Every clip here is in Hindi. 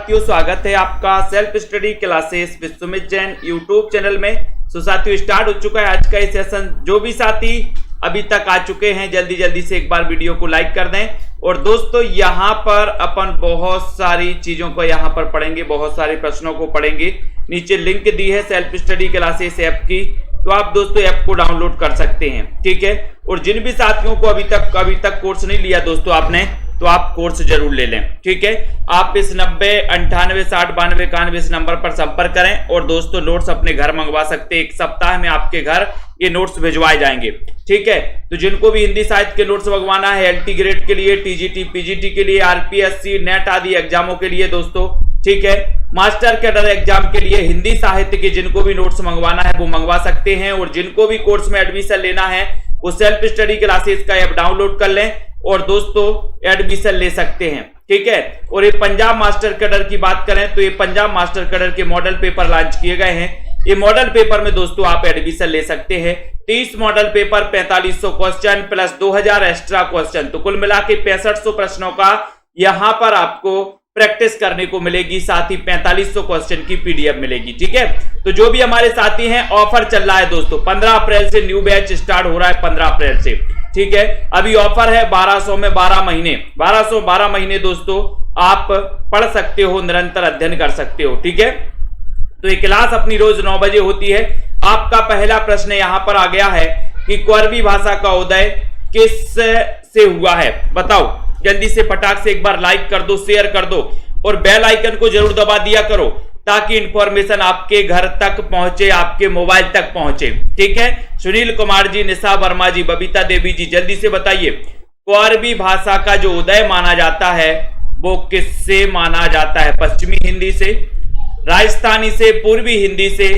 साथियों, स्वागत है आपका self study classes with Sumit Jain YouTube channel में। साथियों, स्टार्ट हो चुका है आज का ये सेशन। जो भी साथी अभी तक आ चुके हैं जल्दी से एक बार वीडियो को लाइक कर दें। और दोस्तों, यहाँ पर अपन बहुत सारी चीजों को यहाँ पर पढ़ेंगे, बहुत सारे प्रश्नों को पढ़ेंगे। नीचे लिंक दी है सेल्फ स्टडी क्लासेस ऐप की, तो आप दोस्तों ऐप को डाउनलोड कर सकते हैं, ठीक है। और जिन भी साथियों को अभी तक कोर्स नहीं लिया दोस्तों आपने, तो आप कोर्स जरूर ले लें, ठीक है। आप इस 90 98 60 92 91 इस नंबर पर संपर्क करें और दोस्तों नोट्स अपने घर मंगवा सकते हैं। एक सप्ताह में आपके घर ये नोट्स भिजवाए जाएंगे, ठीक है। तो जिनको भी हिंदी साहित्य के नोट्स मंगवाना है, एलटी ग्रेड के लिए, टीजीटी पीजीटी के लिए, आरपीएससी नेट आदि एग्जामों के लिए दोस्तों, ठीक है, मास्टर कैडर एग्जाम के लिए हिंदी साहित्य के जिनको भी नोट्स मंगवाना है वो मंगवा सकते हैं। और जिनको भी कोर्स में एडमिशन लेना है वो सेल्फ स्टडी क्लासेस का ऐप डाउनलोड कर लें और दोस्तों एडमिशन ले सकते हैं, ठीक है। और ये पंजाब मास्टर कैडर की बात करें तो ये पंजाब मास्टर कैडर के मॉडल पेपर लॉन्च किए गए हैं। ये मॉडल पेपर में दोस्तों आप एडमिशन ले सकते हैं। 30 model paper, 4500 question plus 2000 extra question, तो कुल मिला के 6500 प्रश्नों का यहाँ पर आपको प्रैक्टिस करने को मिलेगी। साथ ही 4500 क्वेश्चन की पीडीएफ मिलेगी, ठीक है। तो जो भी हमारे साथी हैं, ऑफर चल रहा है दोस्तों। 15 अप्रैल से न्यू बैच स्टार्ट हो रहा है, 15 अप्रैल से, ठीक है। अभी ऑफर है 1200 में 12 महीने, 1212 महीने दोस्तों आप पढ़ सकते हो, निरंतर अध्ययन कर सकते हो, ठीक है। तो ये क्लास अपनी रोज 9 बजे होती है। आपका पहला प्रश्न यहां पर आ गया है कि कोरबी भाषा का उदय किस से हुआ है, बताओ। जल्दी से फटाक से एक बार लाइक कर दो, शेयर कर दो और बेल आइकन को जरूर दबा दिया करो ताकि इंफॉर्मेशन आपके घर तक पहुंचे, आपके मोबाइल तक पहुंचे, ठीक है। सुनील कुमार जी, निशा वर्मा जी, बबीता देवी जी, जल्दी से बताइए कोरबी भाषा का जो उदय माना जाता है वो किससे माना जाता है? पश्चिमी हिंदी से, राजस्थानी से, पूर्वी हिंदी से,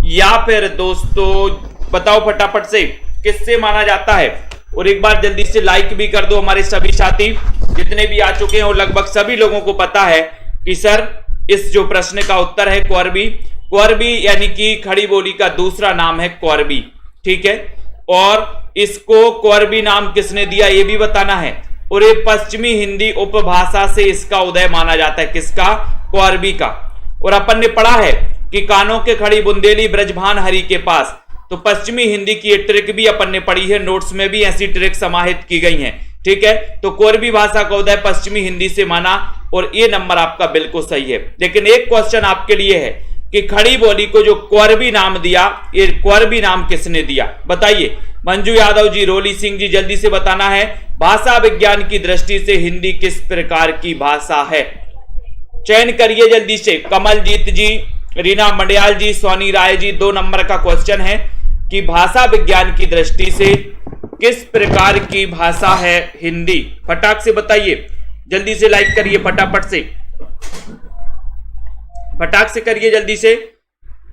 या फिर दोस्तों बताओ फटाफट से किससे माना जाता है। और एक बार जल्दी से लाइक भी कर दो। हमारे सभी साथी जितने भी आ चुके हैं और लगभग सभी लोगों को पता है कि सर इस जो प्रश्न का उत्तर है कोरबी। कोरबी यानी कि खड़ी बोली का दूसरा नाम है कोरबी, ठीक है। और इसको कोरबी नाम किसने दिया ये भी बताना है। और ये पश्चिमी हिंदी उपभाषा से इसका उदय माना जाता है, किसका? कोरबी का। और अपन ने पढ़ा है कि कानों के खड़ी बुंदेली ब्रजभान हरि के पास, तो पश्चिमी हिंदी की एक ट्रिक भी अपन ने पढ़ी है, नोट्स में भी ऐसी ट्रिक समाहित की गई हैं, ठीक है। तो कोरबी भाषा का उदय पश्चिमी हिंदी से माना और ये नंबर आपका बिल्कुल सही है। लेकिन एक क्वेश्चन आपके लिए है कि खड़ी बोली को जो कोरबी नाम दिया, ये कोरबी नाम किसने दिया, बताइए। मंजू यादव जी, रोली सिंह जी, जल्दी से बताना है। भाषा विज्ञान की दृष्टि से हिंदी किस प्रकार की भाषा है? चयन करिए जल्दी से। कमलजीत जी, रीना मंडियाल जी, सोनी राय जी, 2 नंबर का क्वेश्चन है कि भाषा विज्ञान की दृष्टि से किस प्रकार की भाषा है हिंदी? फटाक से बताइए, जल्दी से लाइक करिए, फटाफट से, फटाक से करिए जल्दी से।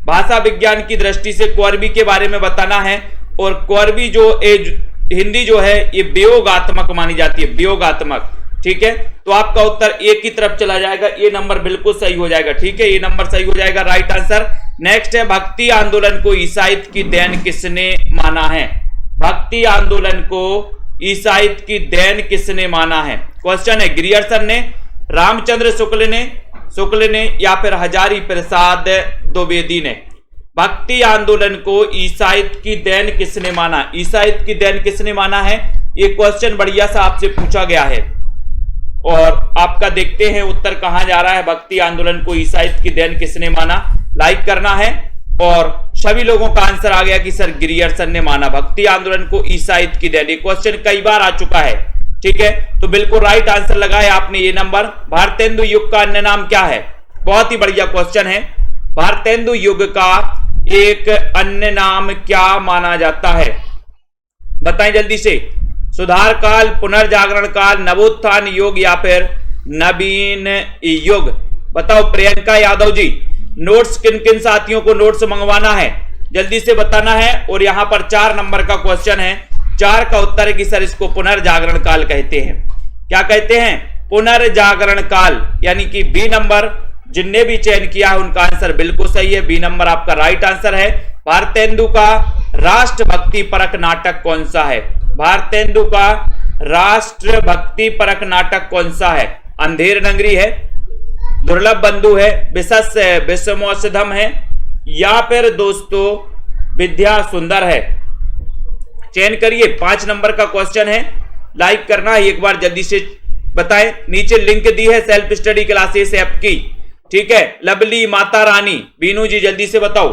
भाषा विज्ञान की दृष्टि से कोरबी के बारे में बताना है। और कोरबी जो हिंदी जो है ये वियोगात्मक मानी जाती है, वियोगात्मक, ठीक है। तो आपका उत्तर एक ही तरफ चला जाएगा, ये नंबर बिल्कुल सही हो जाएगा, ठीक है। ये नंबर सही हो जाएगा, राइट आंसर। नेक्स्ट है भक्ति आंदोलन को ईसाईत की देन किसने माना है? भक्ति आंदोलन को ईसाईत की देन किसने माना है? क्वेश्चन है ग्रियर्सन ने, रामचंद्र शुक्ल ने या फिर हजारी प्रसाद द्विवेदी ने। भक्ति आंदोलन को ईसाईत की देन किसने माना? ईसाईत की देन किसने माना है? ये क्वेश्चन बढ़िया सा आपसे पूछा गया है और आपका देखते हैं उत्तर कहां जा रहा है। भक्ति आंदोलन को ईसाईत की देन किसने माना? लाइक करना है। और सभी लोगों का आंसर आ गया कि सर ग्रियर्सन ने माना भक्ति आंदोलन को ईसाईत की देन। ये क्वेश्चन कई बार आ चुका है, ठीक है। तो बिल्कुल राइट आंसर लगाया आपने ये नंबर। भारतेंदु युग का अन्य नाम क्या है? बहुत ही बढ़िया क्वेश्चन है। भारतेंदु युग का एक अन्य नाम क्या माना जाता है? बताएं जल्दी से। सुधार काल, पुनर्जागरण काल, नवोत्थान युग या फिर नवीन युग? बताओ प्रियंका यादव जी। नोट्स किन किन साथियों को नोट्स मंगवाना है जल्दी से बताना है। और यहां पर 4 नंबर का क्वेश्चन है। 4 का उत्तर है कि सर इसको पुनर्जागरण काल कहते हैं। क्या कहते हैं? पुनर्जागरण काल, यानी कि बी नंबर जिनने भी चयन किया है उनका आंसर बिल्कुल सही है। बी नंबर आपका राइट आंसर है। भारतेंदु का राष्ट्रभक्ति परक नाटक कौन सा है? भारतेंदु का राष्ट्रभक्ति परक नाटक कौन सा है? अंधेर नगरी है, दुर्लभ बंधु है, विशस है, विषमौषधम है, या फिर दोस्तों विद्या सुंदर है? चयन करिए। 5 नंबर का क्वेश्चन है, लाइक करना है, एक बार जल्दी से बताएं। नीचे लिंक दी है सेल्फ स्टडी क्लासेस ऐप की, ठीक है। लवली, माता रानी, बीनू जी जल्दी से बताओ।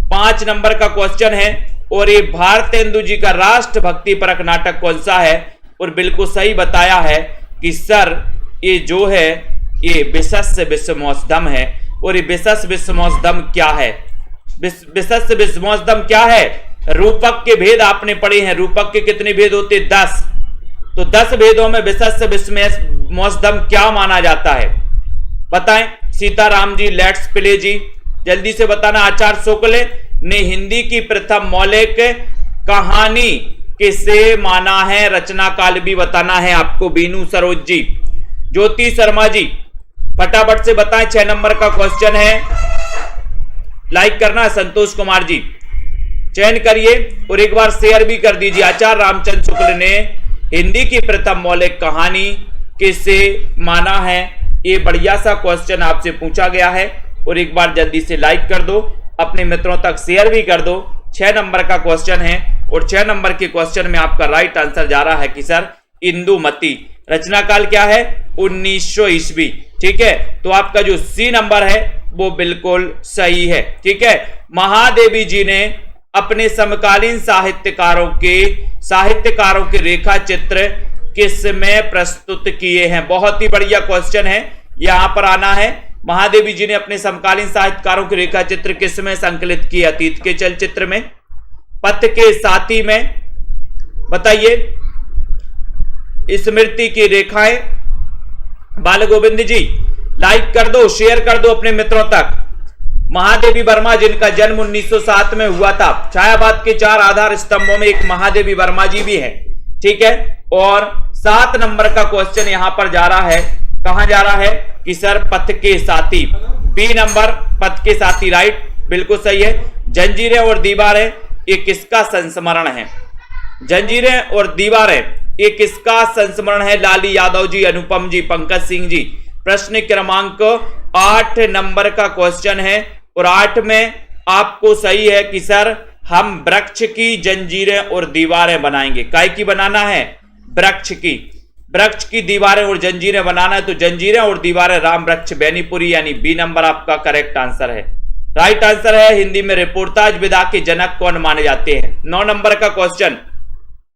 5 नंबर का क्वेश्चन है, और ये भारतेंदु जी का राष्ट्रभक्ति परक नाटक कौन सा है? और बिल्कुल सही बताया है कि सर ये जो है ये विशस विषमौषधम है। और ये विशस विषमौषधम क्या है? विशस विषमौषधम क्या है? रूपक के भेद आपने पढ़े हैं। रूपक के कितने भेद होते? 10। तो 10 भेदों में विशस विषमौषधम क्या माना जाता है? बताएं। सीताराम जी, लेट्स प्ले जी, जल्दी से बताना। आचार्य शुक्ल ने हिंदी की प्रथम मौलिक कहानी किसे माना है? रचना काल भी बताना है आपको। बीनू सरोज जी, ज्योति शर्मा जी, फटाफट से बताएं। 6 नंबर का क्वेश्चन है, लाइक करना। संतोष कुमार जी चयन करिए और एक बार शेयर भी कर दीजिए। आचार्य रामचंद्र शुक्ल ने हिंदी की प्रथम मौलिक कहानी किसे माना है? ये बढ़िया सा क्वेश्चन आपसे पूछा गया है, और एक बार जल्दी से लाइक कर दो, अपने मित्रों तक शेयर भी कर दो। 6 नंबर का क्वेश्चन है, और 6 नंबर के क्वेश्चन में आपका राइट आंसर जा रहा है कि सर इंदुमती। रचना काल क्या है? 1900 ईस्वी, ठीक है। तो आपका जो सी नंबर है वो बिल्कुल सही है, ठीक है। महादेवी जी ने अपने समकालीन साहित्यकारों के रेखा चित्र किसमें प्रस्तुत किए हैं? बहुत ही बढ़िया क्वेश्चन है, यहां पर आना है। महादेवी जी ने अपने समकालीन साहित्यकारों के रेखा चित्र किसमें संकलित किए? अतीत के चलचित्र में, पथ के साथी में, बताइए। स्मृति की रेखाएं, बाल गोविंद जी लाइक कर दो, शेयर कर दो अपने मित्रों तक। महादेवी वर्मा जिनका जन्म 1907 में हुआ था। छायावाद के 4 आधार स्तंभों में एक महादेवी वर्मा जी भी है, ठीक है। और 7 नंबर का क्वेश्चन यहां पर जा रहा है, कहां जा रहा है कि सर पथ के साथी। बी नंबर, पथ के साथी, राइट, बिल्कुल सही है। जंजीरें और दीवारें ये किसका संस्मरण है? जंजीरें और दीवारें ये किसका संस्मरण है? लाली यादव जी, अनुपम जी, पंकज सिंह जी। प्रश्न क्रमांक 8 नंबर का क्वेश्चन है, और 8 में आपको सही है कि सर हम वृक्ष की जंजीरें और दीवारें बनाएंगे। काय की बनाना है? वृक्ष की दीवारें और जंजीरें बनाना है। तो जंजीरें और दीवारें राम वृक्ष बेनीपुरी, यानी बी नंबर आपका करेक्ट आंसर है। राइट आंसर है। हिंदी में रिपोर्टाज विधा के जनक कौन माने जाते हैं? 9 नंबर का क्वेश्चन,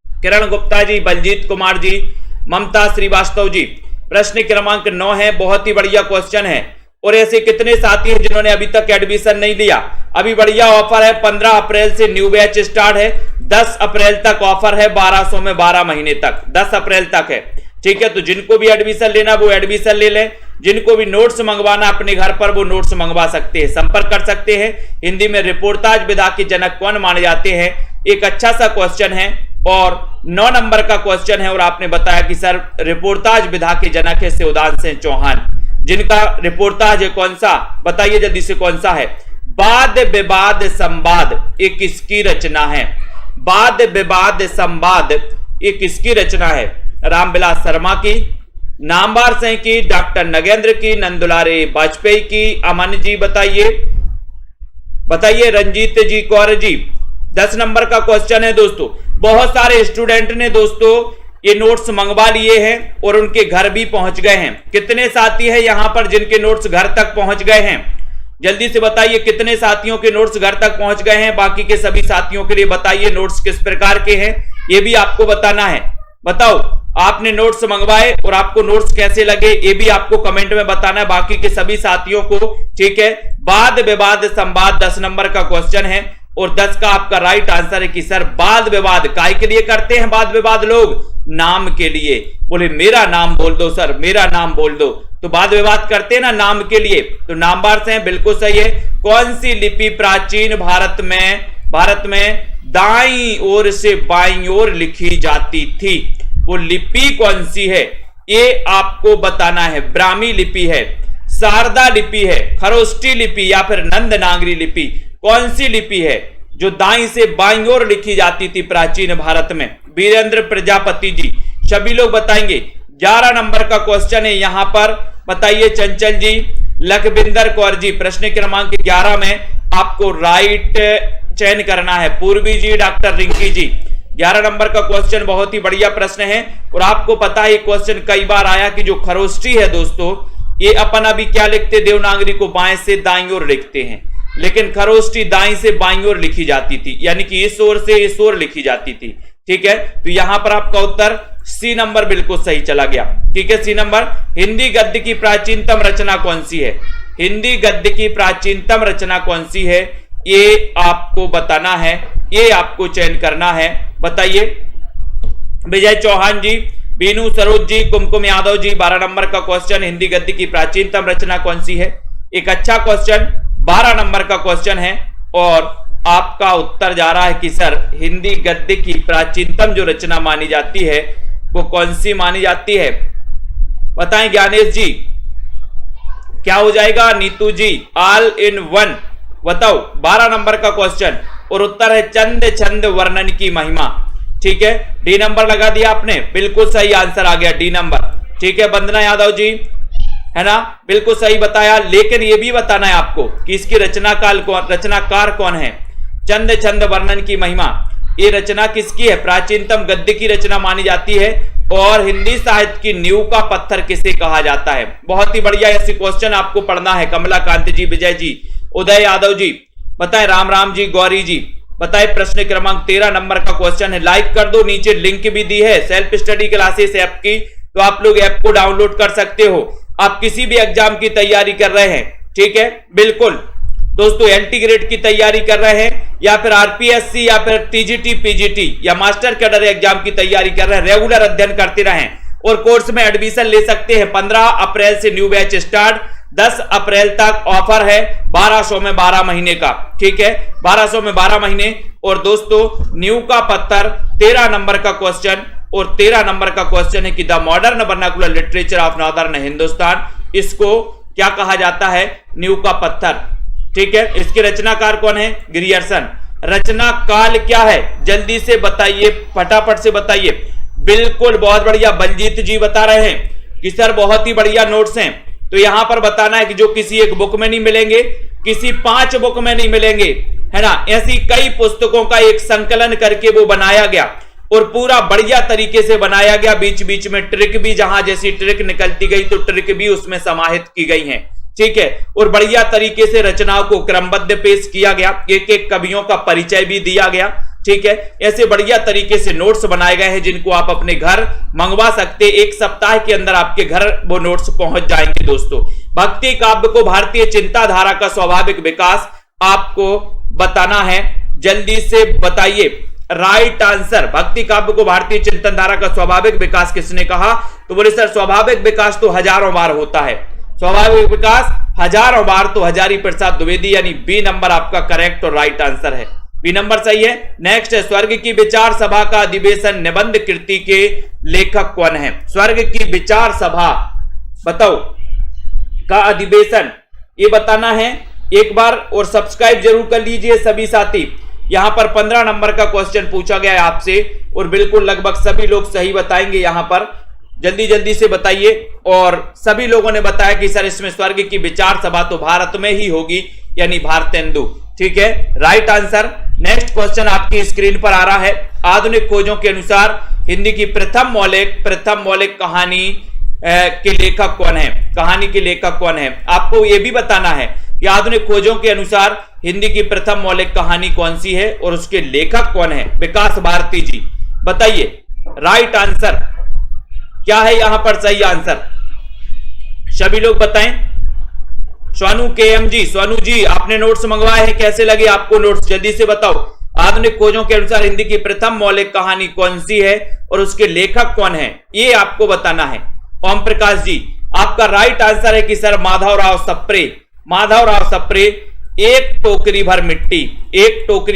किरण गुप्ता जी, बलजीत कुमार जी, ममता श्रीवास्तव जी। प्रश्न क्रमांक 9 है, बहुत ही बढ़िया क्वेश्चन है। और ऐसे कितने साथी हैं जिन्होंने अभी तक एडमिशन नहीं लिया? अभी बढ़िया ऑफर है, 15 अप्रैल से न्यू बैच स्टार्ट है, 10 अप्रैल तक ऑफर है, 1200 में 12 महीने तक, 10 अप्रैल तक है, ठीक है। तो जिनको भी एडमिशन लेना वो एडमिशन ले लें। जिनको भी नोट्स मंगवाना अपने घर पर वो नोट्स मंगवा सकते हैं, संपर्क कर सकते हैं। हिंदी में रिपोर्टाज विधा के जनक कौन माने जाते हैं? एक अच्छा सा क्वेश्चन है, और 9 नंबर का क्वेश्चन है। और आपने बताया कि सर रिपोर्टाज विधा के जनक है शिवदान सिंह चौहान, जिनका रिपोर्टाज है कौन सा? बताइए जल्दी से, कौन सा है? वाद विवाद संवाद ये किसकी रचना है? वाद विवाद संवाद ये किसकी रचना है? रामविलास शर्मा की, नामवर सिंह की, डॉक्टर नगेंद्र की, नंदुलारे वाजपेयी की, अमन जी बताइए, रंजीत जी कौर जी। 10 नंबर का क्वेश्चन है दोस्तों। बहुत सारे स्टूडेंट ने दोस्तों ये नोट्स मंगवा लिए हैं और उनके घर भी पहुंच गए हैं। कितने साथी हैं यहां पर जिनके नोट्स घर तक पहुंच गए हैं? जल्दी से बताइए कितने साथियों के नोट्स घर तक पहुंच गए हैं। बाकी के सभी साथियों के लिए बताइए नोट्स किस प्रकार के हैं, ये भी आपको बताना है। बताओ, आपने नोट्स मंगवाए और आपको नोट्स कैसे लगे ये भी आपको कमेंट में बताना है, बाकी के सभी साथियों को, ठीक है। वाद विवाद संवाद 10 नंबर का क्वेश्चन है, और 10 का आपका राइट आंसर है कि सर वाद विवाद काय के लिए करते हैं? वाद विवाद लोग नाम के लिए। बोले मेरा नाम बोल दो सर, मेरा नाम बोल दो, तो वाद विवाद करते हैं ना नाम के लिए। तो नामवार से बिल्कुल सही है। कौन सी लिपि प्राचीन भारत में दाईं ओर से बाईं ओर लिखी जाती थी? वो लिपि कौन सी है ये आपको बताना है। ब्राह्मी लिपि है, शारदा लिपि है, खरोष्टी लिपि या फिर नंदनागरी लिपि? कौन सी लिपि है जो दाईं से बाईं ओर लिखी जाती थी प्राचीन भारत में? वीरेंद्र प्रजापति जी, सभी लोग बताएंगे। 11 नंबर का क्वेश्चन है यहां पर, बताइए चंचल जी, लखविंदर कौर जी, प्रश्न क्रमांक 11 में आपको राइट चयन करना है। पूर्वी जी, डॉक्टर रिंकी जी, 11 नंबर का क्वेश्चन बहुत ही बढ़िया प्रश्न है। और आपको पता है ये क्वेश्चन कई बार आया कि जो खरोष्टी है दोस्तों, ये अपन अभी क्या लिखते, देवनागरी को बाएं से दाईं ओर लिखते हैं, लेकिन खरोष्टी दाईं से बाईं ओर लिखी जाती थी, यानी कि इस ओर से इस ओर लिखी जाती थी। ठीक है, तो यहां पर आपका उत्तर सी नंबर बिल्कुल सही चला गया। ठीक है, सी नंबर। हिंदी गद्य की प्राचीनतम रचना कौन सी है? हिंदी गद्य की प्राचीनतम रचना कौन सी है, ये आपको बताना है, ये आपको चयन करना है। बताइए। विजय चौहान जी, बीनू सरोज जी, कुमकुम यादव जी, 12 नंबर का क्वेश्चन, हिंदी गद्य की प्राचीनतम रचना कौन सी है? एक अच्छा क्वेश्चन, 12 नंबर का क्वेश्चन है और आपका उत्तर जा रहा है कि सर हिंदी गद्य की प्राचीनतम जो रचना मानी जाती है वो कौन सी मानी जाती है? बताएं ज्ञानेश जी, क्या हो जाएगा? नीतू जी, ऑल इन वन बताओ। 12 नंबर का क्वेश्चन और उत्तर है चंद छंद वर्णन की महिमा। ठीक है, डी नंबर लगा दिया आपने, बिल्कुल सही आंसर आ गया, डी नंबर। ठीक है, वंदना यादव जी, है ना, बिल्कुल सही बताया। लेकिन यह भी बताना है आपको कि इसकी रचनाकार कौन है। चंद छंद वर्णन की महिमा, ये रचना किसकी है? प्राचीनतम गद्य की रचना मानी जाती है। और हिंदी साहित्य की नींव का पत्थर किसे कहा जाता है? बहुत ही बढ़िया ऐसी क्वेश्चन आपको पढ़ना है। कमला कांति जी, विजय जी, उदय यादव जी, बताए। राम राम जी, गौरी जी, बताए। प्रश्न क्रमांक 13 नंबर का क्वेश्चन है। लाइक कर दो, नीचे लिंक भी दी है सेल्फ स्टडी क्लासेस ऐप की, तो आप लोग ऐप को डाउनलोड कर सकते हो। आप किसी भी एग्जाम की तैयारी कर रहे हैं, ठीक है, बिल्कुल दोस्तों, एलटी ग्रेड की तैयारी कर रहे हैं या फिर आरपीएससी या फिर टीजीटी पीजीटी या मास्टर कैडर एग्जाम की तैयारी कर रहे हैं, रेगुलर अध्ययन करते रहें और कोर्स में एडमिशन ले सकते हैं। 15 अप्रैल से न्यू बैच स्टार्ट, 10 अप्रैल तक ऑफर है 1200 में 12 महीने का। ठीक है, 1200 में 12 महीने। और दोस्तों नींव का पत्थर 13 नंबर का क्वेश्चन, और 13 नंबर का क्वेश्चन है कि the modern vernacular literature of northern Hindustan, इसको क्या कहा जाता है? नींव का पत्थर। ठीक है, इसके रचनाकार कौन है? ग्रियर्सन। रचना काल क्या है? जल्दी से बताइए, फटाफट से बताइए। बिल्कुल, बहुत बढ़िया, बलजीत जी बता रहे हैं कि सर बहुत ही बढ़िया नोट्स हैं। तो यहां पर बताना है कि जो किसी एक बुक में नहीं मिलेंगे, किसी 5 बुक में नहीं मिलेंगे, है ना, ऐसी कई पुस्तकों का एक संकलन करके वो बनाया गया और पूरा बढ़िया तरीके से बनाया गया। बीच बीच में ट्रिक भी, जहां जैसी ट्रिक निकलती गई तो ट्रिक भी उसमें समाहित की गई हैं। ठीक है, और बढ़िया तरीके से रचनाओं को क्रमबद्ध पेश किया गया, एक एक कवियों का परिचय भी दिया गया। ठीक है, ऐसे बढ़िया तरीके से नोट्स बनाए गए हैं जिनको आप अपने घर मंगवा सकते। 1 सप्ताह के अंदर आपके घर वो नोट्स पहुंच जाएंगे। दोस्तों, भक्ति काव्य को भारतीय चिंताधारा का स्वाभाविक विकास आपको बताना है, जल्दी से बताइए। राइट आंसर, भक्ति काव्य को भारतीय चिंतन धारा का स्वाभाविक विकास किसने कहा? तो बोले सर स्वाभाविक विकास तो हजारों बार होता है, स्वाभाविक विकास हजारों बार तो हजारी प्रसाद द्विवेदी, यानी बी नंबर आपका करेक्ट और राइट आंसर है, बी नंबर सही है। नेक्स्ट है, स्वर्ग की विचार सभा का अधिवेशन निबंध कृति के लेखक कौन है? स्वर्ग की विचार सभा बताओ का अधिवेशन, ये बताना है एक बार। और सब्सक्राइब जरूर कर लीजिए सभी साथी। यहां पर 15 नंबर का क्वेश्चन पूछा गया है आपसे और बिल्कुल लगभग सभी लोग सही बताएंगे। यहां पर जल्दी जल्दी से बताइए। और सभी लोगों ने बताया कि सर इसमें स्वर्ग की विचार सभा तो भारत में ही होगी, यानी भारतेंदु। ठीक है, राइट आंसर। नेक्स्ट क्वेश्चन आपकी स्क्रीन पर आ रहा है। आधुनिक खोजों के अनुसार हिंदी की प्रथम मौलिक कहानी के लेखक कौन है? कहानी के लेखक कौन है? आपको यह भी बताना है कि आधुनिक खोजों के अनुसार हिंदी की प्रथम मौलिक कहानी कौन सी है और उसके लेखक कौन है? विकास भारती जी, बताइए राइट आंसर क्या है यहां पर सही आंसर? सभी लोग बताएं। स्वानु केएम जी, स्वानु जी आपने नोट्स मंगवाए हैं, कैसे लगे आपको नोट्स? जल्दी से बताओ। आधुनिक खोजों के अनुसार हिंदी की प्रथम मौलिक कहानी कौन सी है और उसके लेखक कौन है, ये आपको बताना है। ओम प्रकाश जी, आपका राइट आंसर है कि सर माधवराव सप्रे। माधवराव सप्रे, एक टोकरी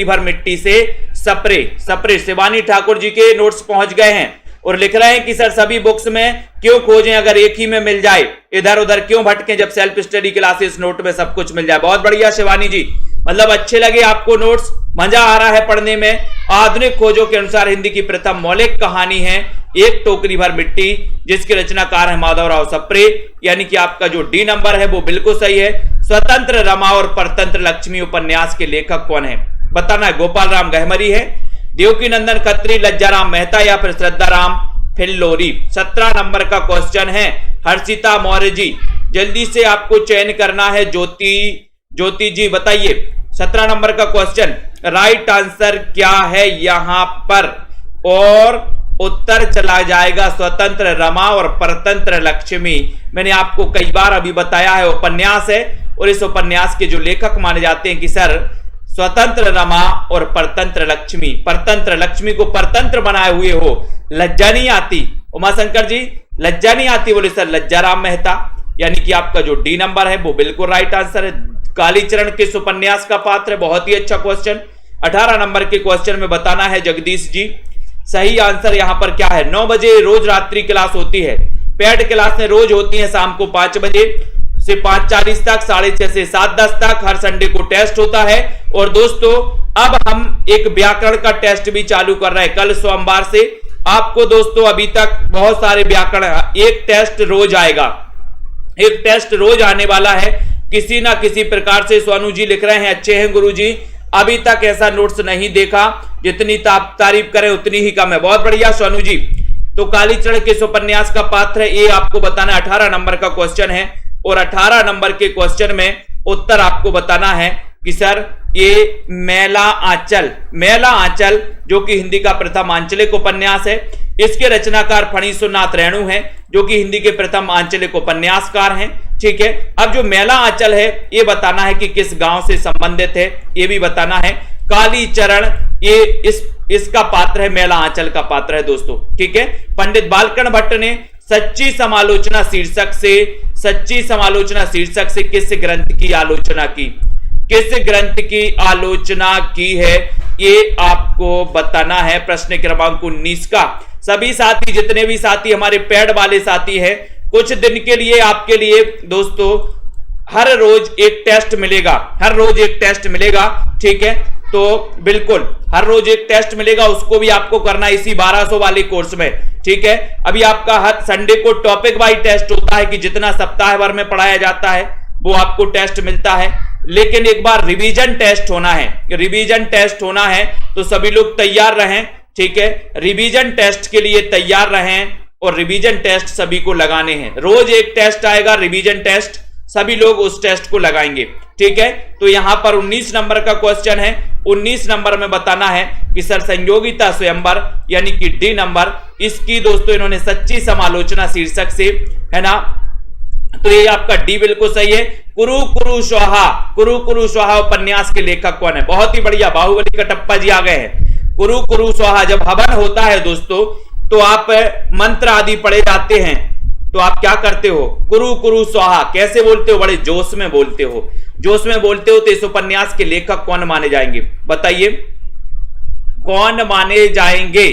भर मिट्टी से सप्रे। शिवानी ठाकुर जी के नोट्स पहुंच गए हैं और लिख रहे हैं कि सर सभी बुक्स में क्यों खोजें अगर एक ही में मिल जाए, इधर उधर क्यों भटकें जब सेल्फ स्टडी क्लासेस नोट में सब कुछ मिल जाए। बहुत बढ़िया शिवानी जी, मतलब अच्छे लगे आपको नोट्स, मजा आ रहा है पढ़ने में। आधुनिक खोजों के अनुसार हिंदी की प्रथम मौलिक कहानी है एक टोकरी भर मिट्टी, जिसके रचनाकार है माधवराव सप्रे, यानी कि आपका जो डी नंबर है वो बिल्कुल सही है। स्वतंत्र रमा और परतंत्र लक्ष्मी उपन्यास के लेखक कौन है? बताना है। गोपाल राम गहमरी है, देवकी नंदन खत्री, लज्जाराम मेहता या फिर श्रद्धाराम फिल्लोरी। 17 नंबर का क्वेश्चन है हर्षिता मौर्य जी, जल्दी से आपको चयन करना है। ज्योति जी बताइए 17 नंबर का क्वेश्चन राइट आंसर क्या है यहां पर, और उत्तर चला जाएगा स्वतंत्र रमा और परतंत्र लक्ष्मी। मैंने आपको कई बार अभी बताया है उपन्यास है, और इस उपन्यास के जो लेखक माने जाते हैं कि सर स्वतंत्र रमा और परतंत्र लक्ष्मी। परतंत्र लक्ष्मी को परतंत्र बनाए हुए हो, लज्जा नहीं आती उमाशंकर जी, लज्जा नहीं आती बोले सर लज्जाराम मेहता, यानी कि आपका जो डी नंबर है वो बिल्कुल राइट आंसर है। कालीचरण किस उपन्यास का पात्र है? बहुत ही अच्छा क्वेश्चन। 18 नंबर के क्वेश्चन में बताना है जगदीश जी। सही आंसर यहां पर क्या है? 9 बजे रोज रात्रि क्लास होती है। पेड क्लासें रोज होती हैं शाम को 5 बजे से 5:40 तक, 6:30 से 7:10 तक। हर संडे को टेस्ट होता है। और दोस्तों अब हम एक व्याकरण का टेस्ट भी चालू कर रहे हैं कल सोमवार से। आपको दोस्तों अभी तक बहुत सारे व्याकरण, एक टेस्ट रोज आएगा, एक टेस्ट रोज आने वाला है किसी ना किसी प्रकार से। सोनू जी लिख रहे हैं अच्छे हैं गुरुजी, अभी तक ऐसा नोट्स नहीं देखा, जितनी तारीफ करें उतनी ही कम है। बहुत बढ़िया सोनू जी। तो कालीचरण किस उपन्यास का पात्र है ये आपको बताना है। 18 नंबर का क्वेश्चन है, और 18 नंबर के क्वेश्चन में उत्तर आपको बताना है कि सर ये मेला आंचल, मेला आंचल जो कि हिंदी का प्रथम आंचलिक उपन्यास है। इसके रचनाकार फणीसुरनाथ रेणु हैं, जो कि हिंदी के प्रथम आंचलिक उपन्यासकार हैं। ठीक है, अब जो मेला आंचल है ये बताना है कि किस गांव से संबंधित है, ये भी बताना है। कालीचरण ये इसका पात्र है, मेला आंचल का पात्र है दोस्तों। ठीक है, पंडित बालकर्ण भट्ट ने सच्ची समालोचना शीर्षक से किस ग्रंथ की आलोचना की? किस ग्रंथ की आलोचना की है ये आपको बताना है। प्रश्न क्रमांक 19 का। सभी साथी, जितने भी साथी हमारे पेड वाले साथी हैं, कुछ दिन के लिए आपके लिए दोस्तों हर रोज एक टेस्ट मिलेगा, हर रोज एक टेस्ट मिलेगा। ठीक है, तो बिल्कुल हर रोज एक टेस्ट मिलेगा, उसको भी आपको करना इसी 1200 वाले कोर्स में। ठीक है, अभी आपका हर संडे को टॉपिक वाइज टेस्ट होता है कि जितना सप्ताह भर में पढ़ाया जाता है वो आपको टेस्ट मिलता है, लेकिन एक बार रिवीजन टेस्ट होना है, रिवीजन टेस्ट होना है, तो सभी लोग तैयार रहें। ठीक है, रिवीजन टेस्ट के लिए तैयार रहें, और रिवीजन टेस्ट सभी को लगाने हैं। रोज एक टेस्ट आएगा रिवीजन टेस्ट, सभी लोग उस टेस्ट को लगाएंगे। ठीक है, तो यहां पर 19 नंबर का क्वेश्चन है। 19 नंबर में बताना है कि सर संयोगिता स्वयंवर यानी कि डी नंबर, इसकी दोस्तों इन्होंने सच्ची समालोचना शीर्षक से, है ना, तो ये आपका डी बिल्कुल सही है। कुरु कुरु स्वाहा उपन्यास के लेखक कौन है? बहुत ही बढ़िया, बाहुबली कटप्पा जी आ गए हैं। कुरु कुरु स्वाहा, जब हवन होता है दोस्तों तो आप मंत्र आदि पढ़े जाते हैं, तो आप क्या करते हो? कुरु कुरु स्वाहा कैसे बोलते हो? बड़े जोश में बोलते हो, जोश में बोलते हो। तो इस उपन्यास के लेखक कौन माने जाएंगे? बताइए कौन माने जाएंगे,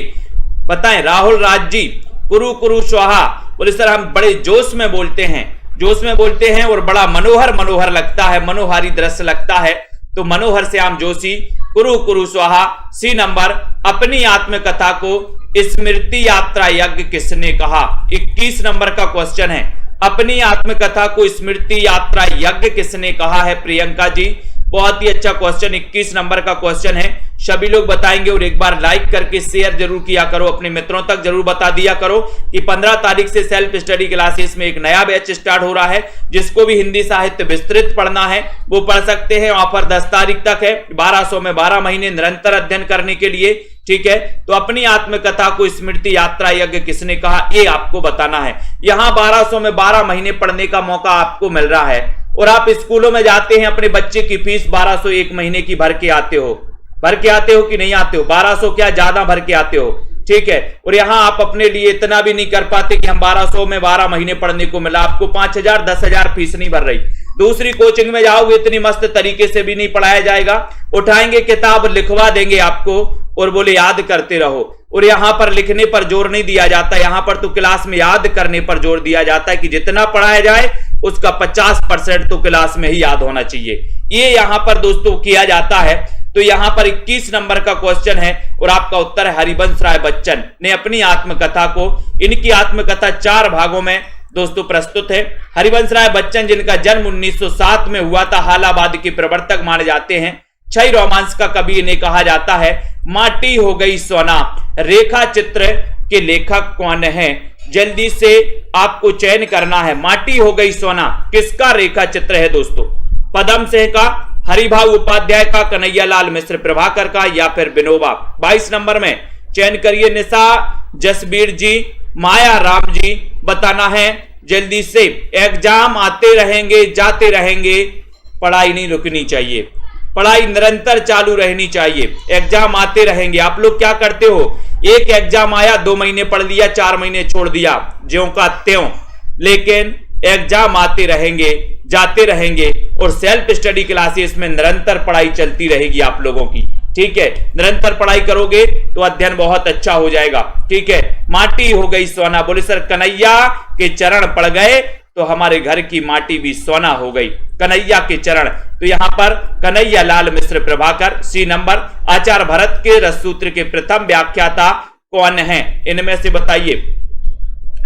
बताएं। राहुल राज जी, कुरु कुरु स्वाहा बोले सर हम बड़े जोश में बोलते हैं, जोश में बोलते हैं और बड़ा मनोहर लगता है, मनोहारी दृश्य लगता है, तो मनोहर श्याम जोशी। कुरु कुरु स्वाहा। सी नंबर, अपनी आत्मकथा को स्मृति यात्रा यज्ञ किसने कहा? 21 नंबर का क्वेश्चन है। अपनी आत्मकथा को स्मृति यात्रा यज्ञ किसने कहा है? प्रियंका जी। बहुत ही अच्छा क्वेश्चन, 21 नंबर का क्वेश्चन है, सभी लोग बताएंगे। और एक बार लाइक करके शेयर जरूर किया करो, अपने मित्रों तक जरूर बता दिया करो कि 15 तारीख से सेल्फ स्टडी क्लासेस में एक नया बैच स्टार्ट हो रहा है। जिसको भी हिंदी साहित्य विस्तृत पढ़ना है वो पढ़ सकते हैं। ऑफर 10 तारीख तक है। 1200 में 12 महीने निरंतर अध्ययन करने के लिए। ठीक है, तो अपनी आत्मकथा को स्मृति यात्रा यज्ञ किसने कहा ये आपको बताना है। यहां 1200 में 12 महीने पढ़ने का मौका आपको मिल रहा है, और आप स्कूलों में जाते हैं, अपने बच्चे की फीस 1200 एक महीने की भर के आते हो, भर के आते हो कि नहीं आते हो? 1200 क्या ज्यादा भर के आते हो। ठीक है, और यहां आप अपने लिए इतना भी नहीं कर पाते कि हम 1200 में 12 महीने पढ़ने को मिला, आपको 5000 10,000 फीस नहीं भर रही। दूसरी कोचिंग में जाओगे इतनी मस्त तरीके से भी नहीं पढ़ाया जाएगा। उठाएंगे किताब, लिखवा देंगे आपको, और बोले याद करते रहो। और यहां पर लिखने पर जोर नहीं दिया जाता, यहां पर तो क्लास में याद करने पर जोर दिया जाता है कि जितना पढ़ाया जाए उसका 50% तो क्लास में ही याद होना चाहिए। ये यहां पर दोस्तों किया जाता है। तो यहां पर 21 नंबर का क्वेश्चन है और आपका उत्तर है हरिवंश राय बच्चन ने अपनी आत्मकथा को, इनकी आत्मकथा 4 भागों में दोस्तों प्रस्तुत है। हरिवंश राय बच्चन जिनका जन्म 1907 में हुआ था, हालाबाद के प्रवर्तक माने जाते हैं। क्षय रोमांस का कवि इन्हें कहा जाता है। माटी हो गई सोना रेखा चित्र के लेखक कौन है? जल्दी से आपको चयन करना है। माटी हो गई सोना किसका रेखा चित्र है दोस्तों? पदम सिंह का, हरिभाऊ उपाध्याय का, कन्हैयालाल मिश्र प्रभाकर का या फिर विनोबा? 22 नंबर में चयन करिए। निशा जसबीर जी, माया राम जी बताना है जल्दी से। एग्जाम आते रहेंगे जाते रहेंगे, पढ़ाई नहीं रुकनी चाहिए, पढ़ाई निरंतर चालू रहनी चाहिए। एग्जाम आते रहेंगे। आप लोग क्या करते हो, एक एग्जाम आया 2 महीने पढ़ लिया, 4 महीने छोड़ दिया, ज्यों का त्यों। लेकिन एग्जाम आते रहेंगे जाते रहेंगे और सेल्फ स्टडी क्लासेस में निरंतर पढ़ाई चलती रहेगी आप लोगों की। ठीक है, निरंतर पढ़ाई करोगे तो अध्ययन बहुत अच्छा हो जाएगा। ठीक है, माटी हो गई सोना, बोले सर कन्हैया के चरण पड़ गए तो हमारे घर की माटी भी सोना हो गई। कन्हैया के चरण, तो यहां पर कन्हैयालाल मिश्र प्रभाकर। सी नंबर, आचार्य भरत के रससूत्र के प्रथम व्याख्याता कौन है? इनमें से बताइए,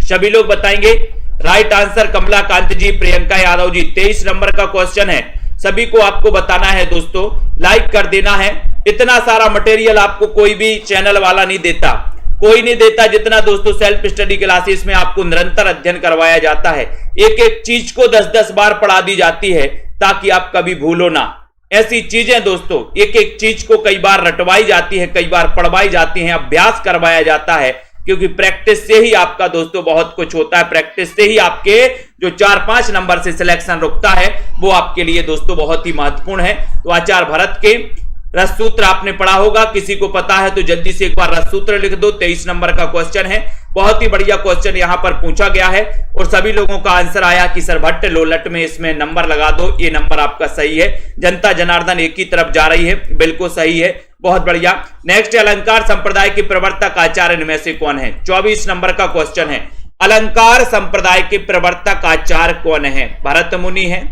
सभी लोग बताएंगे। राइट आंसर कमलाकांत जी, प्रियंका यादव जी। 23 नंबर का क्वेश्चन है, सभी को आपको बताना है दोस्तों, लाइक कर देना है। इतना सारा मटेरियल आपको कोई भी चैनल वाला नहीं देता, कोई नहीं देता जितना दोस्तों सेल्फ स्टडी क्लासेस में आपको निरंतर अध्ययन करवाया जाता है। एक एक चीज को 10-10 बार पढ़ा दी जाती है ताकि आप कभी भूलो ना। ऐसी चीजें दोस्तों, एक एक चीज को कई बार रटवाई जाती है, कई बार पढ़वाई जाती है, अभ्यास करवाया जाता है, क्योंकि प्रैक्टिस से ही आपका दोस्तों बहुत कुछ होता है। प्रैक्टिस से ही आपके जो 4-5 नंबर से सिलेक्शन रुकता है वो आपके लिए दोस्तों बहुत ही महत्वपूर्ण है। तो आचार्य भरत के रससूत्र आपने पढ़ा होगा, किसी को पता है तो जल्दी से एक बार रससूत्र लिख दो। 23 नंबर का क्वेश्चन है, बहुत ही बढ़िया क्वेश्चन यहां पर पूछा गया है और सभी लोगों का आंसर आया कि सर भट्ट लोलट में इसमें नंबर लगा दो। ये नंबर आपका सही है। जनता जनार्दन एक ही तरफ जा रही है, बिल्कुल सही है, बहुत बढ़िया। नेक्स्ट, अलंकार संप्रदाय के प्रवर्तक आचार्य इनमें से कौन है? 24 नंबर का क्वेश्चन है, अलंकार संप्रदाय के प्रवर्तक आचार्य कौन है? भरत मुनि है,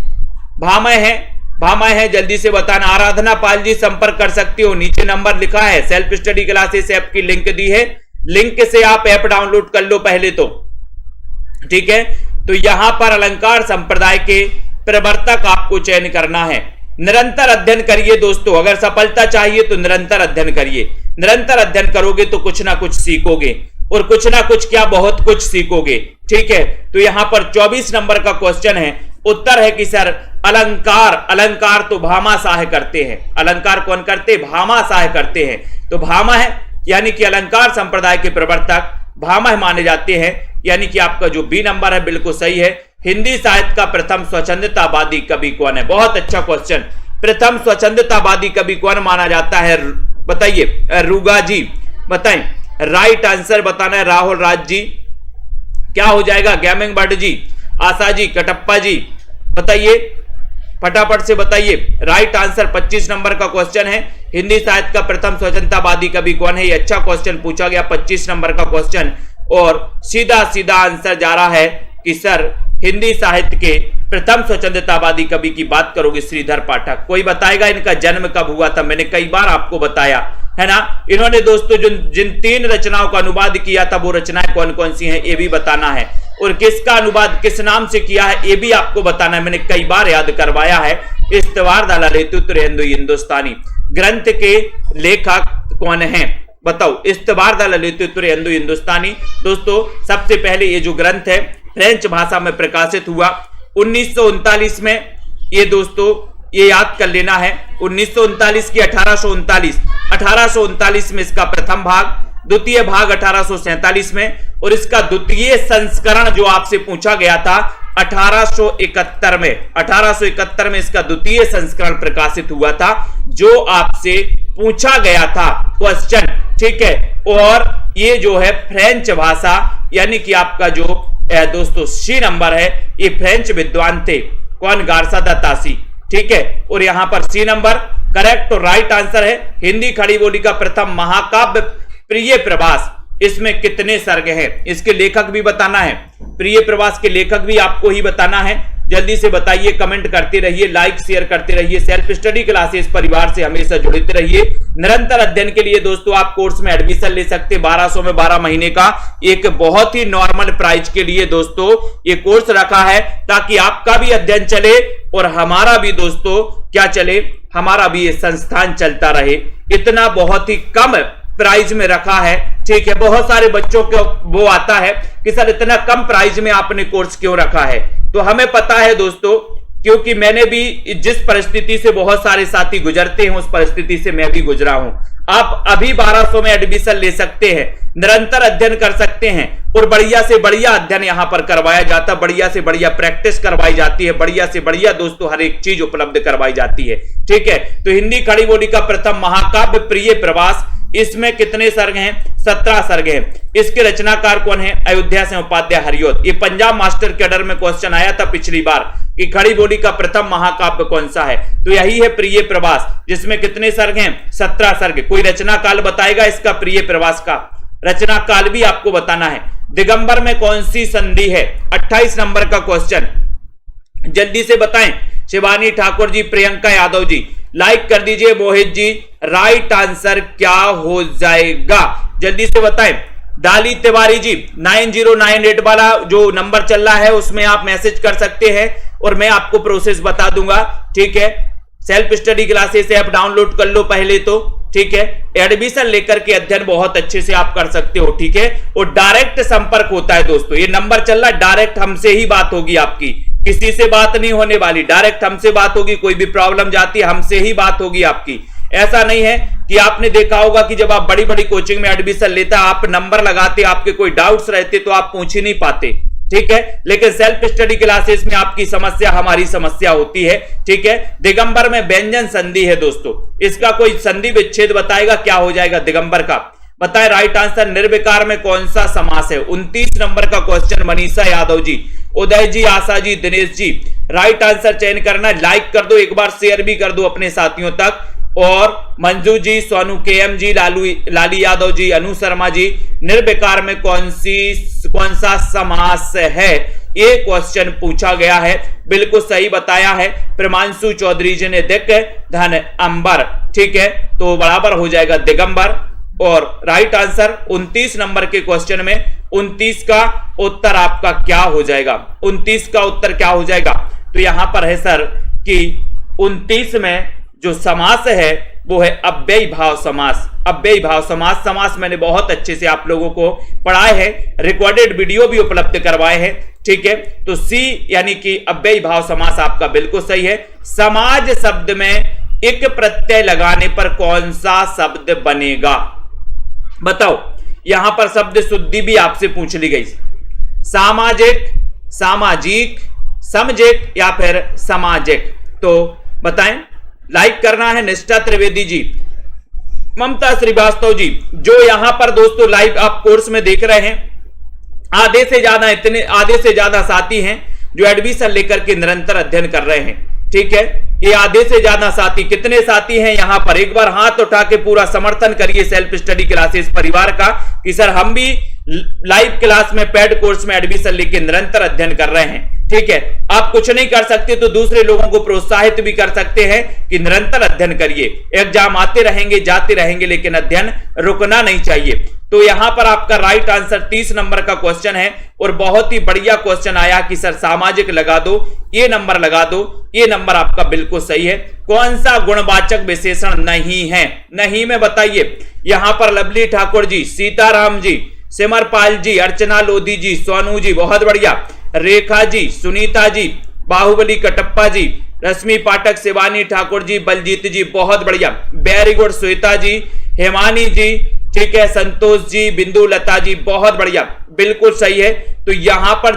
भामह है, भामह है, जल्दी से बताना। आराधना पाल जी संपर्क कर सकती हो, नीचे नंबर लिखा है। सेल्फ स्टडी क्लासेस ऐप की लिंक दी है, लिंक से आप ऐप डाउनलोड कर लो पहले तो। ठीक है, तो यहां पर अलंकार संप्रदाय के प्रवर्तक आपको चयन करना है। निरंतर अध्ययन करिए दोस्तों, अगर सफलता चाहिए तो निरंतर अध्ययन करिए। निरंतर अध्ययन करोगे तो कुछ ना कुछ सीखोगे और कुछ ना कुछ क्या, बहुत कुछ सीखोगे। ठीक है, तो यहां पर 24 नंबर का क्वेश्चन है, उत्तर है कि सर अलंकार, अलंकार तो भामा शाह करते हैं। अलंकार कौन करते? भामा शाह करते हैं। तो भामा है यानी कि अलंकार संप्रदाय के प्रवर्तक भामा माने जाते हैं, यानी कि आपका जो बी नंबर है बिल्कुल सही है। हिंदी साहित्य का प्रथम स्वच्छंदतावादी कवि कौन है? बहुत अच्छा क्वेश्चन। प्रथम स्वच्छंदतावादी कवि कौन माना जाता है? बताइए, रुगा जी बताएं। राइट आंसर बताना है राहुल राज जी। क्या हो जाएगा? गेमिंग बर्ड जी, आशा जी, कटप्पा जी बताइए, फटाफट से बताइए। राइट आंसर 25 नंबर का क्वेश्चन है, हिंदी साहित्य का प्रथम स्वतंत्रतावादी कवि कौन है? ये अच्छा क्वेश्चन पूछा गया, 25 नंबर का क्वेश्चन। और सीधा सीधा आंसर जा रहा है कि सर हिंदी साहित्य के प्रथम स्वतंत्रतावादी कवि की बात करोगे श्रीधर पाठक। कोई बताएगा इनका जन्म कब हुआ था? मैंने कई बार आपको बताया है ना। इन्होंने दोस्तों जिन 3 रचनाओं का अनुवाद किया था वो रचनाएं कौन कौन सी हैं ये भी बताना है, और किसका अनुवाद किस नाम से किया है ये भी आपको बताना है। मैंने कई बार याद करवाया है। इस्तवार दाला लेतुत्र हिंदुस्तानी ग्रंथ के लेखक कौन हैं? बताओ, इस्तवार दाला लेतुत्र हिंदुस्तानी। दोस्तों सबसे पहले ये जो ग्रंथ है फ्रेंच भाषा में प्रकाशित हुआ 1939 में। ये दोस्तों ये याद कर लेना है, 1939 की 1839 में इसका प्रथम भाग, द्वितीय भाग 1847 में, और इसका द्वितीय संस्करण जो आपसे पूछा गया था 1871 में। 1871 में इसका द्वितीय संस्करण प्रकाशित हुआ था जो आपसे पूछा गया था क्वेश्चन। ठीक है, और ये जो है फ्रेंच भाषा यानी कि आपका जो दोस्तों सी नंबर है, ये फ्रेंच विद्वान थे। कौन? गार्सा दा तासी। ठीक है। और यहां पर सी नंबर करेक्ट। तो राइट आंसर है हिंदी खड़ी बोली का प्रथम महाकाव्य प्रिय प्रवास। इसमें कितने सर्ग हैं, इसके लेखक भी बताना है, प्रिय प्रवास के लेखक भी आपको ही बताना है। जल्दी से बताइए, कमेंट करते रहिए, लाइक शेयर करते रहिए। सेल्फ स्टडी क्लासेस परिवार से हमेशा जुड़ते रहिए। निरंतर अध्ययन के लिए दोस्तों आप कोर्स में एडमिशन ले सकते हैं। 1200 में 12 महीने का एक बहुत ही नॉर्मल प्राइस के लिए दोस्तों ये कोर्स रखा है, ताकि आपका भी अध्ययन चले और हमारा भी दोस्तों क्या चले, हमारा भी ये संस्थान चलता रहे। इतना बहुत ही कम प्राइस में रखा है, ठीक है। बहुत सारे बच्चों को वो आता है कि सर इतना कम प्राइस में आपने कोर्स क्यों रखा है, तो हमें पता है दोस्तों, क्योंकि मैंने भी जिस परिस्थिति से बहुत सारे साथी गुजरते हैं उस परिस्थिति से मैं भी गुजरा हूं। आप अभी 1200 में एडमिशन ले सकते हैं, निरंतर अध्ययन कर सकते हैं और बढ़िया से बढ़िया अध्ययन यहां पर करवाया जाता है, बढ़िया से बढ़िया प्रैक्टिस करवाई जाती है, बढ़िया से बढ़िया दोस्तों हर एक चीज उपलब्ध करवाई जाती है, ठीक है। तो हिंदी खड़ी बोली का प्रथम महाकाव्य प्रिय प्रवास, इसमें कितने सर्ग हैं? 17 सर्ग हैं। इसके रचनाकार कौन है? अयोध्या से उपाध्याय हरिऔध। ये पंजाब मास्टर कैडर में क्वेश्चन आया था पिछली बार कि खड़ी बोली का प्रथम महाकाव्य कौन सा है, तो यही है प्रिय प्रवास, जिसमें कितने सर्ग हैं? 17 सर्ग। कोई रचना काल बताएगा इसका, प्रिय प्रवास का रचना काल भी आपको बताना है। दिगंबर में कौन सी संधि है? 28 नंबर का क्वेश्चन, जल्दी से बताएं। शिवानी ठाकुर जी, प्रियंका यादव जी, लाइक कर दीजिए। मोहित जी, राइट आंसर क्या हो जाएगा जल्दी से बताएं। डाली तिवारी जी, 9098 वाला जो नंबर चल रहा है उसमें आप मैसेज कर सकते हैं और मैं आपको प्रोसेस बता दूंगा, ठीक है। Self study classes app download कर लो पहले तो, ठीक है। एडमिशन लेकर के अध्ययन बहुत अच्छे से आप कर सकते हो, ठीक है। और डायरेक्ट संपर्क होता है दोस्तों, ये नंबर चल रहा है, डायरेक्ट हमसे ही बात होगी आपकी, किसी से बात नहीं होने वाली, डायरेक्ट हमसे बात होगी। कोई भी प्रॉब्लम जाती है हमसे ही बात होगी आपकी। ऐसा नहीं है कि आपने देखा होगा कि जब आप बड़ी बड़ी कोचिंग में एडमिशन लेता आप नंबर लगाते, आपके कोई डाउट्स रहते तो आप पूछ ही नहीं पाते, ठीक है। लेकिन सेल्फ स्टडी क्लासेस में आपकी समस्या हमारी समस्या होती है, ठीक है। दिगंबर में व्यंजन संधि है दोस्तों, इसका कोई संधि विच्छेद बताएगा, क्या हो जाएगा दिगंबर का, बताए। राइट आंसर निर्विकार में कौन सा समास है? 29 नंबर का क्वेश्चन, मनीषा यादव जी, उदय जी, आशा जी, दिनेश जी, राइट आंसर चयन करना है। लाइक कर दो, एक बार शेयर भी कर दो अपने साथियों तक। और मंजू जी, सोनू केएम जी, लाली यादव जी, अनु शर्मा जी, निर्विकार में कौन सा समास है? ये क्वेश्चन पूछा गया है, बिल्कुल सही बताया है प्रमांशु चौधरी जी ने। दिक धन अंबर, ठीक है, तो बराबर हो जाएगा दिगंबर। और राइट आंसर 29 नंबर के क्वेश्चन में 29 का उत्तर आपका क्या हो जाएगा? 29 का उत्तर क्या हो जाएगा? तो यहां पर है सर कि 29 में जो समास है वो है अव्ययी भाव समास। अव्ययी भाव समास, समास मैंने बहुत अच्छे से आप लोगों को पढ़ाए हैं, रिकॉर्डेड वीडियो भी उपलब्ध करवाए हैं, ठीक है। तो सी यानी कि अव्ययी भाव समास आपका बिल्कुल सही है। समाज शब्द में एक प्रत्यय लगाने पर कौन सा शब्द बनेगा? बताओ। यहां पर शब्द शुद्धि भी आपसे पूछ ली गई, सामाजिक, सामाजिक, समजिक या फिर सामाजिक, तो बताएं। लाइक करना है। निष्ठा त्रिवेदी जी, ममता श्रीवास्तव जी, जो यहां पर दोस्तों लाइव आप कोर्स में देख रहे हैं, आधे से ज्यादा साथी हैं जो एडमिशन लेकर के निरंतर अध्ययन कर रहे हैं, ठीक है। ये आधे से ज्यादा साथी, कितने साथी हैं यहां पर? एक बार हाथ उठा के पूरा समर्थन करिए सेल्फ स्टडी क्लासेस परिवार का कि सर हम भी लाइव क्लास में पेड कोर्स में एडमिशन लेके निरंतर अध्ययन कर रहे हैं, ठीक है। आप कुछ नहीं कर सकते तो दूसरे लोगों को प्रोत्साहित भी कर सकते हैं कि निरंतर अध्ययन करिए। एग्जाम आते रहेंगे, जाते रहेंगे, लेकिन अध्ययन रुकना नहीं चाहिए। तो यहां पर आपका राइट आंसर 30 नंबर का क्वेश्चन है और बहुत ही बढ़िया क्वेश्चन आया कि सर सामाजिक लगा दो, ये नंबर लगा दो, ये नंबर आपका बिल्कुल सही है। कौन सा गुणवाचक विशेषण नहीं है? नहीं में बताइए। यहां पर लवली ठाकुर जी, सीताराम जी, सिमरपाल जी, अर्चना लोधी जी, सोनू जी, बहुत बढ़िया, रेखा जी, सुनीता जी, बाहुबली कटप्पा जी, रश्मि पाठक, शिवानी ठाकुर जी, बलजीत जी, बहुत बढ़िया, वेरी गुड, श्वेता जी, हेमानी जी, ठीक है, संतोष जी, बिंदु लता जी, बहुत बढ़िया, बिल्कुल सही है। तो यहां पर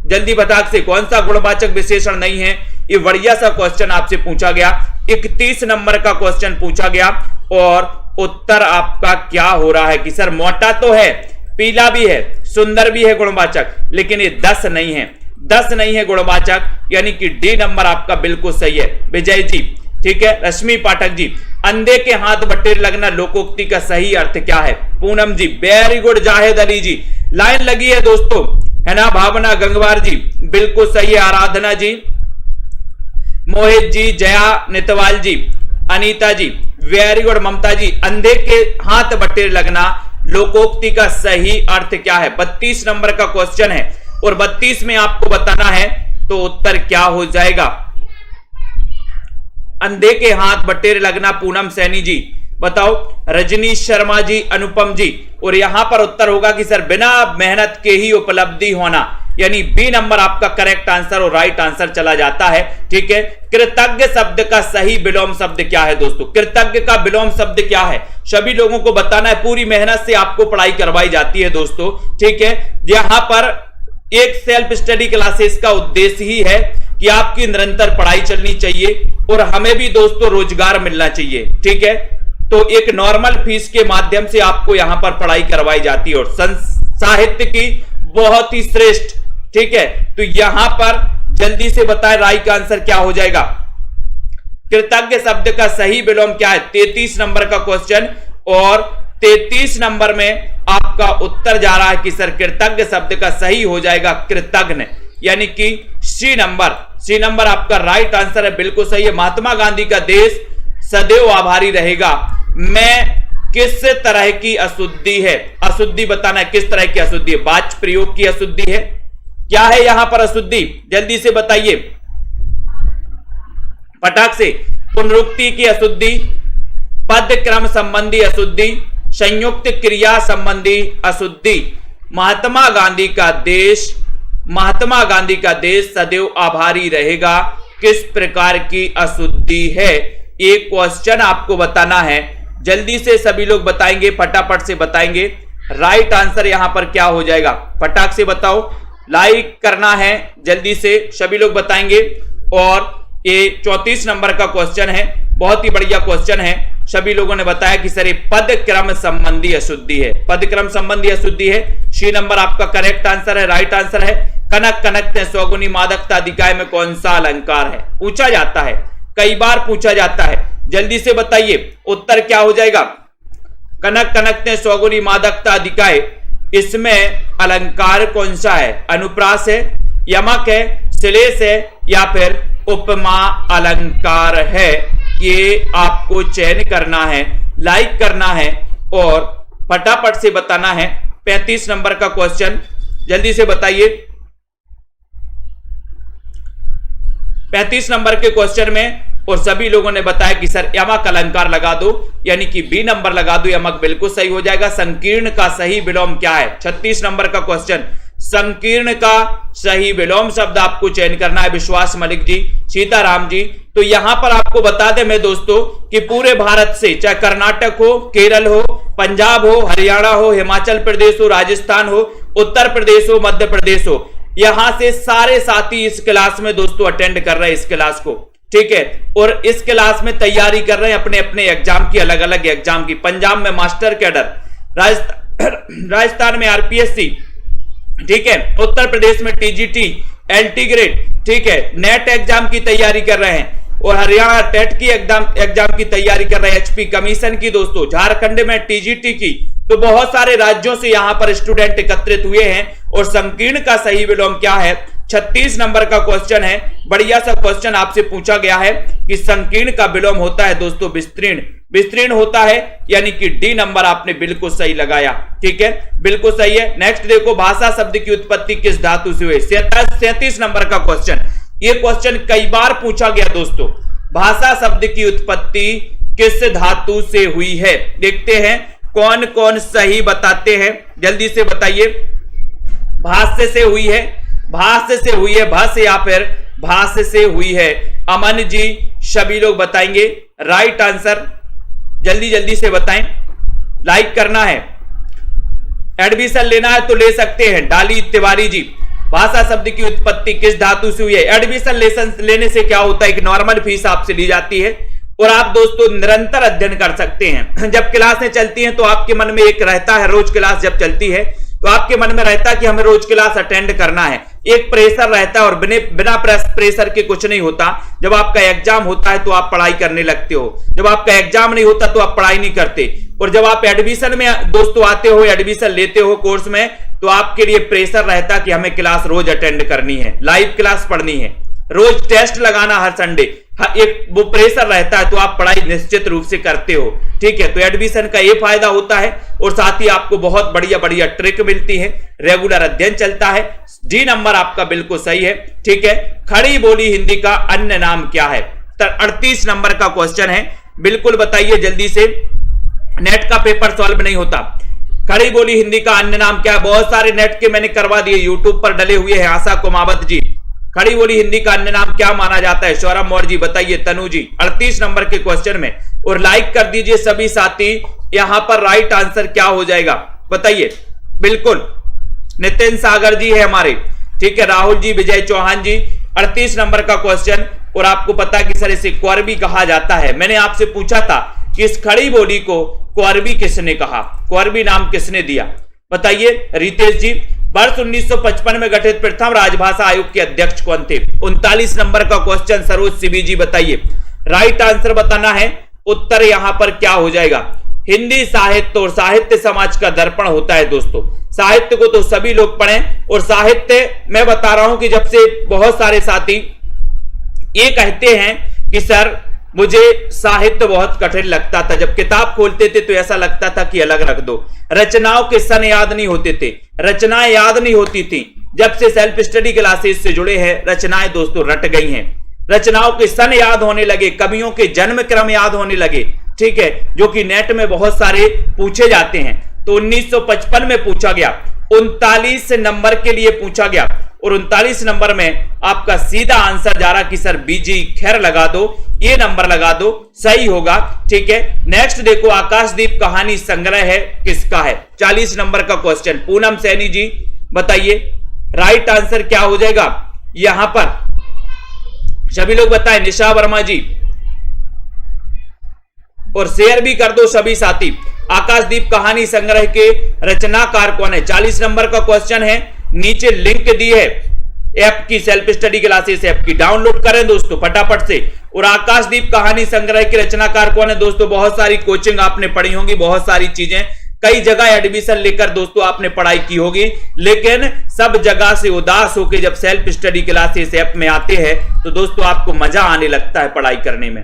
जल्दी फटाक से कौन सा गुणवाचक विशेषण नहीं है? ये बढ़िया सा क्वेश्चन आपसे पूछा गया, 31 नंबर का क्वेश्चन पूछा गया और उत्तर आपका क्या हो रहा है कि सर मोटा तो है, पीला भी है, सुंदर भी है गुणवाचक, लेकिन ये 10 नहीं है। 10 नहीं है गुणवाचक, यानी कि डी नंबर आपका बिल्कुल सही है। विजय जी, ठीक है। रश्मि पाठक जी, अंधे के हाथ बटेर लगना लोकोक्ति का सही अर्थ क्या है? पूनम जी, वेरी गुड। जाहिद अली जी, लाइन लगी है दोस्तों, है ना। भावना गंगवार जी, बिल्कुल सही है। आराधना जी, मोहित जी, जया नितवाल जी, अनीता जी, वेरी गुड। ममता जी, अंधे के हाथ बटेर लगना लोकोक्ति का सही अर्थ क्या है? 32 नंबर का क्वेश्चन है और 32 में आपको बताना है, तो उत्तर क्या हो जाएगा? अंधे के हाथ बटेर लगना, पूनम सैनी जी बताओ। रजनीश शर्मा जी, अनुपम जी, और यहां पर उत्तर होगा कि सर बिना मेहनत के ही उपलब्धि होना, यानी बी नंबर आपका करेक्ट आंसर और राइट आंसर चला जाता है, ठीक है। कृतज्ञ शब्द का सही विलोम शब्द क्या है दोस्तों? कृतज्ञ का विलोम शब्द क्या है? सभी लोगों को बताना है, पूरी मेहनत से आपको पढ़ाई करवाई जाती है दोस्तों, ठीक है। यहां पर एक सेल्फ स्टडी क्लासेस का उद्देश्य ही है कि आपकी निरंतर पढ़ाई चलनी चाहिए और हमें भी दोस्तों रोजगार मिलना चाहिए, ठीक है। तो एक नॉर्मल फीस के माध्यम से आपको यहां पर पढ़ाई करवाई जाती है और साहित्य की बहुत ही श्रेष्ठ, ठीक है। तो यहां पर जल्दी से बताएं राइट आंसर क्या हो जाएगा? कृतज्ञ शब्द का सही विलोम क्या है? 33 नंबर का क्वेश्चन, और 33 नंबर में आपका उत्तर जा रहा है कि सर कृतज्ञ शब्द का सही हो जाएगा कृतज्ञ, यानी कि सी नंबर। सी नंबर आपका राइट आंसर है, बिल्कुल सही है। महात्मा गांधी का देश सदैव आभारी रहेगा मैं किस तरह की अशुद्धि है? अशुद्धि बताना है, किस तरह की अशुद्धि है? वाच्य प्रयोग की अशुद्धि है। क्या है यहां पर अशुद्धि? जल्दी से बताइए फटाक से। पुनरुक्ति की अशुद्धि, पद क्रम संबंधी अशुद्धि, संयुक्त क्रिया संबंधी अशुद्धि। महात्मा गांधी का देश सदैव आभारी रहेगा किस प्रकार की अशुद्धि है? एक क्वेश्चन आपको बताना है, जल्दी से सभी लोग बताएंगे, फटाफट से बताएंगे। राइट आंसर यहां पर क्या हो जाएगा? फटाक से बताओ, लाइक करना है, जल्दी से सभी लोग बताएंगे। और ये 34 नंबर का क्वेश्चन है, बहुत ही बढ़िया क्वेश्चन है। सभी लोगों ने बताया कि सर ये पद क्रम संबंधी अशुद्धि है, पद क्रम संबंधी अशुद्धि है। सी नंबर आपका करेक्ट आंसर है, राइट आंसर है। कनक कनकते स्वगुणी मादकता अधिकाय में कौन सा अलंकार है? पूछा जाता है, कई बार पूछा जाता है, जल्दी से बताइए उत्तर क्या हो जाएगा? कनक कनकते स्वगुणी मादकता अधिकाय, इसमें अलंकार कौन सा है? अनुप्रास है, यमक है, श्लेष है, या फिर उपमा अलंकार है? ये आपको चयन करना है, लाइक करना है और फटाफट से बताना है। 35 नंबर का क्वेश्चन, जल्दी से बताइए। 35 नंबर के क्वेश्चन में और सभी लोगों ने बताया कि सर यमक अलंकार लगा दो, यानी कि बी नंबर लगा दो, यमक बिल्कुल सही हो जाएगा। संकीर्ण का सही विलोम क्या है? 36 नंबर का क्वेश्चन, संकीर्ण का सही विलोम शब्द आपको चयन करना है। विश्वास मलिक जी, सीताराम जी, तो यहां पर आपको बता दें मैं दोस्तों कि पूरे भारत से, चाहे कर्नाटक हो, केरल हो, पंजाब हो, हरियाणा हो, हिमाचल प्रदेश हो, राजस्थान हो, उत्तर प्रदेश हो, मध्य प्रदेश हो, यहां से सारे साथी इस क्लास में दोस्तों अटेंड कर रहे हैं इस क्लास को, ठीक है। और इस क्लास में तैयारी कर रहे हैं अपने अपने एग्जाम की, अलग अलग एग्जाम की। पंजाब में मास्टर कैडर, राजस्थान में आरपीएससी, ठीक है, उत्तर प्रदेश में टीजीटी, एलटी ग्रेड, ठीक है, नेट एग्जाम की तैयारी कर रहे हैं, और हरियाणा टेट की एग्जाम की तैयारी कर रहे हैं, एचपी कमीशन की दोस्तों, झारखंड में टीजीटी की। तो बहुत सारे राज्यों से यहां पर स्टूडेंट एकत्रित हुए हैं। और संकीर्ण का सही विलोम क्या है? 36 नंबर का क्वेश्चन है, बढ़िया सा क्वेश्चन आपसे पूछा गया है कि संकीर्ण का विलोम होता है दोस्तों विस्तीर्ण, विस्तीर्ण होता है, यानी कि डी नंबर आपने बिल्कुल सही लगाया, ठीक है, बिल्कुल सही है। नेक्स्ट देखो, भाषा शब्द की उत्पत्ति किस धातु से हुई? 37 नंबर का क्वेश्चन, ये क्वेश्चन कई बार पूछा गया दोस्तों, भाषा शब्द की उत्पत्ति किस धातु से हुई है? देखते हैं कौन कौन सही बताते हैं, जल्दी से बताइए। भाष्य से हुई है, भाष्य से हुई है, भाष्य या फिर भाष्य से हुई है। अमन जी, सभी लोग बताएंगे राइट आंसर, जल्दी जल्दी से बताएं, लाइक करना है। एडमिशन लेना है तो ले सकते हैं। डाली तिवारी जी, भाषा शब्द की उत्पत्ति किस धातु से हुई है? एडमिशन लेने से क्या होता है कि नॉर्मल फीस आपसे ली जाती है और आप दोस्तों निरंतर अध्ययन कर सकते हैं। जब क्लासें चलती हैं तो आपके मन में एक रहता है, रोज क्लास जब चलती है तो आपके मन में रहता है कि हमें रोज क्लास अटेंड करना है, एक प्रेशर रहता है और बिना प्रेशर के कुछ नहीं होता। जब आपका एग्जाम होता है तो आप पढ़ाई करने लगते हो, जब आपका एग्जाम नहीं होता तो आप पढ़ाई नहीं करते। और जब आप एडमिशन में दोस्तों आते हो, एडमिशन लेते हो कोर्स में, तो आपके लिए प्रेशर रहता कि हमें क्लास रोज अटेंड करनी है, लाइव क्लास पढ़नी है, रोज टेस्ट लगाना हर संडे, एक वो प्रेशर रहता है, तो आप पढ़ाई निश्चित रूप से करते हो। ठीक है, तो एडमिशन का ये फायदा होता है और साथ ही आपको बहुत बढ़िया बढ़िया ट्रिक मिलती है, रेगुलर अध्ययन चलता है। डी नंबर आपका बिल्कुल सही है। ठीक है, खड़ी बोली हिंदी का अन्य नाम क्या है? 38 नंबर का क्वेश्चन है, बिल्कुल बताइए जल्दी से, नेट का पेपर सॉल्व नहीं होता। खड़ी बोली हिंदी का अन्य नाम क्या है? बहुत सारे नेट के मैंने करवा दिए, यूट्यूब पर डले हुए हैं। आशा कुमावत जी, खड़ी बोली हिंदी का अन्य नाम क्या माना जाता है? सौरभ मौर्य जी बताइए, तनु जी 38 नंबर के क्वेश्चन में। और लाइक कर दीजिए सभी साथी। यहां पर राइट आंसर क्या हो जाएगा बताइए? बिल्कुल नितिन सागर जी है हमारे। ठीक है, राहुल जी, विजय चौहान जी, 38 नंबर का क्वेश्चन। और आपको पता है कि सर इसे क्वरबी कहा जाता है। मैंने आपसे पूछा था कि इस खड़ी बोली को क्वरबी किसने कहा, क्वरबी नाम किसने दिया? बताइए रितेश जी। वर्ष 1955 में गठित प्रथम राजभाषा आयोग के अध्यक्ष कौन थे? 39 नंबर का क्वेश्चन, सरोज सिबी जी बताइए। राइट आंसर बताना है। उत्तर यहां पर क्या हो जाएगा? हिंदी साहित्य और साहित्य समाज का दर्पण होता है दोस्तों। साहित्य को तो सभी लोग पढ़ें, और साहित्य मैं बता रहा हूं कि जब से बहुत सारे साथी ये कहते हैं कि सर मुझे साहित्य बहुत कठिन लगता था, जब किताब खोलते थे तो ऐसा लगता था कि अलग रख दो, रचनाओं के सन याद नहीं होते थे, रचनाएं याद नहीं होती थी। जब से सेल्फ स्टडी क्लासेस से जुड़े हैं, रचनाएं दोस्तों रट गई हैं, रचनाओं के सन याद होने लगे, कवियों के जन्म क्रम याद होने लगे। ठीक है, जो कि नेट में बहुत सारे पूछे जाते हैं। तो 1955 में पूछा गया, 39 नंबर के लिए पूछा गया, और 39 नंबर में आपका सीधा आंसर जा रहा कि सर बीजी खैर लगा दो, ये नंबर लगा दो, सही होगा। ठीक है, नेक्स्ट देखो, आकाशदीप कहानी संग्रह है किसका है? 40 नंबर का क्वेश्चन, पूनम सैनी जी बताइए। राइट आंसर क्या हो जाएगा यहां पर? सभी लोग बताएं, निशा वर्मा जी, और शेयर भी कर दो सभी साथी। आकाशदीप कहानी संग्रह के रचनाकार कौन है? 40 नंबर का क्वेश्चन है, नीचे लिंक दी है ऐप की, सेल्फ स्टडी क्लासेस ऐप की, डाउनलोड करें दोस्तों फटाफट से। और आकाशदीप कहानी संग्रह के रचनाकार कौन है दोस्तों? बहुत सारी कोचिंग आपने पढ़ी होंगी, बहुत सारी चीजें, कई जगह एडमिशन लेकर दोस्तों आपने पढ़ाई की होगी, लेकिन सब जगह से उदास होकर जब सेल्फ स्टडी क्लासेस ऐप में आते हैं तो दोस्तों आपको मजा आने लगता है पढ़ाई करने में,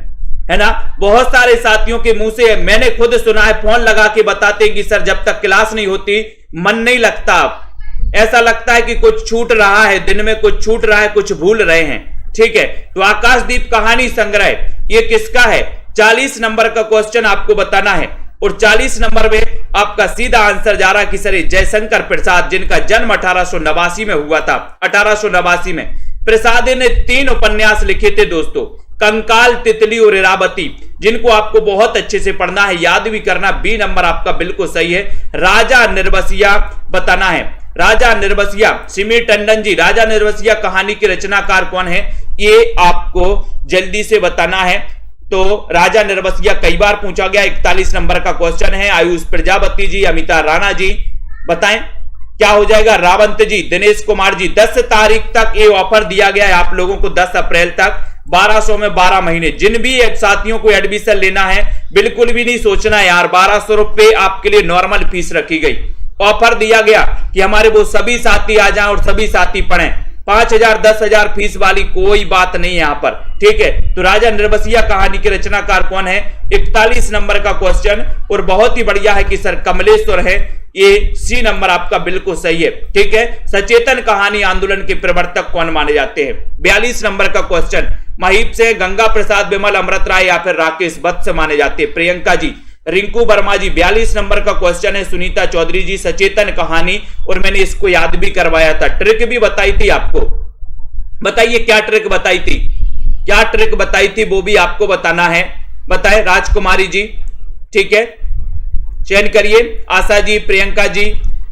है ना। बहुत सारे साथियों के मुंह से मैंने खुद सुना है, फोन लगा के बताते हैं कि सर जब तक क्लास नहीं होती मन नहीं लगता, ऐसा लगता है कि कुछ छूट रहा है, दिन में कुछ छूट रहा है, कुछ भूल रहे हैं। ठीक है, तो आकाशदीप कहानी संग्रह ये किसका है? 40 नंबर का क्वेश्चन आपको बताना है। और 40 नंबर में आपका सीधा आंसर जा रहा कि सर जयशंकर प्रसाद, जिनका जन्म 1889 में हुआ था। 1889 में प्रसाद ने 3 उपन्यास लिखे थे दोस्तों, कंकाल, तितली और इरावती, जिनको आपको बहुत अच्छे से पढ़ना है, याद भी करना। बी नंबर आपका बिल्कुल सही है। राजा निर्बसिया बताना है, राजा निर्बसिया, सिमी टंडन जी, राजा निर्बसिया कहानी के रचनाकार कौन है? ये आपको जल्दी से बताना है। तो राजा निर्बसिया कई बार पूछा गया, 41 नंबर का क्वेश्चन है। आयुष प्रजापति जी, अमिता राणा जी बताएं क्या हो जाएगा? रावंत जी, दिनेश कुमार जी, 10 तारीख तक ये ऑफर दिया गया है आप लोगों को, 10 अप्रैल तक 1200 में 12 महीने। जिन भी साथियों को एडमिशन लेना है बिल्कुल भी नहीं सोचना है यार, 1200 रुपए आपके लिए नॉर्मल फीस रखी गई। ऑफर दिया गया कि हमारे वो सभी साथी आ जाएं और सभी साथी पढ़ें। 5000 10,000 फीस वाली कोई बात नहीं यहां पर। ठीक है, तो राजा निर्बसिया कहानी के रचनाकार कौन है? 41 नंबर का क्वेश्चन, और बहुत ही बढ़िया है कि सर कमलेश्वर है, ये सी नंबर आपका बिल्कुल सही है। ठीक है, सचेतन कहानी आंदोलन के प्रवर्तक कौन माने जाते हैं? 42 नंबर का क्वेश्चन, महीप से गंगा प्रसाद विमल, अमृत राय या फिर राकेश वत्स माने जाते हैं। प्रियंका जी, रिंकू वर्मा जी, 42 नंबर का क्वेश्चन है। सुनीता चौधरी जी, सचेतन कहानी, और मैंने इसको याद भी करवाया था, ट्रिक भी बताई थी आपको। बताइए क्या ट्रिक बताई थी, क्या ट्रिक बताई थी, वो भी आपको बताना है। बताए राजकुमारी जी, ठीक है, चयन करिए। आशा जी, प्रियंका जी,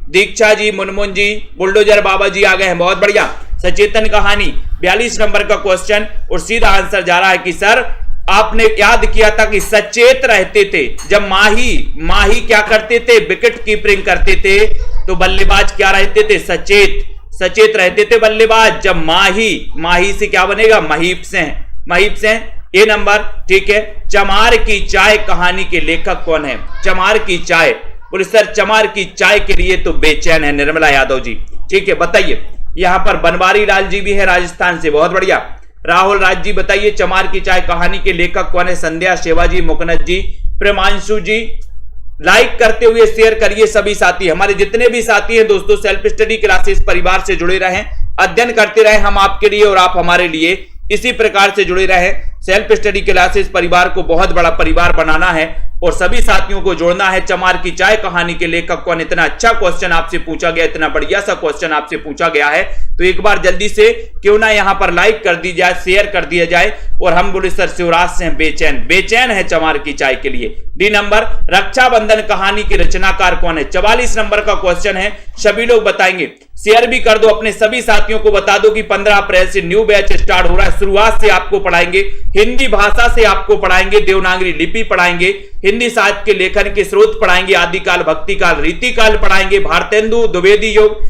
दीक्षा जी, मुनमुन जी, बुलडोजर बाबा जी आ गए हैं, बहुत बढ़िया। सचेतन कहानी 42 नंबर का क्वेश्चन, और सीधा आंसर जा रहा है कि सर आपने याद किया था कि सचेत रहते थे जब माही क्या करते थे? विकेट कीपिंग करते थे, तो बल्लेबाज क्या रहते थे? सचेत। सचेत रहते थे बल्लेबाज। जब माही से क्या बनेगा, महीप से ए नंबर, ठीक है। चमार की चाय कहानी के लेखक कौन है? चमार की चाय, बोले सर चमार की चाय के लिए तो बेचैन है निर्मला यादव जी, ठीक है। बताइए, यहां पर बनवारी लाल जी भी है राजस्थान से, बहुत बढ़िया। राहुल राज जी बताइए चमार की चाय कहानी के लेखक कौन है? संध्या, शिवाजी, मुकनद जी, प्रेमांशु जी। लाइक करते हुए शेयर करिए सभी साथी, हमारे जितने भी साथी हैं दोस्तों, सेल्फ स्टडी क्लासेस परिवार से जुड़े रहें, अध्ययन करते रहें हम आपके लिए और आप हमारे लिए, इसी प्रकार से जुड़े रहें। सेल्फ स्टडी क्लासेस परिवार को बहुत बड़ा परिवार बनाना है और सभी साथियों को जोड़ना है। चमार की चाय कहानी के लेखक कौन? इतना अच्छा क्वेश्चन आपसे पूछा गया, इतना बढ़िया सा क्वेश्चन आपसे पूछा गया है, तो एक बार जल्दी से क्यों ना यहां पर लाइक कर दी जाए, शेयर कर दिया जाए। और हम बोले सर शिवराज से बेचैन है चमार की चाय के लिए। डी नंबर, रक्षाबंधन कहानी के रचनाकार कौन है? 44 नंबर का क्वेश्चन है, सभी लोग बताएंगे। शेयर भी कर दो, अपने सभी साथियों को बता दो कि 15 अप्रैल से न्यू बैच स्टार्ट हो रहा है। शुरुआत से आपको पढ़ाएंगे, हिंदी भाषा से आपको पढ़ाएंगे, देवनागरी लिपि पढ़ाएंगे, हिंदी साहित्य के लेखन के स्रोत पढ़ाएंगे, आदिकाल, भक्तिकाल, रीतिकाल पढ़ाएंगे, भारतेंदु द्विवेदी योग,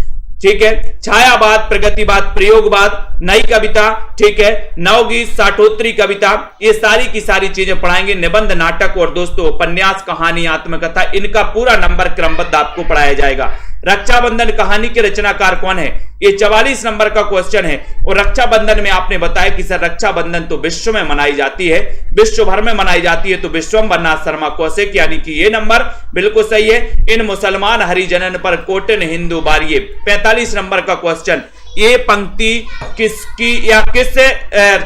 ठीक है, छायावाद, प्रगतिवाद, प्रयोगवाद, नई कविता, ठीक है, नवगीत, साठोत्तरी कविता, ये सारी की सारी चीजें पढ़ाएंगे। निबंध, नाटक और दोस्तों उपन्यास, कहानी, आत्मकथा, इनका पूरा नंबर क्रमबद्ध आपको पढ़ाया जाएगा। रक्षाबंधन कहानी के रचनाकार कौन है? ये 44 नंबर का क्वेश्चन है। और रक्षाबंधन में आपने बताया कि सर रक्षाबंधन तो विश्व में मनाई जाती है, विश्व भर में मनाई जाती है, तो विश्वम्भरनाथ शर्मा कौशिक, यानी कि ये नंबर बिल्कुल सही है। इन मुसलमान हरिजनन पर कोटन हिंदू बारिये, 45 नंबर का क्वेश्चन। ये पंक्ति किसकी या किस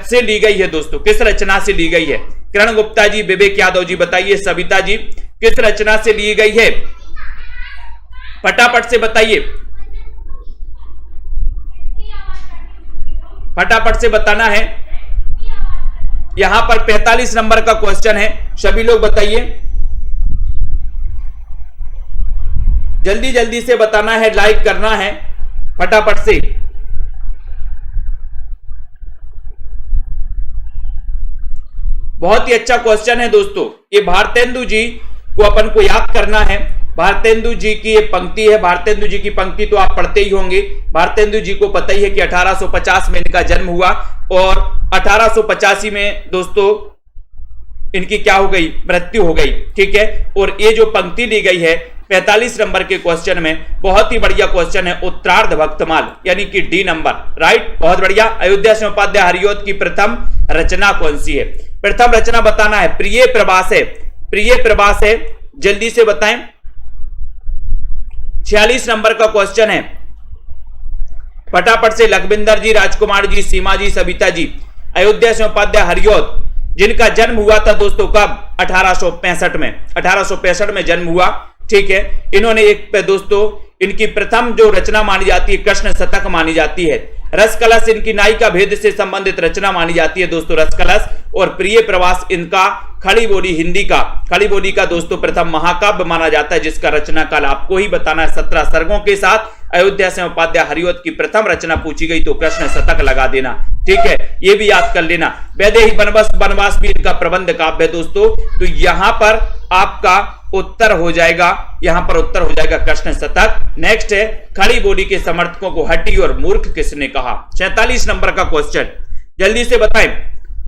से ली गई है दोस्तों, किस रचना से ली गई है? किरण गुप्ता जी, विवेक यादव जी बताइए, सविता जी किस रचना से ली गई है? फटाफट से बताइए, फटाफट से बताना है। यहां पर 45 नंबर का क्वेश्चन है, सभी लोग बताइए, जल्दी जल्दी से बताना है, लाइक करना है फटाफट से। बहुत ही अच्छा क्वेश्चन है दोस्तों। ये भारतेंदु जी को अपन को याद करना है। भारतेंदु जी की ये पंक्ति है, भारतेंदु जी की पंक्ति तो आप पढ़ते ही होंगे। भारतेंदु जी को पता ही है कि 1850 में इनका जन्म हुआ और 1885 में दोस्तों इनकी क्या हो गई, मृत्यु हो गई, ठीक है। और ये जो पंक्ति ली गई है 45 नंबर के क्वेश्चन में, बहुत ही बढ़िया क्वेश्चन है, उत्तरार्ध भक्तमाल, यानी कि डी नंबर, राइट, बहुत बढ़िया। अयोध्या सिंह उपाध्याय हरिऔध की प्रथम रचना कौन सी है? प्रथम रचना बताना है, प्रिय प्रवास है, प्रिय प्रवास है, जल्दी से बताएं। 46 नंबर का क्वेश्चन है, फटाफट से लखविंदर जी, राजकुमार जी, सीमा जी, सविता जी। अयोध्या सिंह उपाध्याय हरिऔध जिनका जन्म हुआ था दोस्तों कब? 1865 में, 1865 में जन्म हुआ, ठीक है। इन्होंने एक दोस्तों इनकी प्रथम जो रचना मानी जाती है कृष्ण शतक मानी जाती है। रसकलश इनकी नायिका भेद से संबंधित रचना मानी जाती है दोस्तों, रसकलश। और प्रिय प्रवास इनका खड़ी बोली, हिंदी का खड़ी बोली का दोस्तों प्रथम महाकाव्य माना जाता है, जिसका रचना काल आपको ही बताना है 17 सर्गों के साथ। अयोध्या सिंह उपाध्याय हरिऔध की प्रथम रचना पूछी गई तो कृष्ण शतक लगा देना, ठीक है, ये भी याद कर लेना। वैदेही वनवास भी इनका प्रबंध काव्य है दोस्तों। तो यहां पर आपका उत्तर हो जाएगा, यहां पर उत्तर हो जाएगा कृष्ण शतक। नेक्स्ट है, खड़ी बोली के समर्थकों को हठी और मूर्ख किसने कहा? 46 नंबर का क्वेश्चन, जल्दी से बताएं।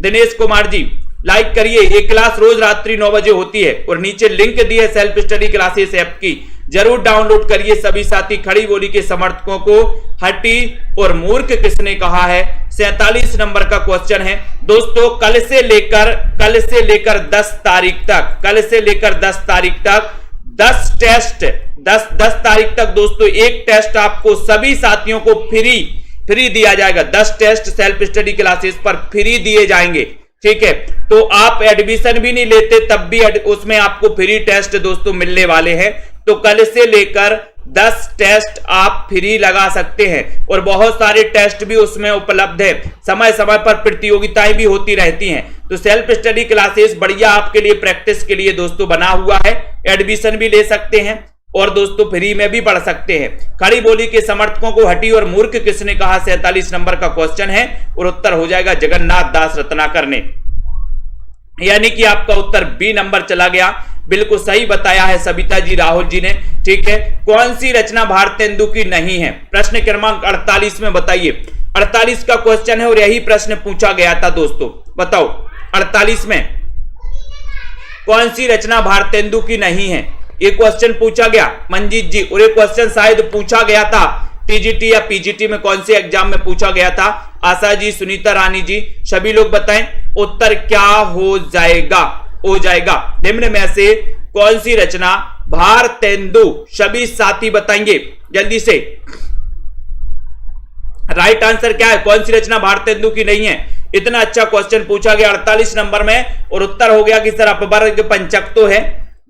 दिनेश कुमार जी लाइक करिए। ये क्लास रोज रात्रि 9 बजे होती है और नीचे लिंक दी है सेल्फ स्टडी क्लासेस ऐप की, जरूर डाउनलोड करिए सभी साथी। खड़ी बोली के समर्थकों को हठी और मूर्ख किसने कहा है? 47 नंबर का क्वेश्चन है दोस्तों। कल से लेकर 10 तारीख तक, कल से लेकर 10 तारीख तक 10 टेस्ट, 10 तारीख तक दोस्तों एक टेस्ट आपको सभी साथियों को फ्री दिया जाएगा। 10 टेस्ट सेल्फ स्टडी क्लासेस पर फ्री दिए जाएंगे, ठीक है। तो आप एडमिशन भी नहीं लेते तब भी उसमें आपको फ्री टेस्ट दोस्तों मिलने वाले हैं। तो कल से लेकर 10 टेस्ट आप फ्री लगा सकते हैं और बहुत सारे टेस्ट भी उसमें उपलब्ध है। समय समय पर प्रतियोगिताएं भी होती रहती हैं। तो सेल्फ स्टडी क्लासेस बढ़िया आपके लिए प्रैक्टिस के लिए दोस्तों बना हुआ है। एडमिशन भी ले सकते हैं और दोस्तों फ्री में भी पढ़ सकते हैं। खड़ी बोली के समर्थकों को हठी और मूर्ख किसने कहा? 47 नंबर का क्वेश्चन है और उत्तर हो जाएगा जगन्नाथ दास रत्नाकर ने, यानी कि आपका उत्तर बी नंबर चला गया। बिल्कुल सही बताया है सविता जी, राहुल जी ने। ठीक है, कौन सी रचना भारतेंदु की नहीं है? प्रश्न क्रमांक 48 में बताइए। 48 का क्वेश्चन है और यही प्रश्न पूछा गया था दोस्तों। बताओ 48 में कौन सी रचना भारतेंदु की नहीं है? ये क्वेश्चन पूछा गया मंजीत जी, और ये क्वेश्चन शायद पूछा गया था टीजीटी या पीजीटी में, कौन से एग्जाम में पूछा गया था? आशा जी, सुनीता रानी जी, सभी लोग बताएं उत्तर क्या हो जाएगा? हो जाएगा निम्न में से कौन सी रचना भारतेंदु? सभी साथी बताएंगे जल्दी से। राइट आंसर क्या है? कौन सी रचना भारतेंदु की नहीं है? इतना अच्छा क्वेश्चन पूछा गया 48 नंबर में, और उत्तर हो गया कि सर अपवर्ग पंचक तो है,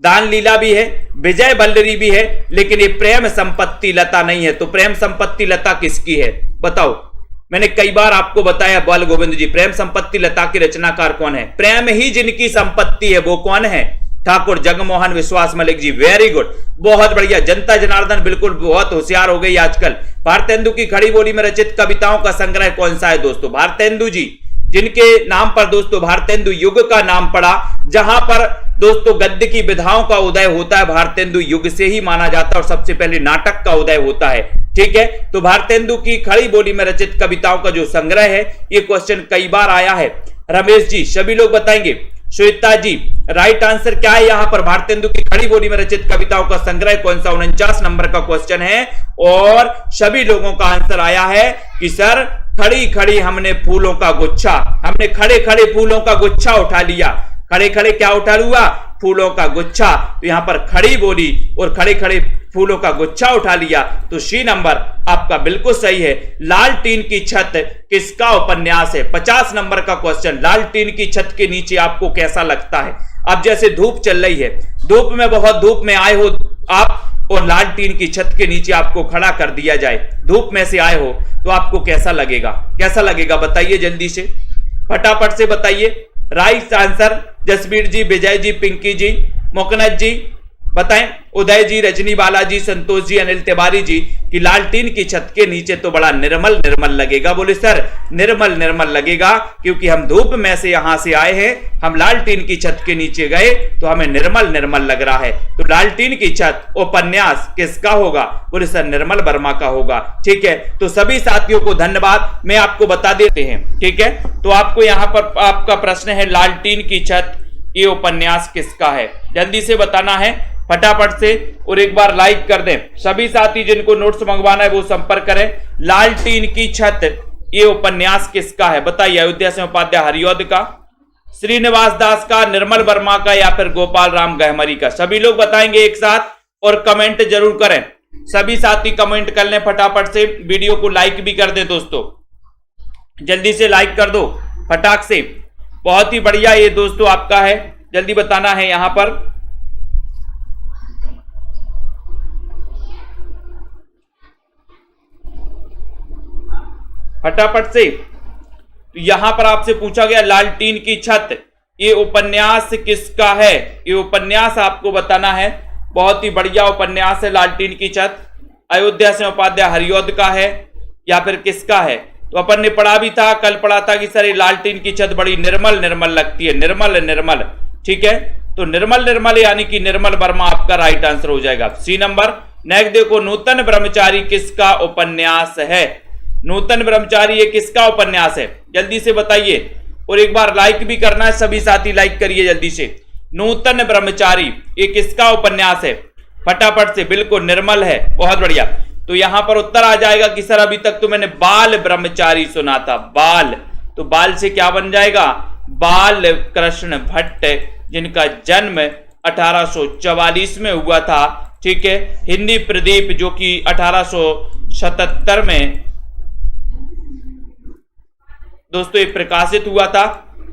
दान लीला भी है, विजय बल्लरी भी है, लेकिन ये प्रेम संपत्ति लता नहीं है। तो प्रेम संपत्ति लता किसकी है? बताओ। मैंने कई बार आपको बताया बाल गोविंद जी, प्रेम संपत्ति लता के रचनाकार कौन है? प्रेम ही जिनकी संपत्ति है वो कौन है? ठाकुर जगमोहन विश्वास मलिक जी। वेरी गुड, बहुत बढ़िया। जनता जनार्दन बिल्कुल बहुत होशियार हो गई आजकल। भारतेंदु की खड़ी बोली में रचित कविताओं का संग्रह कौन सा है दोस्तों? भारतेंदु जी, जिनके नाम पर दोस्तों भारतेंदु युग का नाम पड़ा, जहां पर दोस्तों गद्य की विधाओं का उदय होता है, भारतेंदु युग से ही माना जाता है, और सबसे पहले नाटक का उदय होता है। ठीक है, तो भारतेंदु की खड़ी बोली में रचित कविताओं का जो संग्रह है, ये क्वेश्चन कई बार आया है। रमेश जी, सभी लोग बताएंगे। श्वेता जी, राइट आंसर क्या है यहां पर? भारतेंदु की खड़ी बोली में रचित कविताओं का संग्रह कौन सा? 49 नंबर का क्वेश्चन है, और सभी लोगों का आंसर आया है कि सर खड़ी खड़ी हमने फूलों का गुच्छा, हमने खड़े खड़े फूलों का गुच्छा उठा लिया। खड़े खड़े क्या उठा लिया? फूलों का गुच्छा। तो यहां पर खड़ी बोली और खड़े खड़े फूलों का गुच्छा उठा लिया, तो सी नंबर आपका बिल्कुल सही है। लाल टीन की छत किसका उपन्यास है? 50 नंबर का क्वेश्चन। लाल टीन की छत के नीचे आपको कैसा लगता है? अब जैसे धूप चल रही है, धूप में बहुत धूप में आए हो आप, और लाल टीन की छत के नीचे आपको खड़ा कर दिया जाए, धूप में से आए हो, तो आपको कैसा लगेगा? कैसा लगेगा बताइए जल्दी से, फटाफट से बताइए। राइट आंसर जसबीर जी, विजय जी, पिंकी जी, मोकनत जी बताएं, उदय जी, रजनी बालाजी, संतोष जी, अनिल तिवारी जी कि लाल टीन की छत के नीचे तो बड़ा निर्मल निर्मल लगेगा। बोले सर निर्मल निर्मल लगेगा क्योंकि हम धूप में से यहां से आए हैं, हम लाल टीन की छत के नीचे गए तो हमें निर्मल निर्मल लग रहा है। तो लाल टीन की छत उपन्यास किसका होगा? बोले सर निर्मल वर्मा का होगा। ठीक है, तो सभी साथियों को धन्यवाद। मैं आपको बता देते हैं, ठीक है, तो आपको यहां पर आपका प्रश्न है लाल टीन की छत, ये उपन्यास किसका है? जल्दी से बताना है फटाफट से, और एक बार लाइक कर दें। सभी साथी जिनको नोट्स मंगवाना है वो संपर्क करें। लाल टीन की छत ये उपन्यास किसका है? बताइए। अयोध्या सिंह उपाध्याय हरिऔध का, श्रीनिवास दास का, निर्मल वर्मा का, या फिर गोपाल राम गहमरी का? सभी लोग बताएंगे एक साथ और कमेंट जरूर करें। सभी साथी कमेंट कर लें फटाफट से, वीडियो को लाइक भी कर दें दोस्तों, जल्दी से लाइक कर दो फटाक से। बहुत ही बढ़िया, ये दोस्तों आपका है, जल्दी बताना है यहां पर। फटाफट से, तो यहां पर आपसे पूछा गया लाल टीन की छत ये उपन्यास किसका है? ये उपन्यास आपको बताना है। बहुत ही बढ़िया उपन्यास है लाल टीन की छत। अयोध्या सिंह उपाध्याय हरिऔध का है या फिर किसका है? तो अपन ने पढ़ा भी था, कल पढ़ा था कि सर ये लाल टीन की छत बड़ी निर्मल निर्मल लगती है, निर्मल निर्मल। ठीक है, तो निर्मल निर्मल यानी कि निर्मल वर्मा आपका राइट आंसर हो जाएगा, सी नंबर। नेक्स्ट देखो, नूतन ब्रह्मचारी किसका उपन्यास है? नूतन ब्रह्मचारी ये किसका उपन्यास है? जल्दी से बताइए, और एक बार लाइक भी करना है, सभी साथी लाइक करिए जल्दी से। नूतन ब्रह्मचारी ये किसका उपन्यास है? फटाफट से, बिल्कुल निर्मल है, बहुत बढ़िया। तो यहां पर उत्तर आ जाएगा कि सर अभी तक तो मैंने बाल ब्रह्मचारी सुना था, बाल, तो बाल से क्या बन जाएगा? बाल कृष्ण भट्ट, जिनका जन्म 1844 में हुआ था। ठीक है, हिंदी प्रदीप जो कि 1877 में दोस्तों ये प्रकाशित हुआ था,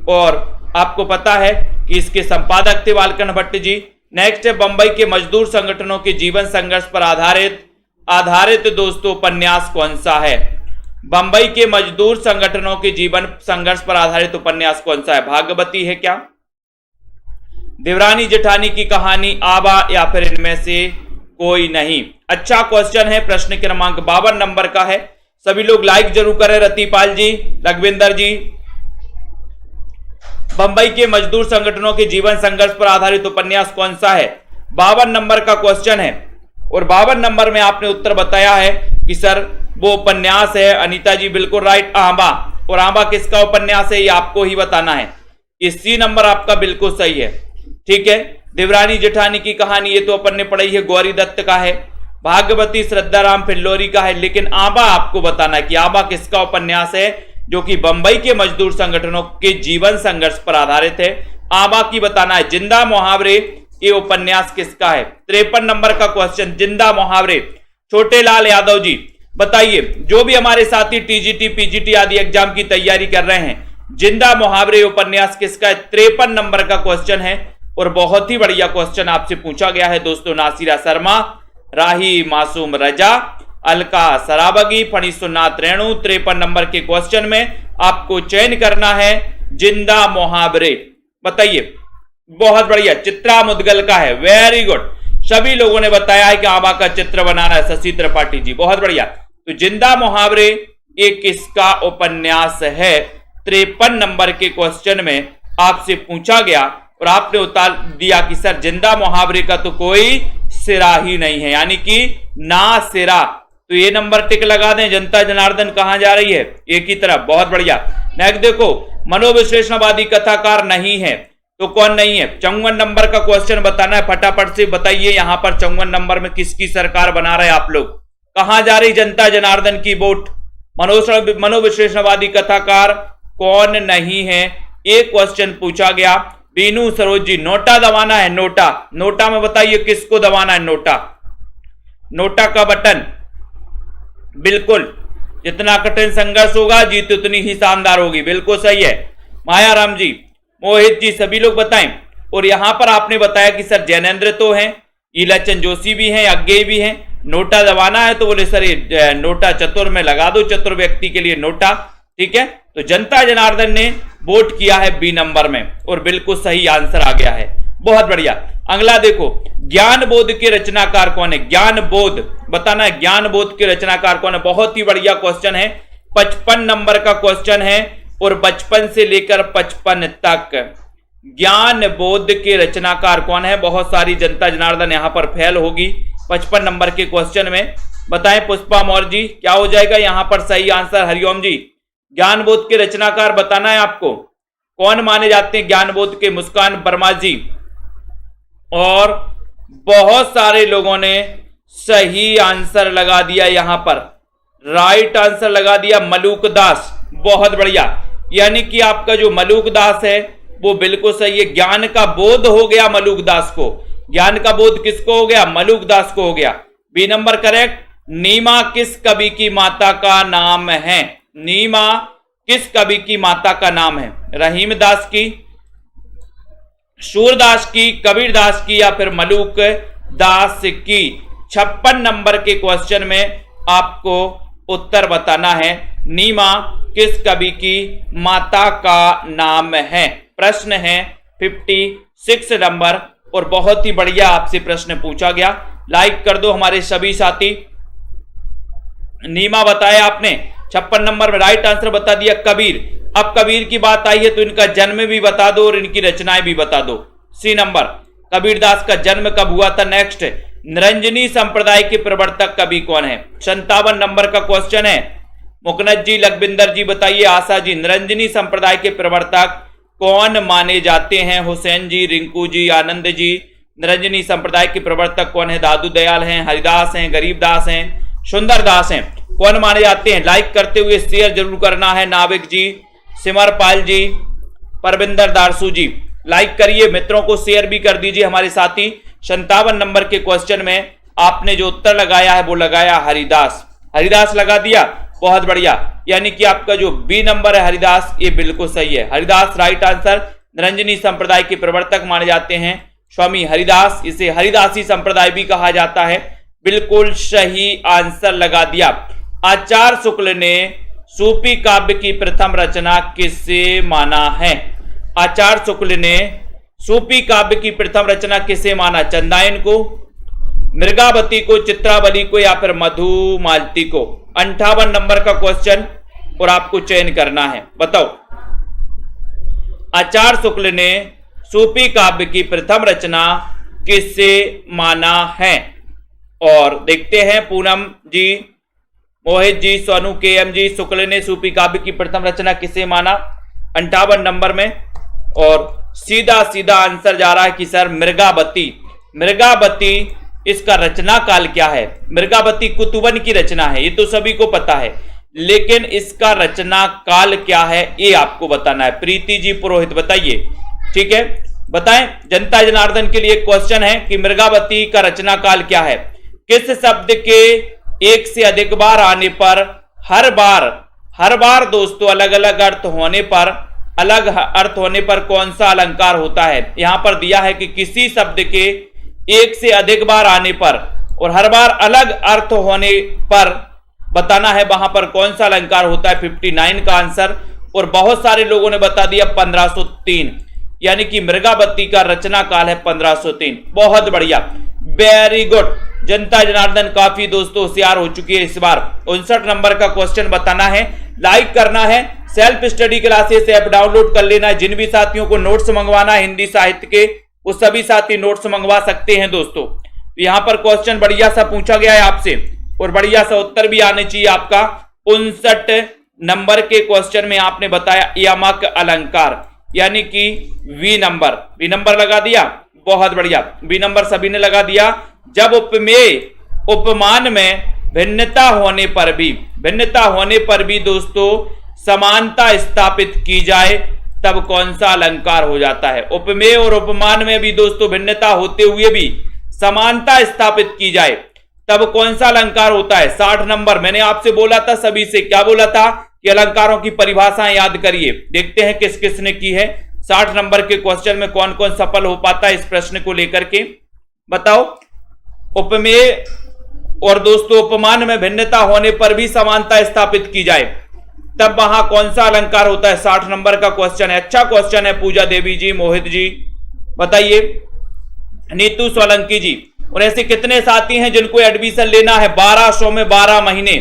और आपको पता है कि इसके संपादक थे बालकृष्ण भट्ट जी। नेक्स्ट है, बंबई के मजदूर संगठनों के जीवन संघर्ष पर आधारित दोस्तों उपन्यास कौन सा है? बंबई के मजदूर संगठनों के जीवन संघर्ष पर आधारित उपन्यास कौन सा है? भागवती है क्या? देवरानी जेठानी की कहानी, आबा, या फिर इनमें से कोई नहीं? अच्छा क्वेश्चन है, प्रश्न क्रमांक 52 नंबर का है। सभी लोग लाइक जरूर करें, रतिपाल जी, लखविंदर जी, बंबई के मजदूर संगठनों के जीवन संघर्ष पर आधारित उपन्यास कौन सा है? 52 नंबर का क्वेश्चन है और 52 नंबर में आपने उत्तर बताया है कि सर वो उपन्यास है, अनीता जी बिल्कुल राइट, आंबा। और आंबा किसका उपन्यास है ये आपको ही बताना है। ये सी नंबर आपका बिल्कुल सही है, ठीक है। देवरानी जेठानी की कहानी ये तो अपन ने पढ़ी है, गौरी दत्त का है। भाग्यवती श्रद्धाराम फिल्लोरी का है, लेकिन आंबा आपको बताना है कि आंबा किसका उपन्यास है जो कि बंबई के मजदूर संगठनों के जीवन संघर्ष पर आधारित है। आंबा की बताना है। जिंदा मुहावरे ये उपन्यास किसका है? 53 नंबर का क्वेश्चन, जिंदा मुहावरे। छोटे लाल यादव जी बताइए, जो भी हमारे साथी टीजीटी पीजीटी आदि एग्जाम की तैयारी कर रहे हैं, जिंदा मुहावरे उपन्यास किसका है? 53 नंबर का क्वेश्चन है और बहुत ही बढ़िया क्वेश्चन आपसे पूछा गया है दोस्तों। नासिरा शर्मा, राही मासूम रजा, अलका सराबगी, फणीसुनाथ रेणु। 53 नंबर के क्वेश्चन में आपको चयन करना है जिंदा मुहावरे। बताइए, बहुत बढ़िया। चित्रा मुदगल का है, वेरी गुड। सभी लोगों ने बताया है कि आंबा का चित्र बनाना है, शशि त्रिपाठी जी, बहुत बढ़िया। तो जिंदा मुहावरे ये किसका उपन्यास है? 53 नंबर के क्वेश्चन में आपसे पूछा गया और आपने उत्तर दिया कि सर जिंदा मुहावरे का तो कोई सिरा ही नहीं है, यानी कि ना सिरा। तो ये नंबर टिक लगा दें। जनता जनार्दन कहां जा रही है? एक ही तरफ, बहुत बढ़िया। नेक्स्ट देखो, मनोविश्लेषणवादी कथाकार नहीं है तो कौन नहीं है? 54 नंबर का क्वेश्चन बताना है, फटाफट से बताइए। यहां पर 54 नंबर में किसकी सरकार बना रहे आप लोग? कहां जा रही जनता जनार्दन की वोट? मनोविश्लेषणवादी कथाकार कौन नहीं है? एक क्वेश्चन पूछा गया। बीनू सरोज जी, नोटा दबाना है, नोटा। नोटा में बताइए किसको दबाना है? नोटा, नोटा का बटन। बिल्कुल, जितना कठिन संघर्ष होगा जीत उतनी ही शानदार होगी, बिल्कुल सही है। मायाराम जी, मोहित जी, सभी लोग बताएं। और यहां पर आपने बताया कि सर जैनेन्द्र तो हैं, ईलाचंद जोशी भी हैं, अज्ञे भी हैं। नोटा दबाना है तो बोले सर ये नोटा चतुर में लगा दो, चतुर व्यक्ति के लिए नोटा, ठीक है। तो जनता जनार्दन ने वोट किया है बी नंबर में और बिल्कुल सही आंसर आ गया है, बहुत बढ़िया। अगला देखो, ज्ञान बोध के रचनाकार कौन है? ज्ञान बोध बताना है, ज्ञान बोध के रचनाकार कौन है? बहुत ही बढ़िया क्वेश्चन है। 55 नंबर का क्वेश्चन है और बचपन से लेकर 55 तक ज्ञान बोध के रचनाकार कौन है? बहुत सारी जनता जनार्दन यहां पर फेल होगी 55 नंबर के क्वेश्चन में। बताएं पुष्पा मौर्य जी, क्या हो जाएगा यहां पर सही आंसर? हरिओम जी, ज्ञान बोध के रचनाकार बताना है आपको, कौन माने जाते हैं ज्ञान बोध के? मुस्कान वर्मा जी, और बहुत सारे लोगों ने सही आंसर लगा दिया, यहां पर राइट आंसर लगा दिया मलूक दास, बहुत बढ़िया। यानी कि आपका जो मलूक दास है वो बिल्कुल सही है। ज्ञान का बोध हो गया मलूक दास को। ज्ञान का बोध किसको हो गया? मलूक दास को हो गया। B number correct. नीमा किस कवि की माता का नाम है? नीमा किस कवि की माता का नाम है? रहीम दास की, सूरदास की, कबीर दास की, या फिर मलूक दास की? 56 नंबर के क्वेश्चन में आपको उत्तर बताना है, नीमा किस कवि की माता का नाम है? प्रश्न है 56 नंबर और बहुत ही बढ़िया आपसे प्रश्न पूछा गया। लाइक कर दो हमारे सभी साथी। नीमा बताया आपने, 56 नंबर में राइट आंसर बता दिया कबीर। अब कबीर की बात आई है तो इनका जन्म भी बता दो और इनकी रचनाएं भी बता दो। सी नंबर, कबीरदास का जन्म कब हुआ था? नेक्स्ट, निरंजनी संप्रदाय के प्रवर्तक कवि कौन है? 57 नंबर का क्वेश्चन है। मुकनद जी, लखविंदर जी बताइए, आशा जी, निरंजनी संप्रदाय के प्रवर्तक कौन माने जाते हैं? हुसैन जी, रिंकू जी, आनंद जी, निरंजनी संप्रदाय के प्रवर्तक कौन है? दादू दयाल हैं, हरिदास हैं, गरीबदास हैं, सुंदरदास हैं, कौन माने जाते हैं? लाइक करते हुए शेयर जरूर करना है। नाविक जी, सिमरपाल जी, परविंदर दारसू जी, लाइक करिए, मित्रों को शेयर भी कर दीजिए हमारे साथी। 57 नंबर के क्वेश्चन में आपने जो उत्तर लगाया है वो लगाया हरिदास। हरिदास लगा दिया, बहुत बढ़िया। यानी कि आपका जो बी नंबर है हरिदास, ये बिल्कुल सही है। Haridas right answer. निरंजनी संप्रदाय के प्रवर्तक माने जाते हैं स्वामी हरिदास, इसे हरिदासी संप्रदाय भी कहा जाता है। बिल्कुल सही आंसर लगा दिया। आचार्य शुक्ल ने सूफी काव्य की प्रथम रचना किसे माना है? आचार्य शुक्ल ने सूफी काव्य की प्रथम रचना किसे माना? चंदायन को, मृगावती को, चित्रावली को, या फिर मधुमालती को? 58 नंबर का क्वेश्चन और आपको चयन करना है, बताओ। आचार्य शुक्ल ने सूफी काव्य की प्रथम रचना किससे माना है? और देखते हैं पूनम जी, मोहित जी, सोनू, KM जी, शुक्ल ने सूफी काव्य की प्रथम रचना किसे माना? 58 नंबर में। और सीधा सीधा आंसर जा रहा है कि सर मृगावती। मृगावती इसका रचना काल क्या है? मृगावती कुतुबन की रचना है, ये तो सभी को पता है, लेकिन इसका रचना काल क्या है ये आपको बताना है। प्रीति जी पुरोहित बताइए, ठीक है, बताएं। जनता जनार्दन के लिए क्वेश्चन है कि मृगावती का रचना काल क्या है? किस शब्द के एक से अधिक बार आने पर हर बार दोस्तों अलग अलग अर्थ होने पर कौन सा अलंकार होता है? यहां पर दिया है कि किसी शब्द के एक से अधिक बार आने पर और हर बार अलग अर्थ होने पर बताना है, वहां पर कौन सा अलंकार होता है? 59 का आंसर। और बहुत सारे लोगों ने बता दिया 1503, यानी कि मृगावती का रचना काल है 1503। बहुत बढ़िया, वेरी गुड। जनता जनार्दन काफी दोस्तों होशियार हो चुकी है इस बार। 59 नंबर का क्वेश्चन बताना है, लाइक करना है, self study classes app download कर लेना है। जिन भी साथियों को नोट्स मंगवाना है हिंदी साहित्य के, वो सभी साथी नोट्स मंगवा सकते हैं दोस्तों। यहां पर क्वेश्चन बढ़िया सा पूछा गया है आपसे और बढ़िया सा उत्तर भी आने चाहिए आपका। 59 नंबर के क्वेश्चन में आपने बताया यमक अलंकार, यानी कि वी नंबर लगा दिया। बहुत बढ़िया, बी नंबर सभी ने लगा दिया। जब उपमेय उपमान में भिन्नता होने पर भी दोस्तों समानता स्थापित की जाए, तब कौन सा अलंकार हो जाता है? उपमेय और उपमान में भी दोस्तों भिन्नता होते हुए भी समानता स्थापित की जाए, तब कौन सा अलंकार होता है? 60 नंबर। मैंने आपसे बोला था, सभी से क्या बोला था कि अलंकारों की परिभाषाएं याद करिए। देखते हैं किस किस ने की है। 60 नंबर के क्वेश्चन में कौन कौन सफल हो पाता है इस प्रश्न को लेकर के, बताओ। उपमेय और दोस्तों उपमान में भिन्नता होने पर भी समानता स्थापित की जाए, तब वहां कौन सा अलंकार होता है? 60 नंबर का क्वेश्चन है। अच्छा क्वेश्चन है। पूजा देवी जी, मोहित जी बताइए। नीतू सोलंकी जी, और ऐसे कितने साथी हैं जिनको एडमिशन लेना है? 1200 में 12 महीने,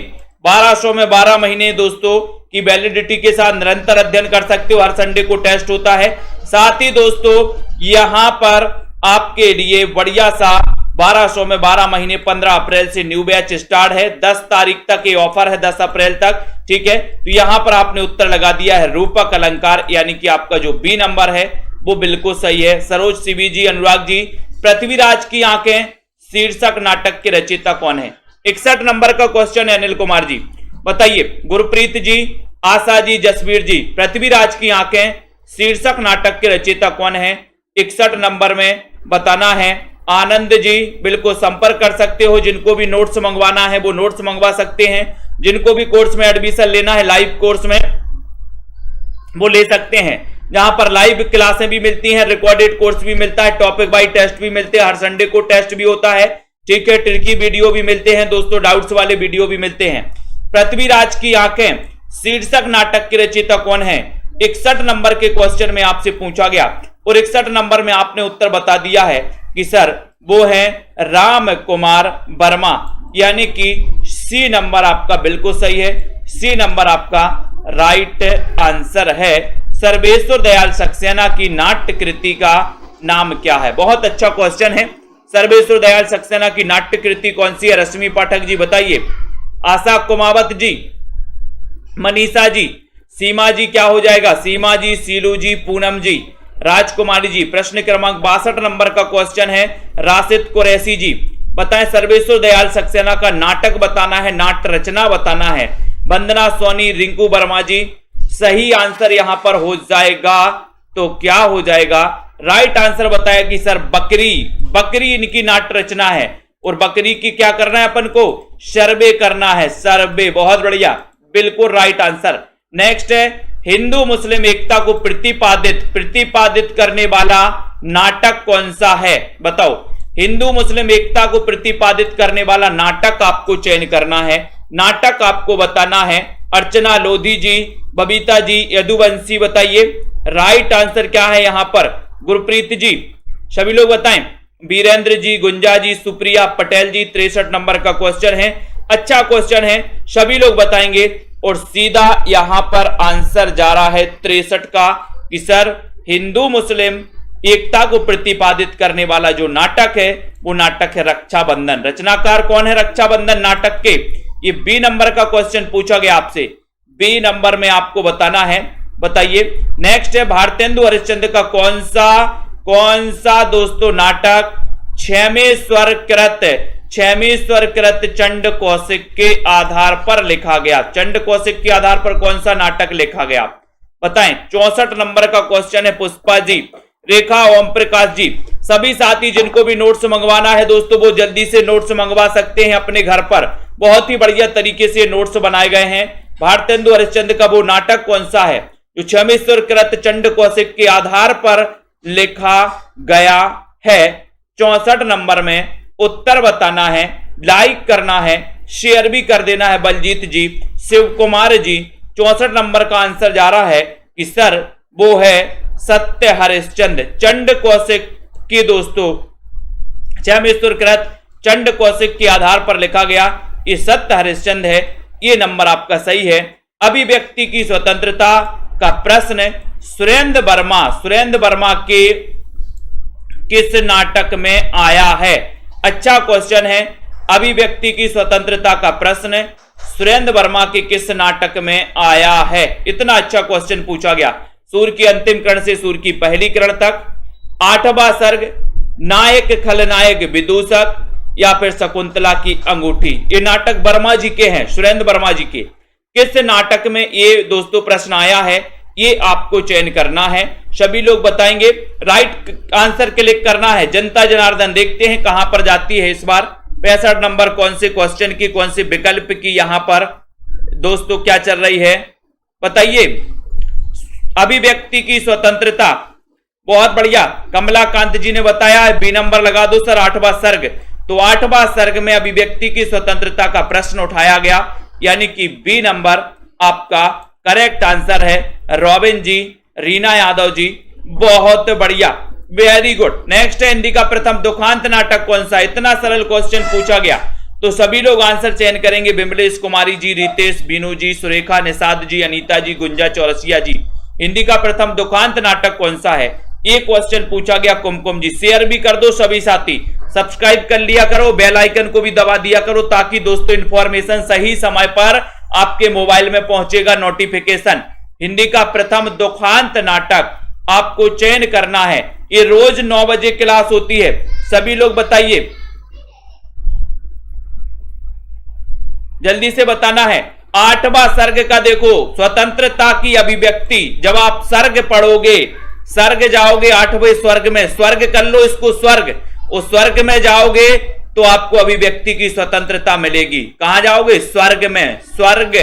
1200 में 12 महीने दोस्तों की वैलिडिटी के साथ निरंतर अध्ययन कर सकते हो। हर संडे को टेस्ट होता है। साथ ही दोस्तों यहां पर आपके लिए बढ़िया सा 1200 में 12 महीने 15 अप्रैल से न्यू बैच स्टार्ट है। 10 तारीख तक ये ऑफर है, 10 अप्रैल तक, ठीक है। तो यहां पर आपने उत्तर लगा दिया है रूपक अलंकार, यानी कि आपका जो बी नंबर है वो बिल्कुल सही है। सरोज सीबी जी, अनुराग जी, पृथ्वीराज की आंखें शीर्षक नाटक के रचयिता कौन है? 61 नंबर का क्वेश्चन है। अनिल कुमार जी बताइए। गुरप्रीत जी, आशा जी, जसवीर जी, पृथ्वीराज की आंखें शीर्षक नाटक के रचयिता कौन है? 61 नंबर में बताना है। आनंद जी बिल्कुल संपर्क कर सकते हो, जिनको भी नोट्स मंगवाना है वो नोट्स मंगवा सकते हैं। जिनको भी कोर्स में एडमिशन लेना है लाइव कोर्स में वो ले सकते हैं, जहां पर लाइव क्लासें भी मिलती हैं, रिकॉर्डेड कोर्स भी मिलता है, टॉपिक वाइज टेस्ट भी मिलते हैं, हर संडे को टेस्ट भी होता है, ठीक है। ट्रिकी वीडियो भी मिलते हैं दोस्तों, डाउट्स वाले वीडियो भी मिलते हैं। पृथ्वीराज की आंखें शीर्षक नाटक के रचयिता कौन है? 61 नंबर के क्वेश्चन में आपसे पूछा गया और 61 नंबर में आपने उत्तर बता दिया है कि सर वो है राम कुमार वर्मा, यानी कि सी नंबर आपका बिल्कुल सही है। सी नंबर आपका राइट आंसर है। सर्वेश्वर दयाल सक्सेना की नाट्य कृति का नाम क्या है? बहुत अच्छा क्वेश्चन है। सर्वेश्वर दयाल सक्सेना की नाट्य कृति कौन सी है? रश्मि पाठक जी बताइए। आशा कुमावत जी, मनीषा जी, सीमा जी क्या हो जाएगा? सीमा जी, सीलू जी, पूनम जी, राजकुमारी जी। प्रश्न क्रमांक 62 नंबर का क्वेश्चन है। राशिद कुरैशी जी बताएं। सर्वेश्वर दयाल सक्सेना का नाटक बताना है, नाट्य रचना बताना है। वंदना सोनी, रिंकू वर्मा जी, सही आंसर यहां पर हो जाएगा तो क्या हो जाएगा? राइट आंसर बताया कि सर बकरी इनकी नाट्य रचना है और बकरी की क्या करना है अपन को? सर्वे करना है, सर्वे। बहुत बढ़िया, बिल्कुल राइट आंसर। नेक्स्ट है हिंदू मुस्लिम एकता को प्रतिपादित करने वाला नाटक कौन सा है? बताओ। हिंदू मुस्लिम एकता को प्रतिपादित करने वाला नाटक आपको चयन करना है, नाटक आपको बताना है। अर्चना लोधी जी, बबीता जी, यदुवंशी बताइए राइट आंसर क्या है यहां पर? गुरप्रीत जी, सभी लोग बताएं। वीरेंद्र जी, गुंजा जी, सुप्रिया पटेल जी, 63 नंबर का क्वेश्चन है। अच्छा क्वेश्चन है, सभी लोग बताएंगे और सीधा यहां पर आंसर जा रहा है 63 का कि सर हिंदू मुस्लिम एकता को प्रतिपादित करने वाला जो नाटक है वो नाटक है रक्षाबंधन। रचनाकार कौन है रक्षाबंधन नाटक के? ये बी नंबर का क्वेश्चन पूछा गया आपसे, बी नंबर में आपको बताना है। बताइए नेक्स्ट है भारतेंदु हरिश्चंद्र का कौन सा दोस्तों नाटक छहवें स्वरकृत चंड कौशिक के आधार पर लिखा गया? चंड कौशिक के आधार पर कौन सा नाटक लिखा गया बताएं। 64 नंबर का क्वेश्चन है पुष्पा जी, रेखा, ओम प्रकाश जी। सभी साथी जिनको भी नोट्स मंगवाना है दोस्तों वो जल्दी से नोट्स मंगवा सकते हैं अपने घर पर। बहुत ही बढ़िया तरीके से नोट्स बनाए गए हैं। भारतेंदु हरिश्चंद्र का वो नाटक कौन सा है जो छहवें स्वरकृत चंड कौशिक के आधार पर लिखा गया है? 64 नंबर में उत्तर बताना है, लाइक करना है, शेयर भी कर देना है। बलजीत जी, शिव कुमार जी, 64 नंबर का आंसर जा रहा है कि सर वो है सत्य हरिश्चंद्र। चंड कौशिक की दोस्तों छहवें स्वरकृत चंड कौशिक के आधार पर लिखा गया ये सत्य हरिश्चंद्र है। ये नंबर आपका सही है। अभिव्यक्ति की स्वतंत्रता का प्रश्न सुरेंद्र वर्मा के किस नाटक में आया है? अच्छा क्वेश्चन है। अभिव्यक्ति की स्वतंत्रता का प्रश्न सुरेंद्र वर्मा के किस नाटक में आया है? इतना अच्छा क्वेश्चन पूछा गया। सूर्य की अंतिम किरण से सूर्य की पहली किरण तक, 8वां सर्ग, नायक खलनायक विदूषक या फिर शकुंतला की अंगूठी। ये नाटक वर्मा जी के हैं, सुरेंद्र वर्मा जी के। किस नाटक में ये दोस्तों प्रश्न आया है ये आपको चयन करना है। सभी लोग बताएंगे, राइट आंसर क्लिक करना है। जनता जनार्दन देखते हैं कहां पर जाती है इस बार। 65 नंबर कौन से क्वेश्चन की, कौन से विकल्प की यहां पर दोस्तों क्या चल रही है बताइए। अभिव्यक्ति की स्वतंत्रता, बहुत बढ़िया। कमलाकांत जी ने बताया है, बी नंबर लगा दो सर। 8वां सर्ग, तो 8वां सर्ग में अभिव्यक्ति की स्वतंत्रता का प्रश्न उठाया गया, यानी कि बी नंबर आपका करेक्ट आंसर है। रॉबिन जी, रीना यादव जी, बहुत बढ़िया, वेरी गुड। नेक्स्ट है हिंदी का प्रथम दुखांत नाटक कौन सा? इतना सरल क्वेश्चन पूछा गया तो सभी लोग आंसर चयन करेंगे। बिमलेश कुमारी जी, रितेश, बीनू जी, सुरेखा, निषाद जी, अनीता जी, गुंजा चौरसिया जी। हिंदी का प्रथम दुखांत नाटक कौन सा है? ये क्वेश्चन पूछा गया। कुमकुम जी, शेयर भी कर दो सभी साथी, सब्सक्राइब कर लिया करो, बेल आइकन को भी दबा दिया करो ताकि दोस्तों इंफॉर्मेशन सही समय पर आपके मोबाइल में पहुंचेगा नोटिफिकेशन। हिंदी का प्रथम दुखांत नाटक आपको चयन करना है। ये रोज 9 बजे क्लास होती है। सभी लोग बताइए, जल्दी से बताना है। 8वां सर्ग का देखो, स्वतंत्रता की अभिव्यक्ति। जब आप सर्ग पढ़ोगे, सर्ग जाओगे 8वें स्वर्ग में, स्वर्ग कर लो इसको स्वर्ग, उस स्वर्ग में जाओगे तो आपको अभिव्यक्ति की स्वतंत्रता मिलेगी। कहां जाओगे? स्वर्ग में। स्वर्ग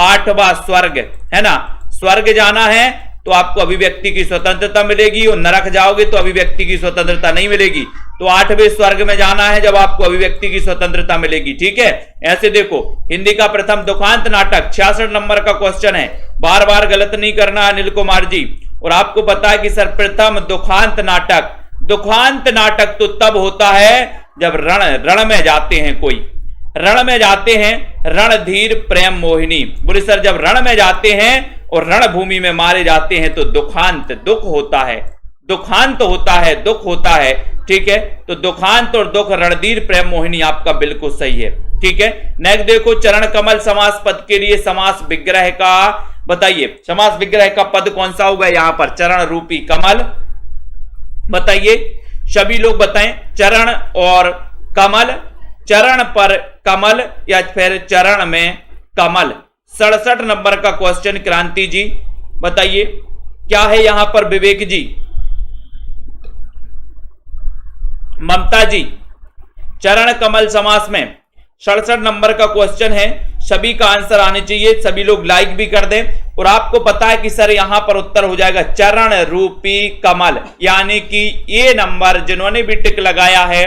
8वां स्वर्ग है ना, स्वर्ग जाना है तो आपको अभिव्यक्ति की स्वतंत्रता मिलेगी, और नरक जाओगे तो अभिव्यक्ति की स्वतंत्रता नहीं मिलेगी। तो 8वें स्वर्ग में जाना है जब आपको अभिव्यक्ति की स्वतंत्रता मिलेगी। ठीक है, ऐसे देखो हिंदी का प्रथम दुखांत नाटक 66 नंबर का क्वेश्चन है। बार बार गलत नहीं करना है अनिल कुमार जी। और आपको पता है कि सर प्रथम दुखांत नाटक तो तब होता है जब रण में जाते हैं, कोई रण में जाते हैं, रणधीर प्रेम मोहिनी। बोले सर जब रण में जाते हैं और रणभूमि में मारे जाते हैं तो दुखांत दुख होता है, दुखांत होता है, दुख होता है। ठीक है, तो दुखांत और दुख, रणधीर प्रेम मोहिनी आपका बिल्कुल सही है। ठीक है, नेक्स्ट देखो, चरण कमल समास पद के लिए समास विग्रह का बताइए। समास विग्रह का पद कौन सा होगा यहां पर? चरण रूपी कमल। बताइए सभी लोग बताएं, चरण और कमल, चरण पर कमल या फिर चरण में कमल। 67 नंबर का क्वेश्चन क्रांति जी बताइए क्या है यहां पर? विवेक जी, ममता जी, चरण कमल समास में 67 नंबर का क्वेश्चन है। सभी का आंसर आने चाहिए, सभी लोग लाइक भी कर दें। और आपको पता है कि सर यहां पर उत्तर हो जाएगा चरण रूपी कमल, यानी कि ये नंबर जिन्होंने भी टिक लगाया है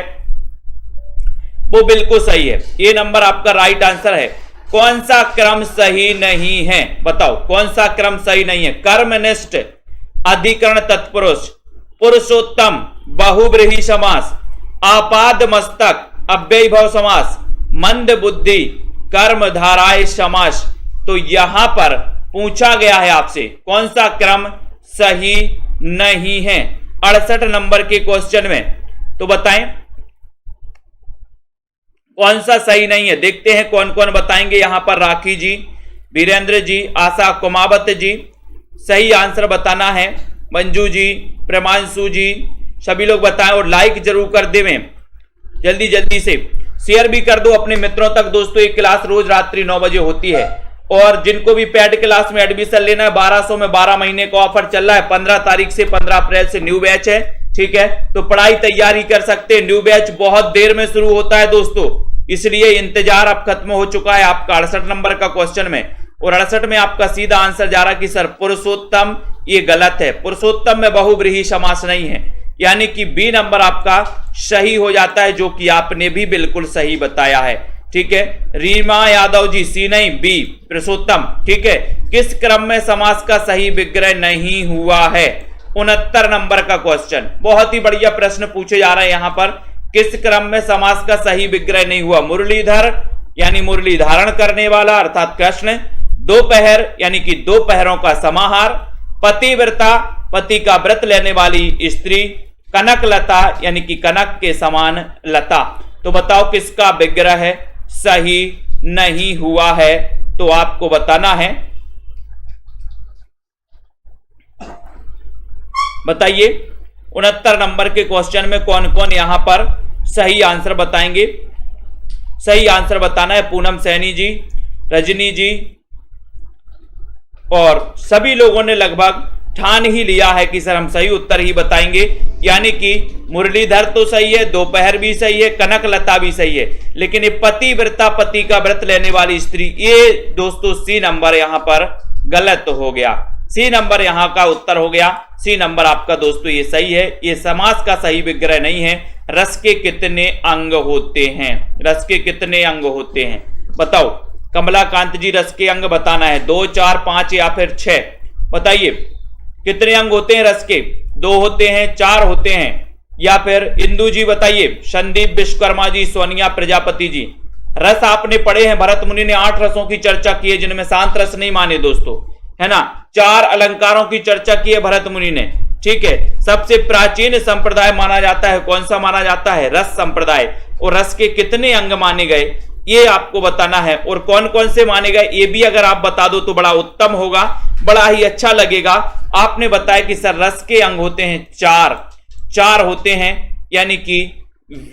वो बिल्कुल सही है। ये नंबर आपका राइट आंसर है। कौन सा क्रम सही नहीं है बताओ? कौन सा क्रम सही नहीं है? कर्मनिष्ठ, अधिकरण तत्पुरुष, पुरुषोत्तम, बहुब्रीहि समास, आपाद मस्तक, अव्ययीभाव समास, मंद बुद्धि, कर्मधाराय समास। तो यहां पर पूछा गया है आपसे कौन सा क्रम सही नहीं है 68 नंबर के क्वेश्चन में। तो बताएं कौन सा सही नहीं है। देखते हैं कौन कौन बताएंगे यहां पर। राखी जी, वीरेंद्र जी, आशा कुमावत जी, सही आंसर बताना है। मंजू जी, प्रेमांशु जी, सभी लोग बताएं और लाइक जरूर कर देवें जल्दी जल्दी से। शेयर भी कर दो अपने मित्रों तक। दोस्तों ये क्लास रोज रात्रि 9 बजे होती है और जिनको भी पेड क्लास में एडमिशन लेना है 1200 में 12 महीने का ऑफर चल रहा है। 15 तारीख से 15 अप्रैल से न्यू बैच है, ठीक है। तो पढ़ाई तैयारी कर सकते हैं। न्यू बैच बहुत देर में शुरू होता है दोस्तों, इसलिए इंतजार अब खत्म हो चुका है आपका 68 नंबर का क्वेश्चन में। और 68 में आपका सीधा आंसर जा रहा कि सर पुरुषोत्तम, ये गलत है। पुरुषोत्तम में बहुव्रीहि समास नहीं है, यानी कि बी नंबर आपका सही हो जाता है, जो कि आपने भी बिल्कुल सही बताया है, ठीक है। रीमा यादव जी, सी नहीं बी पुरुषोत्तम, ठीक है। किस क्रम में समास का सही विग्रह नहीं हुआ है? 69 नंबर का क्वेश्चन, बहुत ही बढ़िया प्रश्न पूछे जा रहे हैं यहां पर। किस क्रम में समास का सही विग्रह नहीं हुआ? मुरलीधर यानी मुरली धारण करने वाला अर्थात कृष्ण, दोपहर यानी कि दोपहरों का समाहार, पतिव्रता पति का व्रत लेने वाली स्त्री, कनकलता यानी कि कनक के समान लता। तो बताओ किसका विग्रह सही नहीं हुआ है? तो आपको बताना है, बताइए 69 नंबर के क्वेश्चन में कौन कौन यहां पर सही आंसर बताएंगे। सही आंसर बताना है पूनम सैनी जी, रजनी जी, और सभी लोगों ने लगभग ठान ही लिया है कि सर हम सही उत्तर ही बताएंगे। यानी कि मुरलीधर तो सही है, दोपहर भी सही है, कनकलता भी सही है, लेकिन ये पतिव्रता पति का व्रत लेने वाली स्त्री, ये दोस्तों सी नंबर यहां पर गलत हो गया। सी नंबर यहां का उत्तर हो गया। सी नंबर आपका दोस्तों ये सही है। ये समास का सही विग्रह नहीं है। रस के कितने अंग होते हैं? रस के कितने अंग होते हैं बताओ। कमलाकांत जी, रस के अंग बताना है, 2, 4, 5 या फिर 6। बताइए कितने अंग होते हैं रस के? 2 होते हैं, 4 होते हैं, या फिर इंदु जी बताइए। संदीप विश्वकर्मा जी, सोनिया प्रजापति जी, रस आपने पढ़े हैं, भरत मुनि ने 8 रसों की चर्चा की है, जिनमें शांत रस नहीं माने दोस्तों, है ना। 4 अलंकारों की चर्चा की है भरत मुनि ने, ठीक है। सबसे प्राचीन संप्रदाय माना जाता है, कौन सा माना जाता है? रस संप्रदाय। और रस के कितने अंग माने गए ये आपको बताना है, और कौन कौन से माने गए ये भी अगर आप बता दो तो बड़ा उत्तम होगा, बड़ा ही अच्छा लगेगा। आपने बताया कि सर रस के अंग होते हैं 4 होते हैं, यानी कि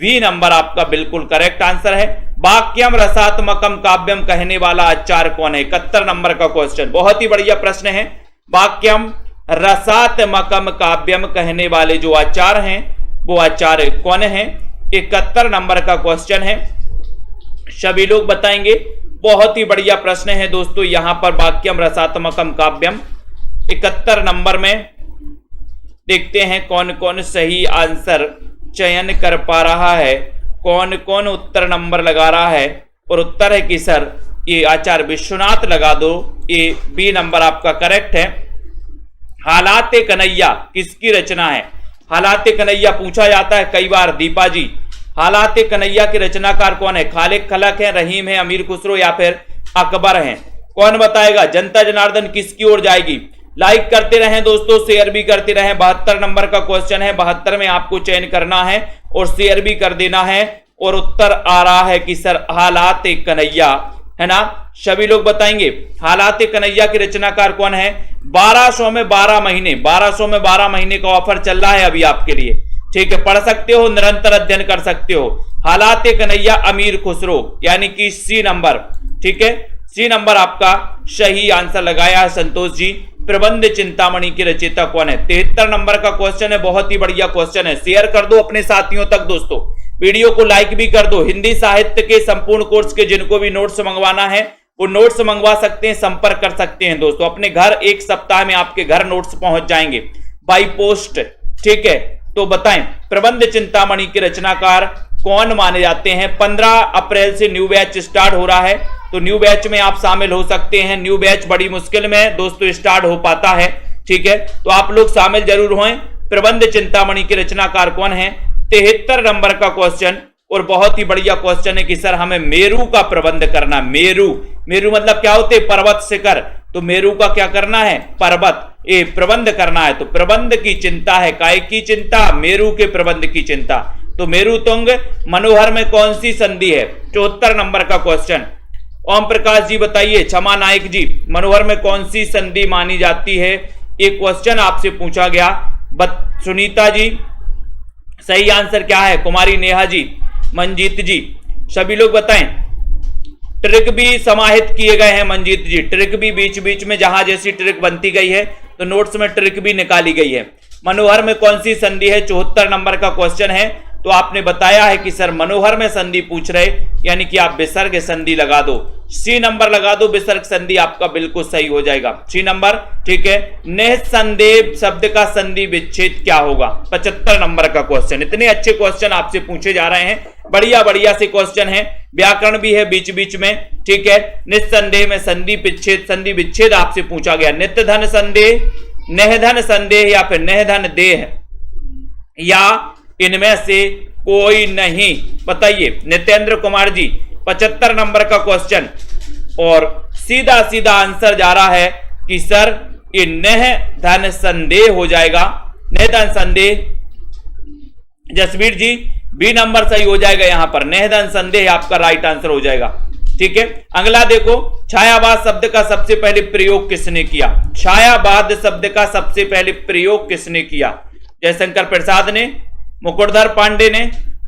वी नंबर आपका बिल्कुल करेक्ट आंसर है। वाक्यम रसात्मकम काव्यम कहने वाला आचार्य कौन है? 71 नंबर का क्वेश्चन, बहुत ही बढ़िया प्रश्न है। वाक्यम रसात्मकम काव्यम कहने वाले जो आचार्य हैं वो आचार्य कौन है? 71 नंबर का क्वेश्चन है, सभी लोग बताएंगे। बहुत ही बढ़िया प्रश्न है दोस्तों यहां पर। वाक्यम रसात्मकम काव्यम 71 नंबर में देखते हैं कौन कौन सही आंसर चयन कर पा रहा है, कौन कौन उत्तर नंबर लगा रहा है। और उत्तर है कि सर ये आचार्य विश्वनाथ लगा दो, ये बी नंबर आपका करेक्ट है। हालाते कन्हैया किसकी रचना है? हालाते कन्हैया पूछा जाता है कई बार। दीपा जी, हालाते कन्हैया के रचनाकार कौन है? खालिक खलक है, रहीम है, अमीर खुसरो या फिर अकबर है? कौन बताएगा? जनता जनार्दन किसकी ओर जाएगी? लाइक करते रहें दोस्तों, शेयर भी करते रहें। 72 नंबर का क्वेश्चन है, 72 में आपको चयन करना है और शेयर भी कर देना है। और उत्तर आ रहा है कि सर हालाते कन्हैया, है ना। सभी लोग बताएंगे हालाते कन्हैया के रचनाकार कौन है? 1200 में 12 महीने, 1200 में 12 महीने का ऑफर चल रहा है अभी आपके लिए, ठीक है। पढ़ सकते हो, निरंतर अध्ययन कर सकते हो। हालाते कन्हैया अमीर खुसरो, यानी कि सी नंबर, ठीक है। सी नंबर आपका सही आंसर लगाया है संतोष जी। प्रबंध चिंतामणि के रचयिता कौन है? 73 नंबर का क्वेश्चन है, बहुत ही बढ़िया क्वेश्चन है। शेयर कर दो अपने साथियों तक दोस्तों, वीडियो को लाइक भी कर दो। हिंदी साहित्य के संपूर्ण कोर्स के जिनको भी नोट्स मंगवाना है वो नोट्स मंगवा सकते हैं, संपर्क कर सकते हैं दोस्तों। अपने घर 1 सप्ताह में आपके घर नोट्स पहुंच जाएंगे बाई पोस्ट, ठीक है। तो बताएं प्रबंध चिंतामणि के रचनाकार कौन माने जाते हैं? 15 अप्रैल से न्यू बैच स्टार्ट हो रहा है, तो न्यू बैच में आप शामिल हो सकते हैं। न्यू बैच बड़ी मुश्किल में दोस्तों स्टार्ट हो पाता है, ठीक है। तो आप लोग शामिल जरूर हों। प्रबंध चिंतामणि के रचनाकार कौन है? 73 नंबर का क्वेश्चन, और बहुत ही बढ़िया क्वेश्चन है कि सर हमें मेरू का प्रबंध करना। मेरू, मेरू मतलब क्या होते? पर्वत शिखर। तो मेरू का क्या करना है? पर्वत। ये प्रबंध करना है, तो प्रबंध की चिंता है। काय की चिंता? मेरु के प्रबंध की चिंता। तो मेरु तुंग मनोहर में कौन सी संधि है? 74 नंबर का क्वेश्चन। ओम प्रकाश जी बताइए, क्षमा नायक जी, मनोहर में कौन सी संधि मानी जाती है? एक क्वेश्चन आपसे पूछा गया। सुनीता जी सही आंसर क्या है? कुमारी नेहा जी, मंजीत जी, सभी लोग बताएं। ट्रिक भी समाहित किए गए हैं मंजीत जी, ट्रिक भी बीच बीच में जहां जैसी ट्रिक बनती गई है तो नोट्स में ट्रिक भी निकाली गई है। मनोहर में कौन सी संधि है? 74 नंबर का क्वेश्चन है। तो आपने बताया है कि सर मनोहर में संधि पूछ रहे, यानी कि आप विसर्ग संधि लगा दो, सी नंबर लगा दो, विसर्ग संधि आपका बिल्कुल सही हो जाएगा, सी नंबर। ठीक है, निःसंदेह शब्द का संधि विच्छेद क्या होगा? 75 नंबर का क्वेश्चन। इतने अच्छे क्वेश्चन आपसे पूछे जा रहे हैं, बढ़िया बढ़िया से क्वेश्चन है, व्याकरण भी है बीच बीच में। ठीक है, निस्संदेह में संधि विच्छेद आपसे पूछा गया। नित्य धन संदेह, नेहधन संदेह या फिर नेहधन देह, या इनमें से कोई नहीं? बताइए नितेंद्र कुमार जी, 75 नंबर का क्वेश्चन। और सीधा सीधा आंसर जा रहा है कि सर ये नेह धन संदेह हो जाएगा, नेह धन संदेह। जसवीर जी बी नंबर सही हो जाएगा, यहां पर नेह धन संदेह आपका राइट आंसर हो जाएगा। ठीक है, अगला देखो, छायावाद शब्द का सबसे पहले प्रयोग किसने किया? छायावाद शब्द का सबसे पहले प्रयोग किसने किया? जयशंकर प्रसाद ने, मुकुटधर पांडे ने,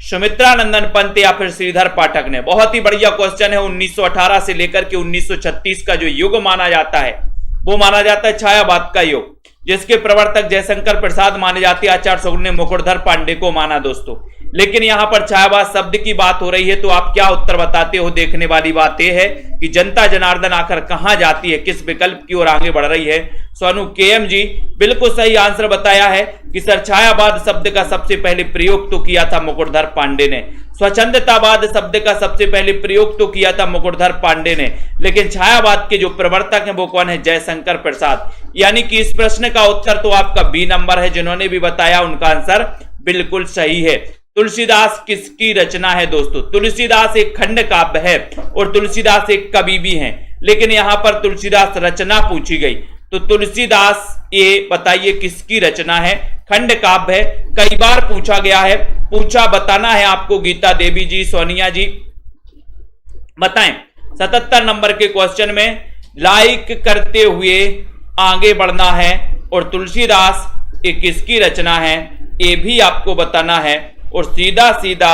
सुमित्रानंदन पंत या फिर श्रीधर पाठक ने? बहुत ही बढ़िया क्वेश्चन है। 1918 से लेकर के 1936 का जो युग माना जाता है वो माना जाता है छायावाद का युग, जिसके प्रवर्तक जयशंकर प्रसाद माने जाते हैं। आचार्य शोभन ने मुकुटधर पांडे को माना दोस्तों। लेकिन यहां पर छायावाद शब्द की बात हो रही है तो आप क्या उत्तर बताते हो? देखने वाली बात यह है कि जनता जनार्दन आखिर कहां जाती है, किस विकल्प की ओर आगे बढ़ रही है? सोनू केएम जी बिल्कुल सही आंसर बताया है कि सर छायावाद शब्द का सबसे पहले प्रयोग तो किया था मुकुटधर पांडे ने। स्वच्छंदतावाद शब्द का सबसे पहले प्रयोग तो किया था मुकुटधर पांडे ने, लेकिन छायावाद के जो प्रवर्तक हैं वो कौन है? जयशंकर प्रसाद। यानी कि इस प्रश्न का उत्तर तो आपका बी नंबर है। जिन्होंने भी बताया उनका आंसर बिल्कुल सही है। तुलसीदास किसकी रचना है दोस्तों? तुलसीदास एक खंड काव्य है और तुलसीदास एक कवि भी हैं, लेकिन यहां पर तुलसीदास रचना पूछी गई तो तुलसीदास ये बताइए किसकी रचना है? खंड काव्य है, कई बार पूछा गया है, पूछा बताना है आपको। गीता देवी जी, सोनिया जी बताएं। 77 नंबर के क्वेश्चन में लाइक करते हुए आगे बढ़ना है और तुलसीदास ये किसकी रचना है ये भी आपको बताना है। और सीधा सीधा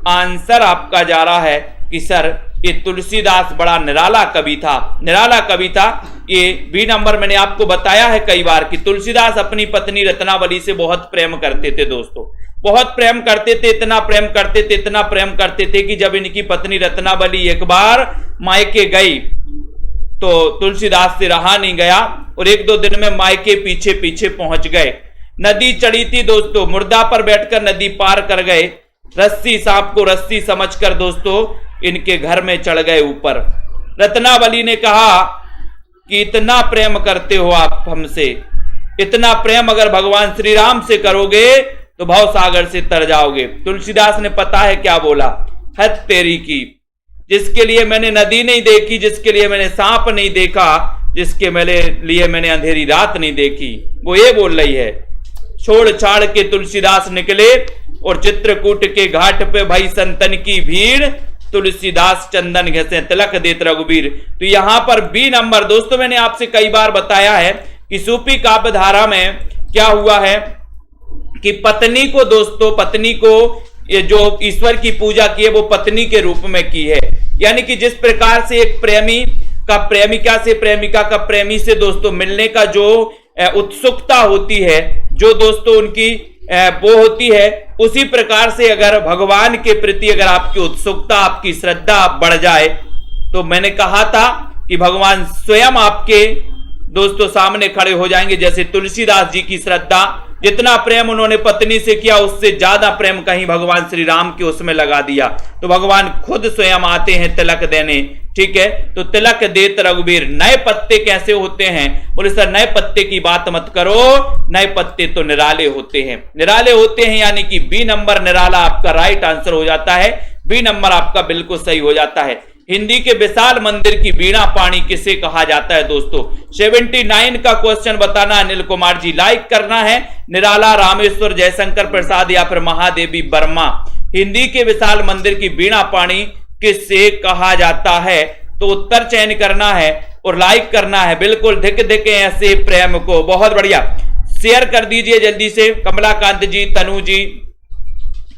आंसर आपका जा रहा है कि सर ये तुलसीदास बड़ा निराला कवि था, निराला कवि था। ये बी नंबर मैंने आपको बताया है कई बार कि तुलसीदास अपनी पत्नी रत्नावली से बहुत प्रेम करते थे दोस्तों, बहुत प्रेम करते थे, इतना प्रेम करते थे, इतना प्रेम करते थे कि जब इनकी पत्नी रत्नावली एक बार मायके गई तो तुलसीदास से रहा नहीं गया और एक दो दिन में मायके पीछे पीछे पहुंच गए। नदी चढ़ी थी दोस्तों, मुर्दा पर बैठकर नदी पार कर गए। रस्सी, सांप को रस्सी समझकर दोस्तों इनके घर में चढ़ गए ऊपर। रत्नावली ने कहा कि इतना प्रेम करते हो आप हमसे, इतना प्रेम अगर भगवान श्री राम से करोगे तो भव सागर से तर जाओगे। तुलसीदास ने पता है क्या बोला? हद तेरी की, जिसके लिए मैंने नदी नहीं देखी, जिसके लिए मैंने सांप नहीं देखा, जिसके लिए मैंने अंधेरी रात नहीं देखी, वो ये बोल रही है। छोड़ छाड़ के तुलसीदास निकले और चित्रकूट के घाट पे भाई संतन की भीड़, तुलसीदास चंदन घसे तिलक देत रघुबीर। तो यहां पर बी नंबर दोस्तों मैंने आपसे कई बार बताया है कि सूफी काव्य धारा में क्या हुआ है कि पत्नी को दोस्तों, पत्नी को ये जो ईश्वर की पूजा की है वो पत्नी के रूप में की है। यानी कि जिस प्रकार से एक प्रेमी का प्रेमिका से, प्रेमिका का प्रेमी से दोस्तों मिलने का जो उत्सुकता होती है, जो दोस्तों उनकी वो होती है, उसी प्रकार से अगर भगवान के प्रति अगर आपकी उत्सुकता, आपकी श्रद्धा बढ़ जाए तो मैंने कहा था कि भगवान स्वयं आपके दोस्तों सामने खड़े हो जाएंगे। जैसे तुलसीदास जी की श्रद्धा, जितना प्रेम उन्होंने पत्नी से किया उससे ज्यादा प्रेम कहीं भगवान श्री राम के उसमें लगा दिया तो भगवान खुद स्वयं आते हैं तिलक देने। ठीक है, तो तिलक देत रघुबीर। नए पत्ते कैसे होते हैं? बोले सर नए पत्ते की बात मत करो, नए पत्ते तो निराले होते हैं, निराले होते हैं। यानी कि बी नंबर निराला आपका राइट आंसर हो जाता है, बी नंबर आपका बिल्कुल सही हो जाता है। हिंदी के विशाल मंदिर की वीणा पाणी किसे कहा जाता है दोस्तों? 79 का क्वेश्चन बताना है अनिल कुमार जी, लाइक करना है। निराला, रामेश्वर, जयशंकर प्रसाद या फिर महादेवी वर्मा। हिंदी के विशाल मंदिर की वीणा पाणी किसे कहा जाता है? तो उत्तर चयन करना है और लाइक करना है। बिल्कुल धिक धिक ऐसे प्रेम को, बहुत बढ़िया, शेयर कर दीजिए जल्दी से। कमलाकांत जी, तनु जी,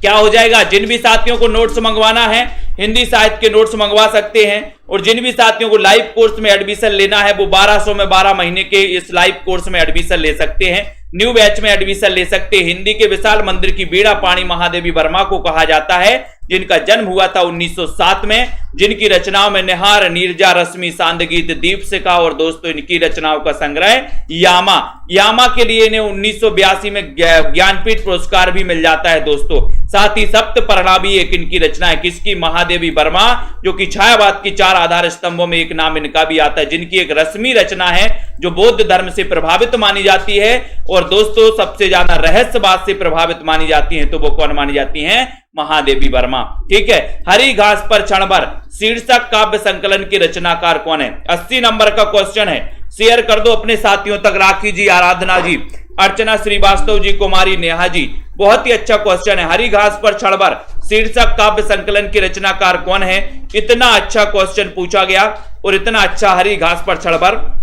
क्या हो जाएगा? जिन भी साथियों को नोट्स मंगवाना है, हिंदी साहित्य के नोट्स मंगवा सकते हैं। और जिन भी साथियों को लाइव कोर्स में एडमिशन लेना है वो 1200 में 12 महीने के इस लाइव कोर्स में एडमिशन ले सकते हैं, न्यू बैच में एडमिशन ले सकते हैं। हिंदी के विशाल मंदिर की वीणा पाणी महादेवी वर्मा को कहा जाता है, जिनका जन्म हुआ था 1907 में, जिनकी रचनाओं में निहार, नीरजा, रश्मि, सांदगीत, दीपशिखा और दोस्तों इनकी रचनाओं का संग्रह यामा। यामा के लिए इन्हें 1982 में ज्ञानपीठ पुरस्कार भी मिल जाता है दोस्तों। साथ ही सप्तपर्णा भी एक इनकी रचना है, किसकी? महादेवी वर्मा, जो कि छायावाद की 4 आधार स्तंभों में एक नाम इनका भी आता है, जिनकी एक रश्मि रचना है जो बौद्ध धर्म से प्रभावित मानी जाती है। और दोस्तों सबसे ज्यादा रहस्यवाद से प्रभावित मानी जाती है, तो वो कौन मानी जाती हैं? महादेवी वर्मा। ठीक है। हरी घास पर क्षण भर शीर्षक काव्य संकलन के रचनाकार कौन है? 80 नंबर का क्वेश्चन है, शेयर कर दो अपने साथियों तक। राखी जी, आराधना जी, अर्चना श्रीवास्तव जी, कुमारी नेहा जी, बहुत ही अच्छा क्वेश्चन है। हरी घास पर क्षण भर शीर्षक काव्य संकलन के रचनाकार कौन है? इतना अच्छा क्वेश्चन पूछा गया और इतना अच्छा हरी घास पर क्षण भर।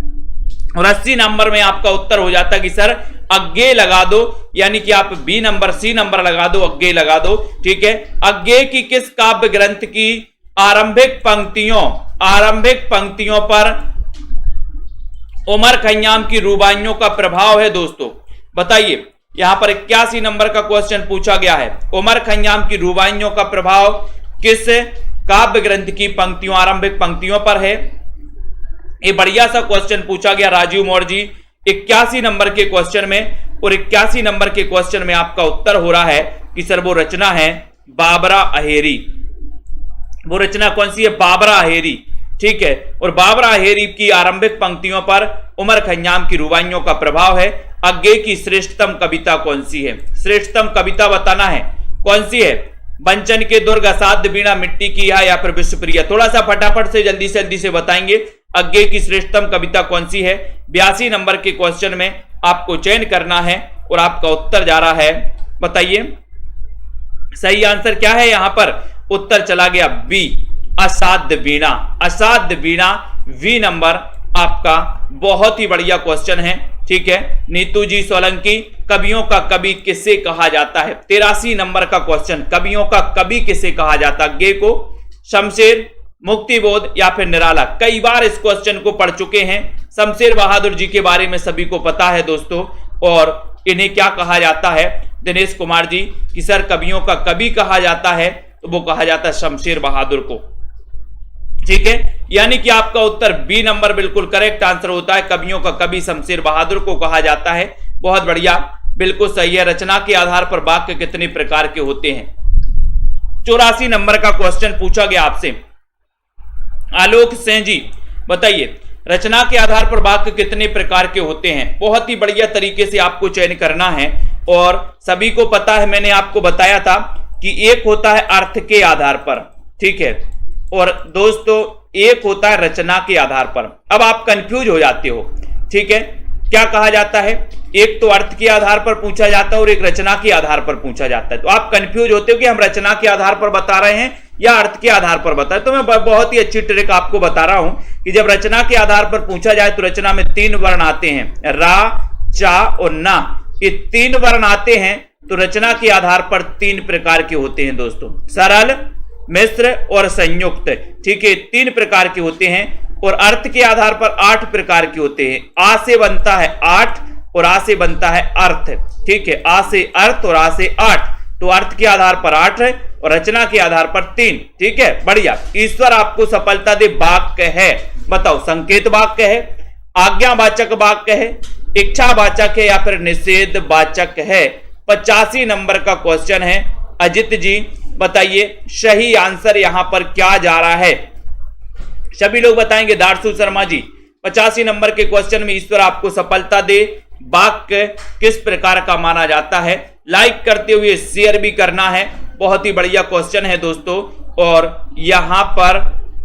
और 80 नंबर में आपका उत्तर हो जाता कि सर अज्ञे लगा दो, यानी कि आप बी नंबर, सी नंबर लगा दो, अज्ञे लगा दो। ठीक है। अज्ञे की किस काव्य ग्रंथ की आरंभिक पंक्तियों पर उमर खय्याम की रूबाइयों का प्रभाव है दोस्तों? बताइए। यहां पर 81 नंबर का क्वेश्चन पूछा गया है, उमर खय्याम की रूबाइयों का प्रभाव किस काव्य ग्रंथ की पंक्तियों, आरंभिक पंक्तियों पर है? ये बढ़िया सा क्वेश्चन पूछा गया राजीव मौर्य जी 81 नंबर के क्वेश्चन में। और 81 नंबर के क्वेश्चन में आपका उत्तर हो रहा है कि सर वो रचना है बाबरा अहेरी। वो रचना कौन सी है? बाबरा अहेरी। ठीक है। और बाबरा अहेरी की आरंभिक पंक्तियों पर उमर खय्याम की रूबाइयों का प्रभाव है। अज्ञे की श्रेष्ठतम कविता कौन सी है? श्रेष्ठतम कविता बताना है, कौन सी है? बंचन के दुर्ग, असाध्य वीणा, मिट्टी की या फिर विश्वप्रिया। थोड़ा सा फटाफट से जल्दी से बताएंगे अज्ञे की श्रेष्ठतम कविता कौन सी है। 82 नंबर के क्वेश्चन में आपको चयन करना है और आपका उत्तर जा रहा है, बताइए सही आंसर क्या है? यहां पर उत्तर चला गया बी, असाध्य वीणा। असाध्य वीणा वी नंबर आपका। बहुत ही बढ़िया क्वेश्चन है। ठीक है। नीतू जी सोलंकी, कवियों का कवि किसे कहा जाता है? 83 नंबर का क्वेश्चन, कवियों का कवि किसे कहा जाता है? अज्ञे को, शमशेर, मुक्तिबोध या फिर निराला? कई बार इस क्वेश्चन को पढ़ चुके हैं। शमशेर बहादुर जी के बारे में सभी को पता है दोस्तों। और इन्हें क्या कहा जाता है? दिनेश कुमार जी कि सर कवियों का कवि कहा जाता है, तो वो कहा जाता है शमशेर बहादुर को। ठीक है। यानी कि आपका उत्तर बी नंबर बिल्कुल करेक्ट आंसर होता है, कवियों का कवि शमशेर बहादुर को कहा जाता है। बहुत बढ़िया, बिल्कुल सही है। रचना के आधार पर वाक्य कितने प्रकार के होते हैं? 84 नंबर का क्वेश्चन पूछा गया आपसे। आलोक सिंह जी बताइए, रचना के आधार पर वाक्य कितने प्रकार के होते हैं? बहुत ही बढ़िया तरीके से आपको चयन करना है। और सभी को पता है, मैंने आपको बताया था कि एक होता है अर्थ के आधार पर, ठीक है, और दोस्तों एक होता है रचना के आधार पर। अब आप कंफ्यूज हो जाते हो। ठीक है। क्या कहा जाता है? एक तो अर्थ के आधार पर पूछा जाता है और एक रचना के आधार पर पूछा जाता है। तो आप कंफ्यूज होते हो कि हम रचना के आधार पर बता रहे हैं या अर्थ के आधार पर बता रहे। तो मैं बहुत ही अच्छी ट्रिक आपको बता रहा हूं कि जब रचना के आधार पर पूछा जाए तो रचना में 3 वर्ण आते हैं, रा, चा और ना। ये 3 वर्ण आते हैं तो रचना के आधार पर 3 प्रकार के होते हैं दोस्तों, सरल, मिश्र और संयुक्त। ठीक है। 3 प्रकार के होते हैं। और अर्थ के आधार पर 8 प्रकार के होते हैं। आ से बनता है 8 और आ से बनता है अर्थ। ठीक है। आ से अर्थ और आ से 8। तो अर्थ के आधार पर 8 है और रचना के आधार पर 3। ठीक है। बढ़िया। ईश्वर आपको सफलता दे वाक्य है, बताओ संकेत वाक्य है, आज्ञावाचक वाक्य है, इच्छावाचक है या फिर निषेध वाचक है? 85 नंबर का क्वेश्चन है। अजित जी बताइए सही आंसर यहां पर क्या जा रहा है? सभी लोग बताएंगे। दारसू शर्मा जी 85 नंबर के क्वेश्चन में ईश्वर आपको सफलता दे वाक्य किस प्रकार का माना जाता है? लाइक करते हुए शेयर भी करना है। बहुत ही बढ़िया क्वेश्चन है दोस्तों। और यहां पर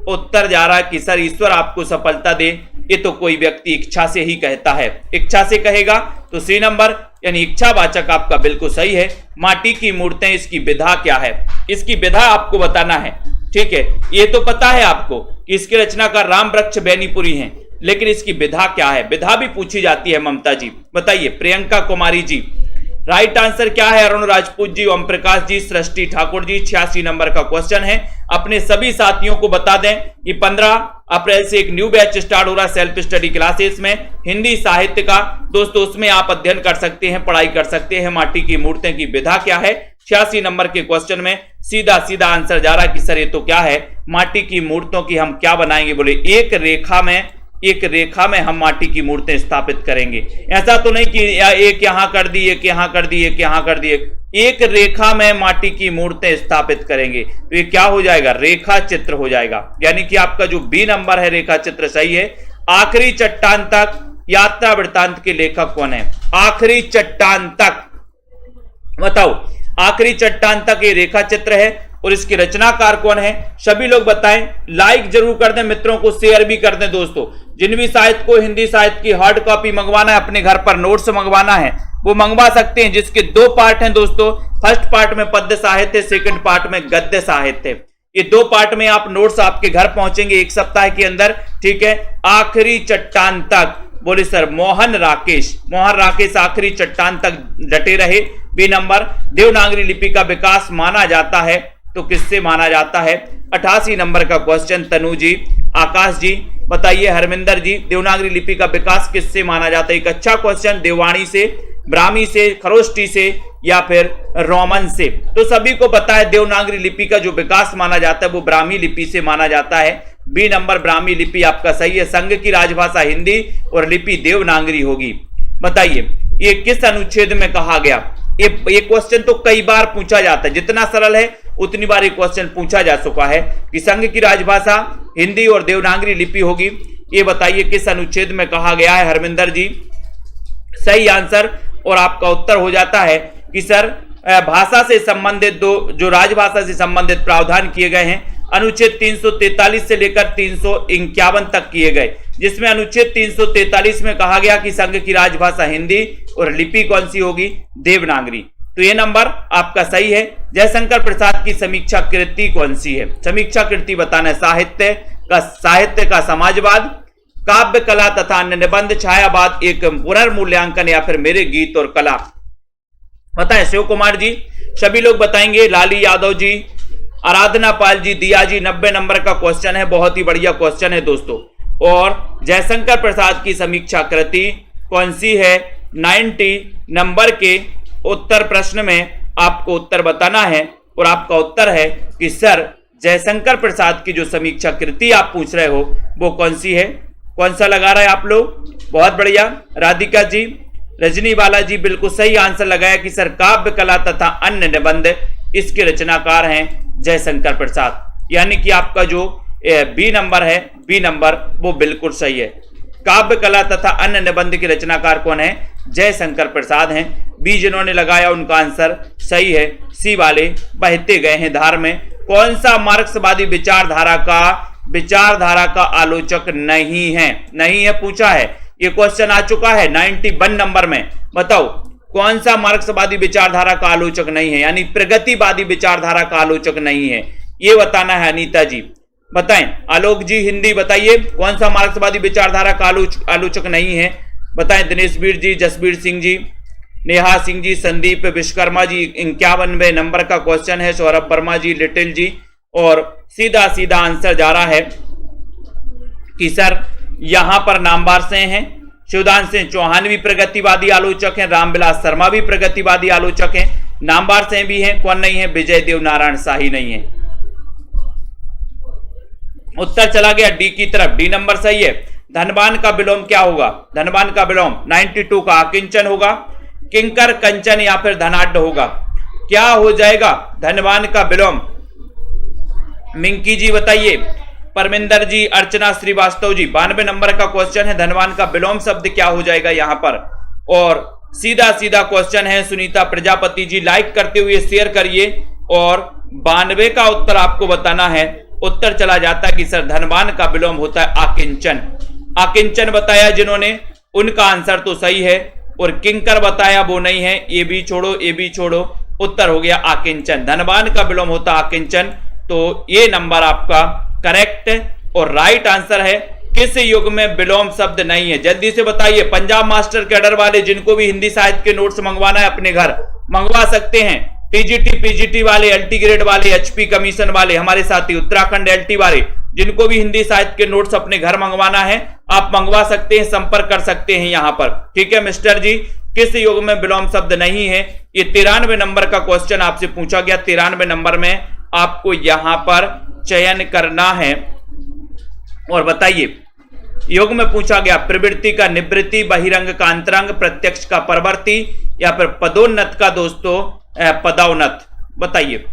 उत्तर जा रहा है कि सर ईश्वर आपको सफलता दे, ये तो कोई व्यक्ति इच्छा से ही कहता है। इच्छा से कहेगा तो सी नंबर यानी इच्छावाचक आपका बिल्कुल सही है। माटी की मूर्तें, इसकी विधा क्या है? इसकी विधा आपको बताना है, ठीक है। ये तो पता है आपको कि इसके रचनाकार राम वृक्ष बेनीपुरी हैं, लेकिन इसकी विधा क्या है? विधा भी पूछी जाती है ममता जी, बताइए। प्रियंका कुमारी जी, राइट आंसर क्या है? अरुण राजपूत जी, ओम प्रकाश जी, सृष्टि ठाकुर जी। 86 नंबर का क्वेश्चन है। अपने सभी साथियों को बता दें कि 15 अप्रैल से एक न्यू बैच स्टार्ट हो रहा है सेल्फ स्टडी क्लासेस में, हिंदी साहित्य का। दोस्तों उसमें आप अध्ययन कर सकते हैं, पढ़ाई कर सकते हैं। माटी की मूर्तें की विधा क्या है? 86 नंबर के क्वेश्चन में सीधा सीधा आंसर जा रहा है कि सर ये तो क्या है, माटी की मूर्तों की हम क्या बनाएंगे? बोले एक रेखा में हम माटी की मूर्तें स्थापित करेंगे। ऐसा तो नहीं कि एक यहां कर दी, एक यहां कर दी, एक यहां कर दी, एक रेखा में माटी की मूर्तें स्थापित करेंगे। तो ये क्या हो जाएगा? रेखा चित्र हो जाएगा। यानी कि आपका जो बी नंबर है रेखा चित्र सही है। आखिरी चट्टान तक यात्रा वृत्तांत के लेखक कौन है? आखिरी चट्टान तक, बताओ। आखिरी चट्टान तक ये रेखा चित्र है और इसके रचनाकार कौन है? सभी लोग बताएं। लाइक जरूर कर दें, मित्रों को शेयर भी कर दें। दोस्तों जिन भी साहित्य को हिंदी साहित्य की हार्ड कॉपी मंगवाना है, अपने घर पर नोट्स मंगवाना है, वो मंगवा सकते हैं, जिसके 2 पार्ट हैं दोस्तों। फर्स्ट पार्ट में पद्य साहित्य, सेकंड पार्ट में गद्य साहित्य। ये 2 पार्ट में आप नोट्स आपके घर पहुंचेंगे 1 सप्ताह के अंदर, ठीक है। आखिरी चट्टान तक, बोले सर मोहन राकेश आखिरी चट्टान तक डटे रहे। बी नंबर, देवनागरी लिपि का विकास माना जाता है तो किससे माना जाता है? 88 नंबर का क्वेश्चन तनु जी, आकाश जी बताइए। हरमिंदर जी, देवनागरी लिपि का विकास किससे माना जाता है? एक अच्छा क्वेश्चन। देववाणी से, ब्राह्मी से, खरोष्टी से या फिर रोमन से? तो सभी को पता है देवनागरी लिपि का जो विकास माना जाता है वो ब्राह्मी लिपि से माना जाता है। बी नंबर ब्राह्मी लिपि आपका सही है। संघ की राजभाषा हिंदी और लिपि देवनागरी होगी। बताइए ये किस अनुच्छेद में कहा गया? ये क्वेश्चन तो कई बार पूछा जाता है, जितना सरल है उतनी बार ये क्वेश्चन पूछा जा चुका है कि संघ की राजभाषा हिंदी और देवनागरी लिपि होगी। ये बताइए किस अनुच्छेद में कहा गया है? हरमिंदर जी सही आंसर। और आपका उत्तर हो जाता है कि सर भाषा से संबंधित जो राजभाषा से संबंधित प्रावधान किए गए हैं अनुच्छेद 343 से लेकर 351 तक किए गए, जिसमें अनुच्छेद 343 में कहा गया कि संघ की राजभाषा हिंदी और लिपि कौन सी होगी? देवनागरी। तो ये नंबर आपका सही है। जयशंकर प्रसाद की समीक्षा कृति कौन सी है? समीक्षा कृति बताना है। साहित्य का समाजवाद, काव्य कला तथा अन्य निबंध, छायावाद, एक पुनर्मूल्यांकन या फिर मेरे गीत और कला। बताएं शिव कुमार जी, सभी लोग बताएंगे। लाली यादव जी, आराधना पाल जी, दिया जी। 90 नंबर का क्वेश्चन है, बहुत ही बढ़िया क्वेश्चन है दोस्तों। और जयशंकर प्रसाद की समीक्षा कृति कौन सी है? 90 नंबर के उत्तर प्रश्न में आपको उत्तर बताना है और आपका उत्तर है कि सर जयशंकर प्रसाद की जो समीक्षा कृति आप पूछ रहे हो वो कौन सी है? कौन सा लगा रहे हैं आप लोग? बहुत बढ़िया। राधिका जी, रजनी वाला जी बिल्कुल सही आंसर लगाया कि सर काव्य कला तथा अन्य निबंध, इसके रचनाकार हैं जयशंकर प्रसाद। यानी कि आपका जो बी नंबर है, बी नंबर वो बिल्कुल सही है। काव्य कला तथा अन्य निबंध के रचनाकार कौन है? जयशंकर प्रसाद हैं। बी जिन्होंने लगाया उनका आंसर सही है। सी वाले बहते गए हैं धार में कौन सा मार्क्सवादी विचारधारा का आलोचक नहीं है पूछा है। ये क्वेश्चन आ चुका है 91 नंबर में। बताओ कौन सा मार्क्सवादी विचारधारा का आलोचक नहीं है, यानी प्रगतिवादी विचारधारा का आलोचक नहीं है, ये बताना है। अनीता जी बताएं। आलोक जी हिंदी बताइए कौन सा मार्क्सवादी विचारधारा का आलोचक नहीं है, बताएं। दिनेश वीर जी, जसबीर सिंह जी, नेहा सिंह जी, संदीप विश्वकर्मा जी। 51वें नंबर का क्वेश्चन है। सौरभ वर्मा जी, लिटिल जी। और सीधा सीधा आंसर जा रहा है कि सर यहां पर नामवार से हैं। शिवदान सिंह चौहान भी प्रगतिवादी आलोचक हैं, रामविलास शर्मा भी प्रगतिवादी आलोचक हैं, नामवार से भी हैं। कौन नहीं है? विजय देव नारायण शाही नहीं है। उत्तर चला गया डी की तरफ। डी नंबर सही है। धनवान का विलोम क्या होगा? धनवान का विलोम 92 का अकिंचन होगा, किंकर, कंचन या फिर धनाढ़ होगा। क्या हो जाएगा धनवान का विलोम? मिंकी जी बताइए। परमिंदर जी, अर्चना श्रीवास्तव जी। 92 नंबर का क्वेश्चन है, धनवान का विलोम शब्द क्या हो जाएगा यहां पर? और सीधा सीधा क्वेश्चन है। सुनीता प्रजापति जी लाइक करते हुए शेयर करिए और 92 का उत्तर आपको बताना है उत्तर चला जाता है कि सर धनवान का विलोम होता है आकिंचन। आकिंचन बताया जिन्होंने उनका आंसर तो सही है, और किंकर बताया वो नहीं है, ये भी छोड़ो ये भी छोड़ो, उत्तर हो गया आकिंचन। धनवान का विलोम होता आकिंचन, तो ये नंबर आपका करेक्ट और राइट आंसर है। किस युग में विलोम शब्द नहीं है, जल्दी से बताइए। पंजाब मास्टर कैडर वाले जिनको भी हिंदी साहित्य के नोट्स मंगवाना है अपने घर मंगवा सकते हैं। टीजीटी पीजीटी वाले, एलटी ग्रेड वाले, एचपी कमीशन वाले, हमारे साथी उत्तराखंड एलटी वाले, जिनको भी हिंदी साहित्य के नोट्स अपने घर मंगवाना है आप मंगवा सकते हैं, संपर्क कर सकते हैं यहां पर। ठीक है मिस्टर जी, किस युग में विलोम शब्द नहीं है, ये 93 नंबर का क्वेश्चन आपसे पूछा गया। 93 नंबर में आपको यहां पर चयन करना है और बताइए। योग में पूछा गया प्रवृत्ति का निवृत्ति, बहिरंग का अंतरंग, प्रत्यक्ष का परवर्ती, या फिर पदोन्नत का दोस्तों पदोन्नत। बताइए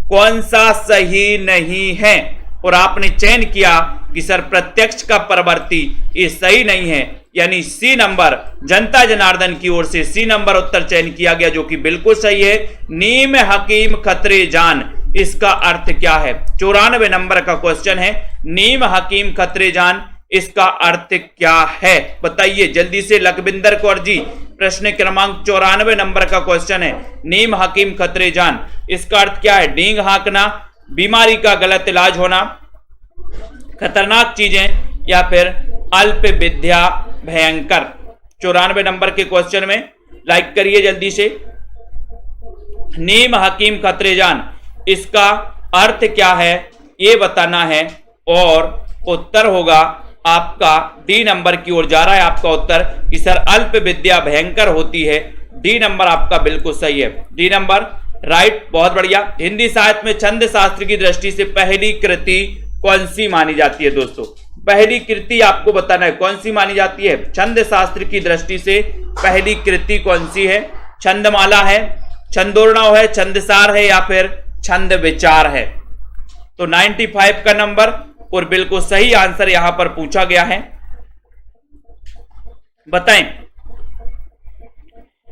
कौन सा सही नहीं है, और आपने चयन किया कि सर प्रत्यक्ष का परवर्ती, ये सही नहीं है, यानी सी नंबर जनता जनार्दन की ओर से सी नंबर उत्तर चयन किया गया, जो कि बिल्कुल सही है। नीम हकीम खतरे जान, इसका अर्थ क्या है? 94 नंबर का क्वेश्चन है, नीम हकीम खतरे जान, इसका अर्थ क्या है? बताइए जल्दी से लखविंदर कौर जी। प्रश्न क्रमांक 94 नंबर का क्वेश्चन है, नीम हकीम खतरे जान, इसका अर्थ क्या है? डींग हाँकना, बीमारी का गलत इलाज होना, खतरनाक चीजें, या फिर अल्प विद्या भयंकर। 94 नंबर के क्वेश्चन में लाइक करिए जल्दी से। नीम हकीम खतरे जान, इसका अर्थ क्या है ये बताना है, और उत्तर होगा आपका डी नंबर की ओर जा रहा है आपका उत्तर कि सर अल्प विद्या भयंकर होती है। डी नंबर आपका बिल्कुल सही है, डी नंबर राइट, बहुत बढ़िया। हिंदी साहित्य में छंद शास्त्र की दृष्टि से पहली कृति कौन सी मानी जाती है दोस्तों? पहली कृति आपको बताना है कौन सी मानी जाती है छंद शास्त्र की दृष्टि से। पहली कृति कौन सी है? छंदमाला है, छंदोर्णव है, छंदसार है, या फिर छंद विचार है? तो 95 का नंबर और बिल्कुल सही आंसर यहां पर पूछा गया है। बताएं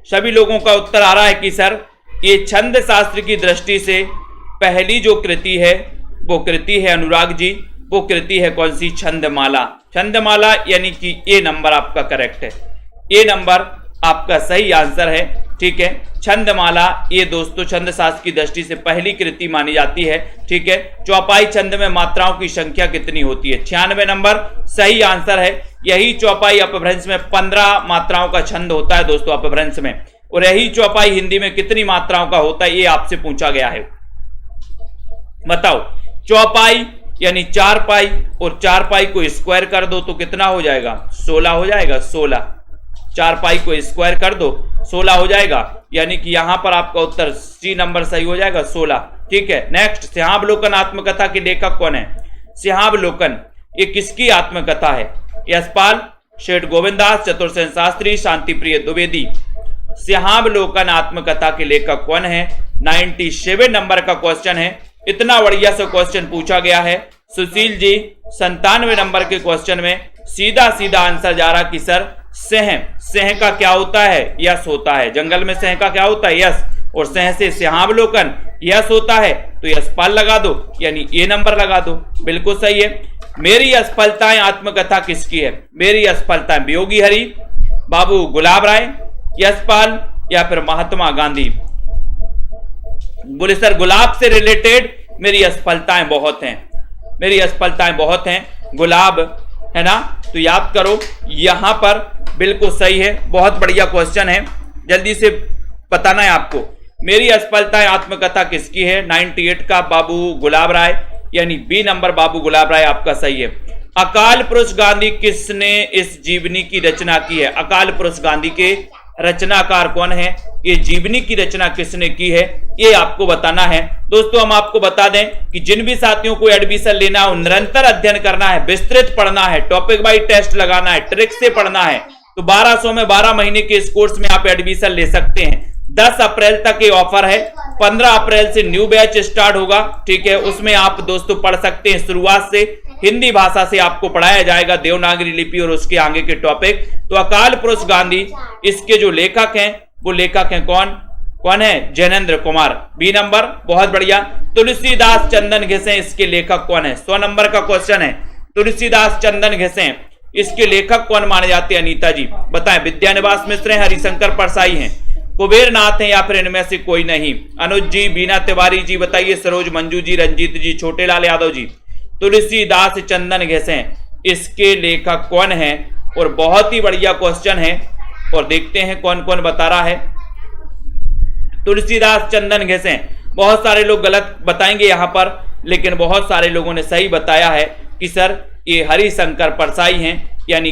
सभी लोगों का उत्तर आ रहा है कि सर ये छंद शास्त्र की दृष्टि से पहली जो कृति है वो कृति है अनुराग जी, वो कृति है कौन सी? छंदमाला। छंदमाला यानी कि ए नंबर आपका करेक्ट है, ए नंबर आपका सही आंसर है। ठीक है, छंदमाला ये दोस्तों छंद शास्त्र की दृष्टि से पहली कृति मानी जाती है। ठीक है, चौपाई छंद में मात्राओं की संख्या कितनी होती है? 96 नंबर सही आंसर है। यही चौपाई अपभ्रंश में 15 मात्राओं का छंद होता है दोस्तों अपभ्रंश में, और यही चौपाई हिंदी में कितनी मात्राओं का होता है ये आपसे पूछा गया है। बताओ चौपाई यानी 4 पाई, और 4 पाई को स्क्वायर कर दो तो कितना हो जाएगा? 16 हो जाएगा, 16। 4 पाई को स्क्वायर कर दो 16 हो जाएगा, यानी कि यहां पर आपका उत्तर सी नंबर सही हो जाएगा 16। ठीक है, नेक्स्ट सिंहावलोकन आत्मकथा के लेखक कौन है? सिंहावलोकन ये किसकी आत्मकथा है? यशपाल, शेठ गोविंदास, चतुर्सेन शास्त्री, शांति प्रिय द्विवेदी। सिंहावलोकन आत्मकथा के लेखक कौन है? 97 नंबर का क्वेश्चन है। इतना बढ़िया सा क्वेश्चन पूछा गया है सुशील जी। 97 नंबर के क्वेश्चन में सीधा सीधा आंसर जा रहा कि सर सिंह, सिंह का क्या होता है? यश होता है। जंगल में सिंह का क्या होता है? यश, और सिंह से सिंहावलोकन यश होता है, तो यशपाल लगा दो, यानी ये नंबर लगा दो, बिल्कुल सही है। मेरी असफलताएं आत्मकथा किसकी है? मेरी असफलताएं वियोगी हरि, बाबू गुलाब राय, यशपाल, या फिर महात्मा गांधी। बोले सर गुलाब से रिलेटेड मेरी असफलताएं बहुत हैं, मेरी असफलताएं बहुत हैं, गुलाब है ना, तो याद करो यहां पर बिल्कुल सही है। बहुत बढ़िया क्वेश्चन है, जल्दी से बताना है आपको। मेरी असफलताएं आत्मकथा किसकी है? 98 का बाबू गुलाब राय, यानी बी नंबर बाबू गुलाब राय आपका सही है। अकाल पुरुष गांधी किसने इस जीवनी की रचना की है? अकाल पुरुष गांधी के रचनाकार कौन है? ये जीवनी की रचना किसने की है ये आपको बताना है। दोस्तों हम आपको बता दें कि जिन भी साथियों को एडमिशन लेना है, निरंतर अध्ययन करना है, विस्तृत पढ़ना है, टॉपिक वाइज टेस्ट लगाना है, ट्रिक से पढ़ना है, तो 1200 में 12 महीने के इस कोर्स में आप एडमिशन ले सकते हैं। 10 अप्रैल तक ये ऑफर है, 15 अप्रैल से न्यू बैच स्टार्ट होगा। ठीक है, उसमें आप दोस्तों पढ़ सकते हैं। शुरुआत से हिंदी भाषा से आपको पढ़ाया जाएगा, देवनागरी लिपि और उसके आगे के टॉपिक। तो अकाल पुरुष गांधी इसके जो लेखक हैं वो लेखक हैं कौन? कौन है? जैनेन्द्र कुमार। बी नंबर, बहुत बढ़िया। तुलसीदास चंदन घिसें, इसके लेखक कौन है? 100 नंबर का क्वेश्चन है। तुलसीदास चंदन घिसें, इसके लेखक कौन माने जाते हैं? अनीता जी बताएं। विद्यानिवास मिश्र हैं, हरिशंकर परसाई हैं, कुबेर नाथ हैं, या फिर इनमें से कोई नहीं? अनुज जी, बीना तिवारी जी बताइए, सरोज मंजू जी, रंजीत जी, छोटेलाल यादव जी। तुलसीदास चंदन घिसें, इसके लेखक कौन है? और बहुत ही बढ़िया क्वेश्चन है, और देखते हैं कौन कौन बता रहा है। तुलसीदास चंदन घिसें, बहुत सारे लोग गलत बताएंगे यहां पर, लेकिन बहुत सारे लोगों ने सही बताया है कि सर ये हरिशंकर परसाई हैं, यानी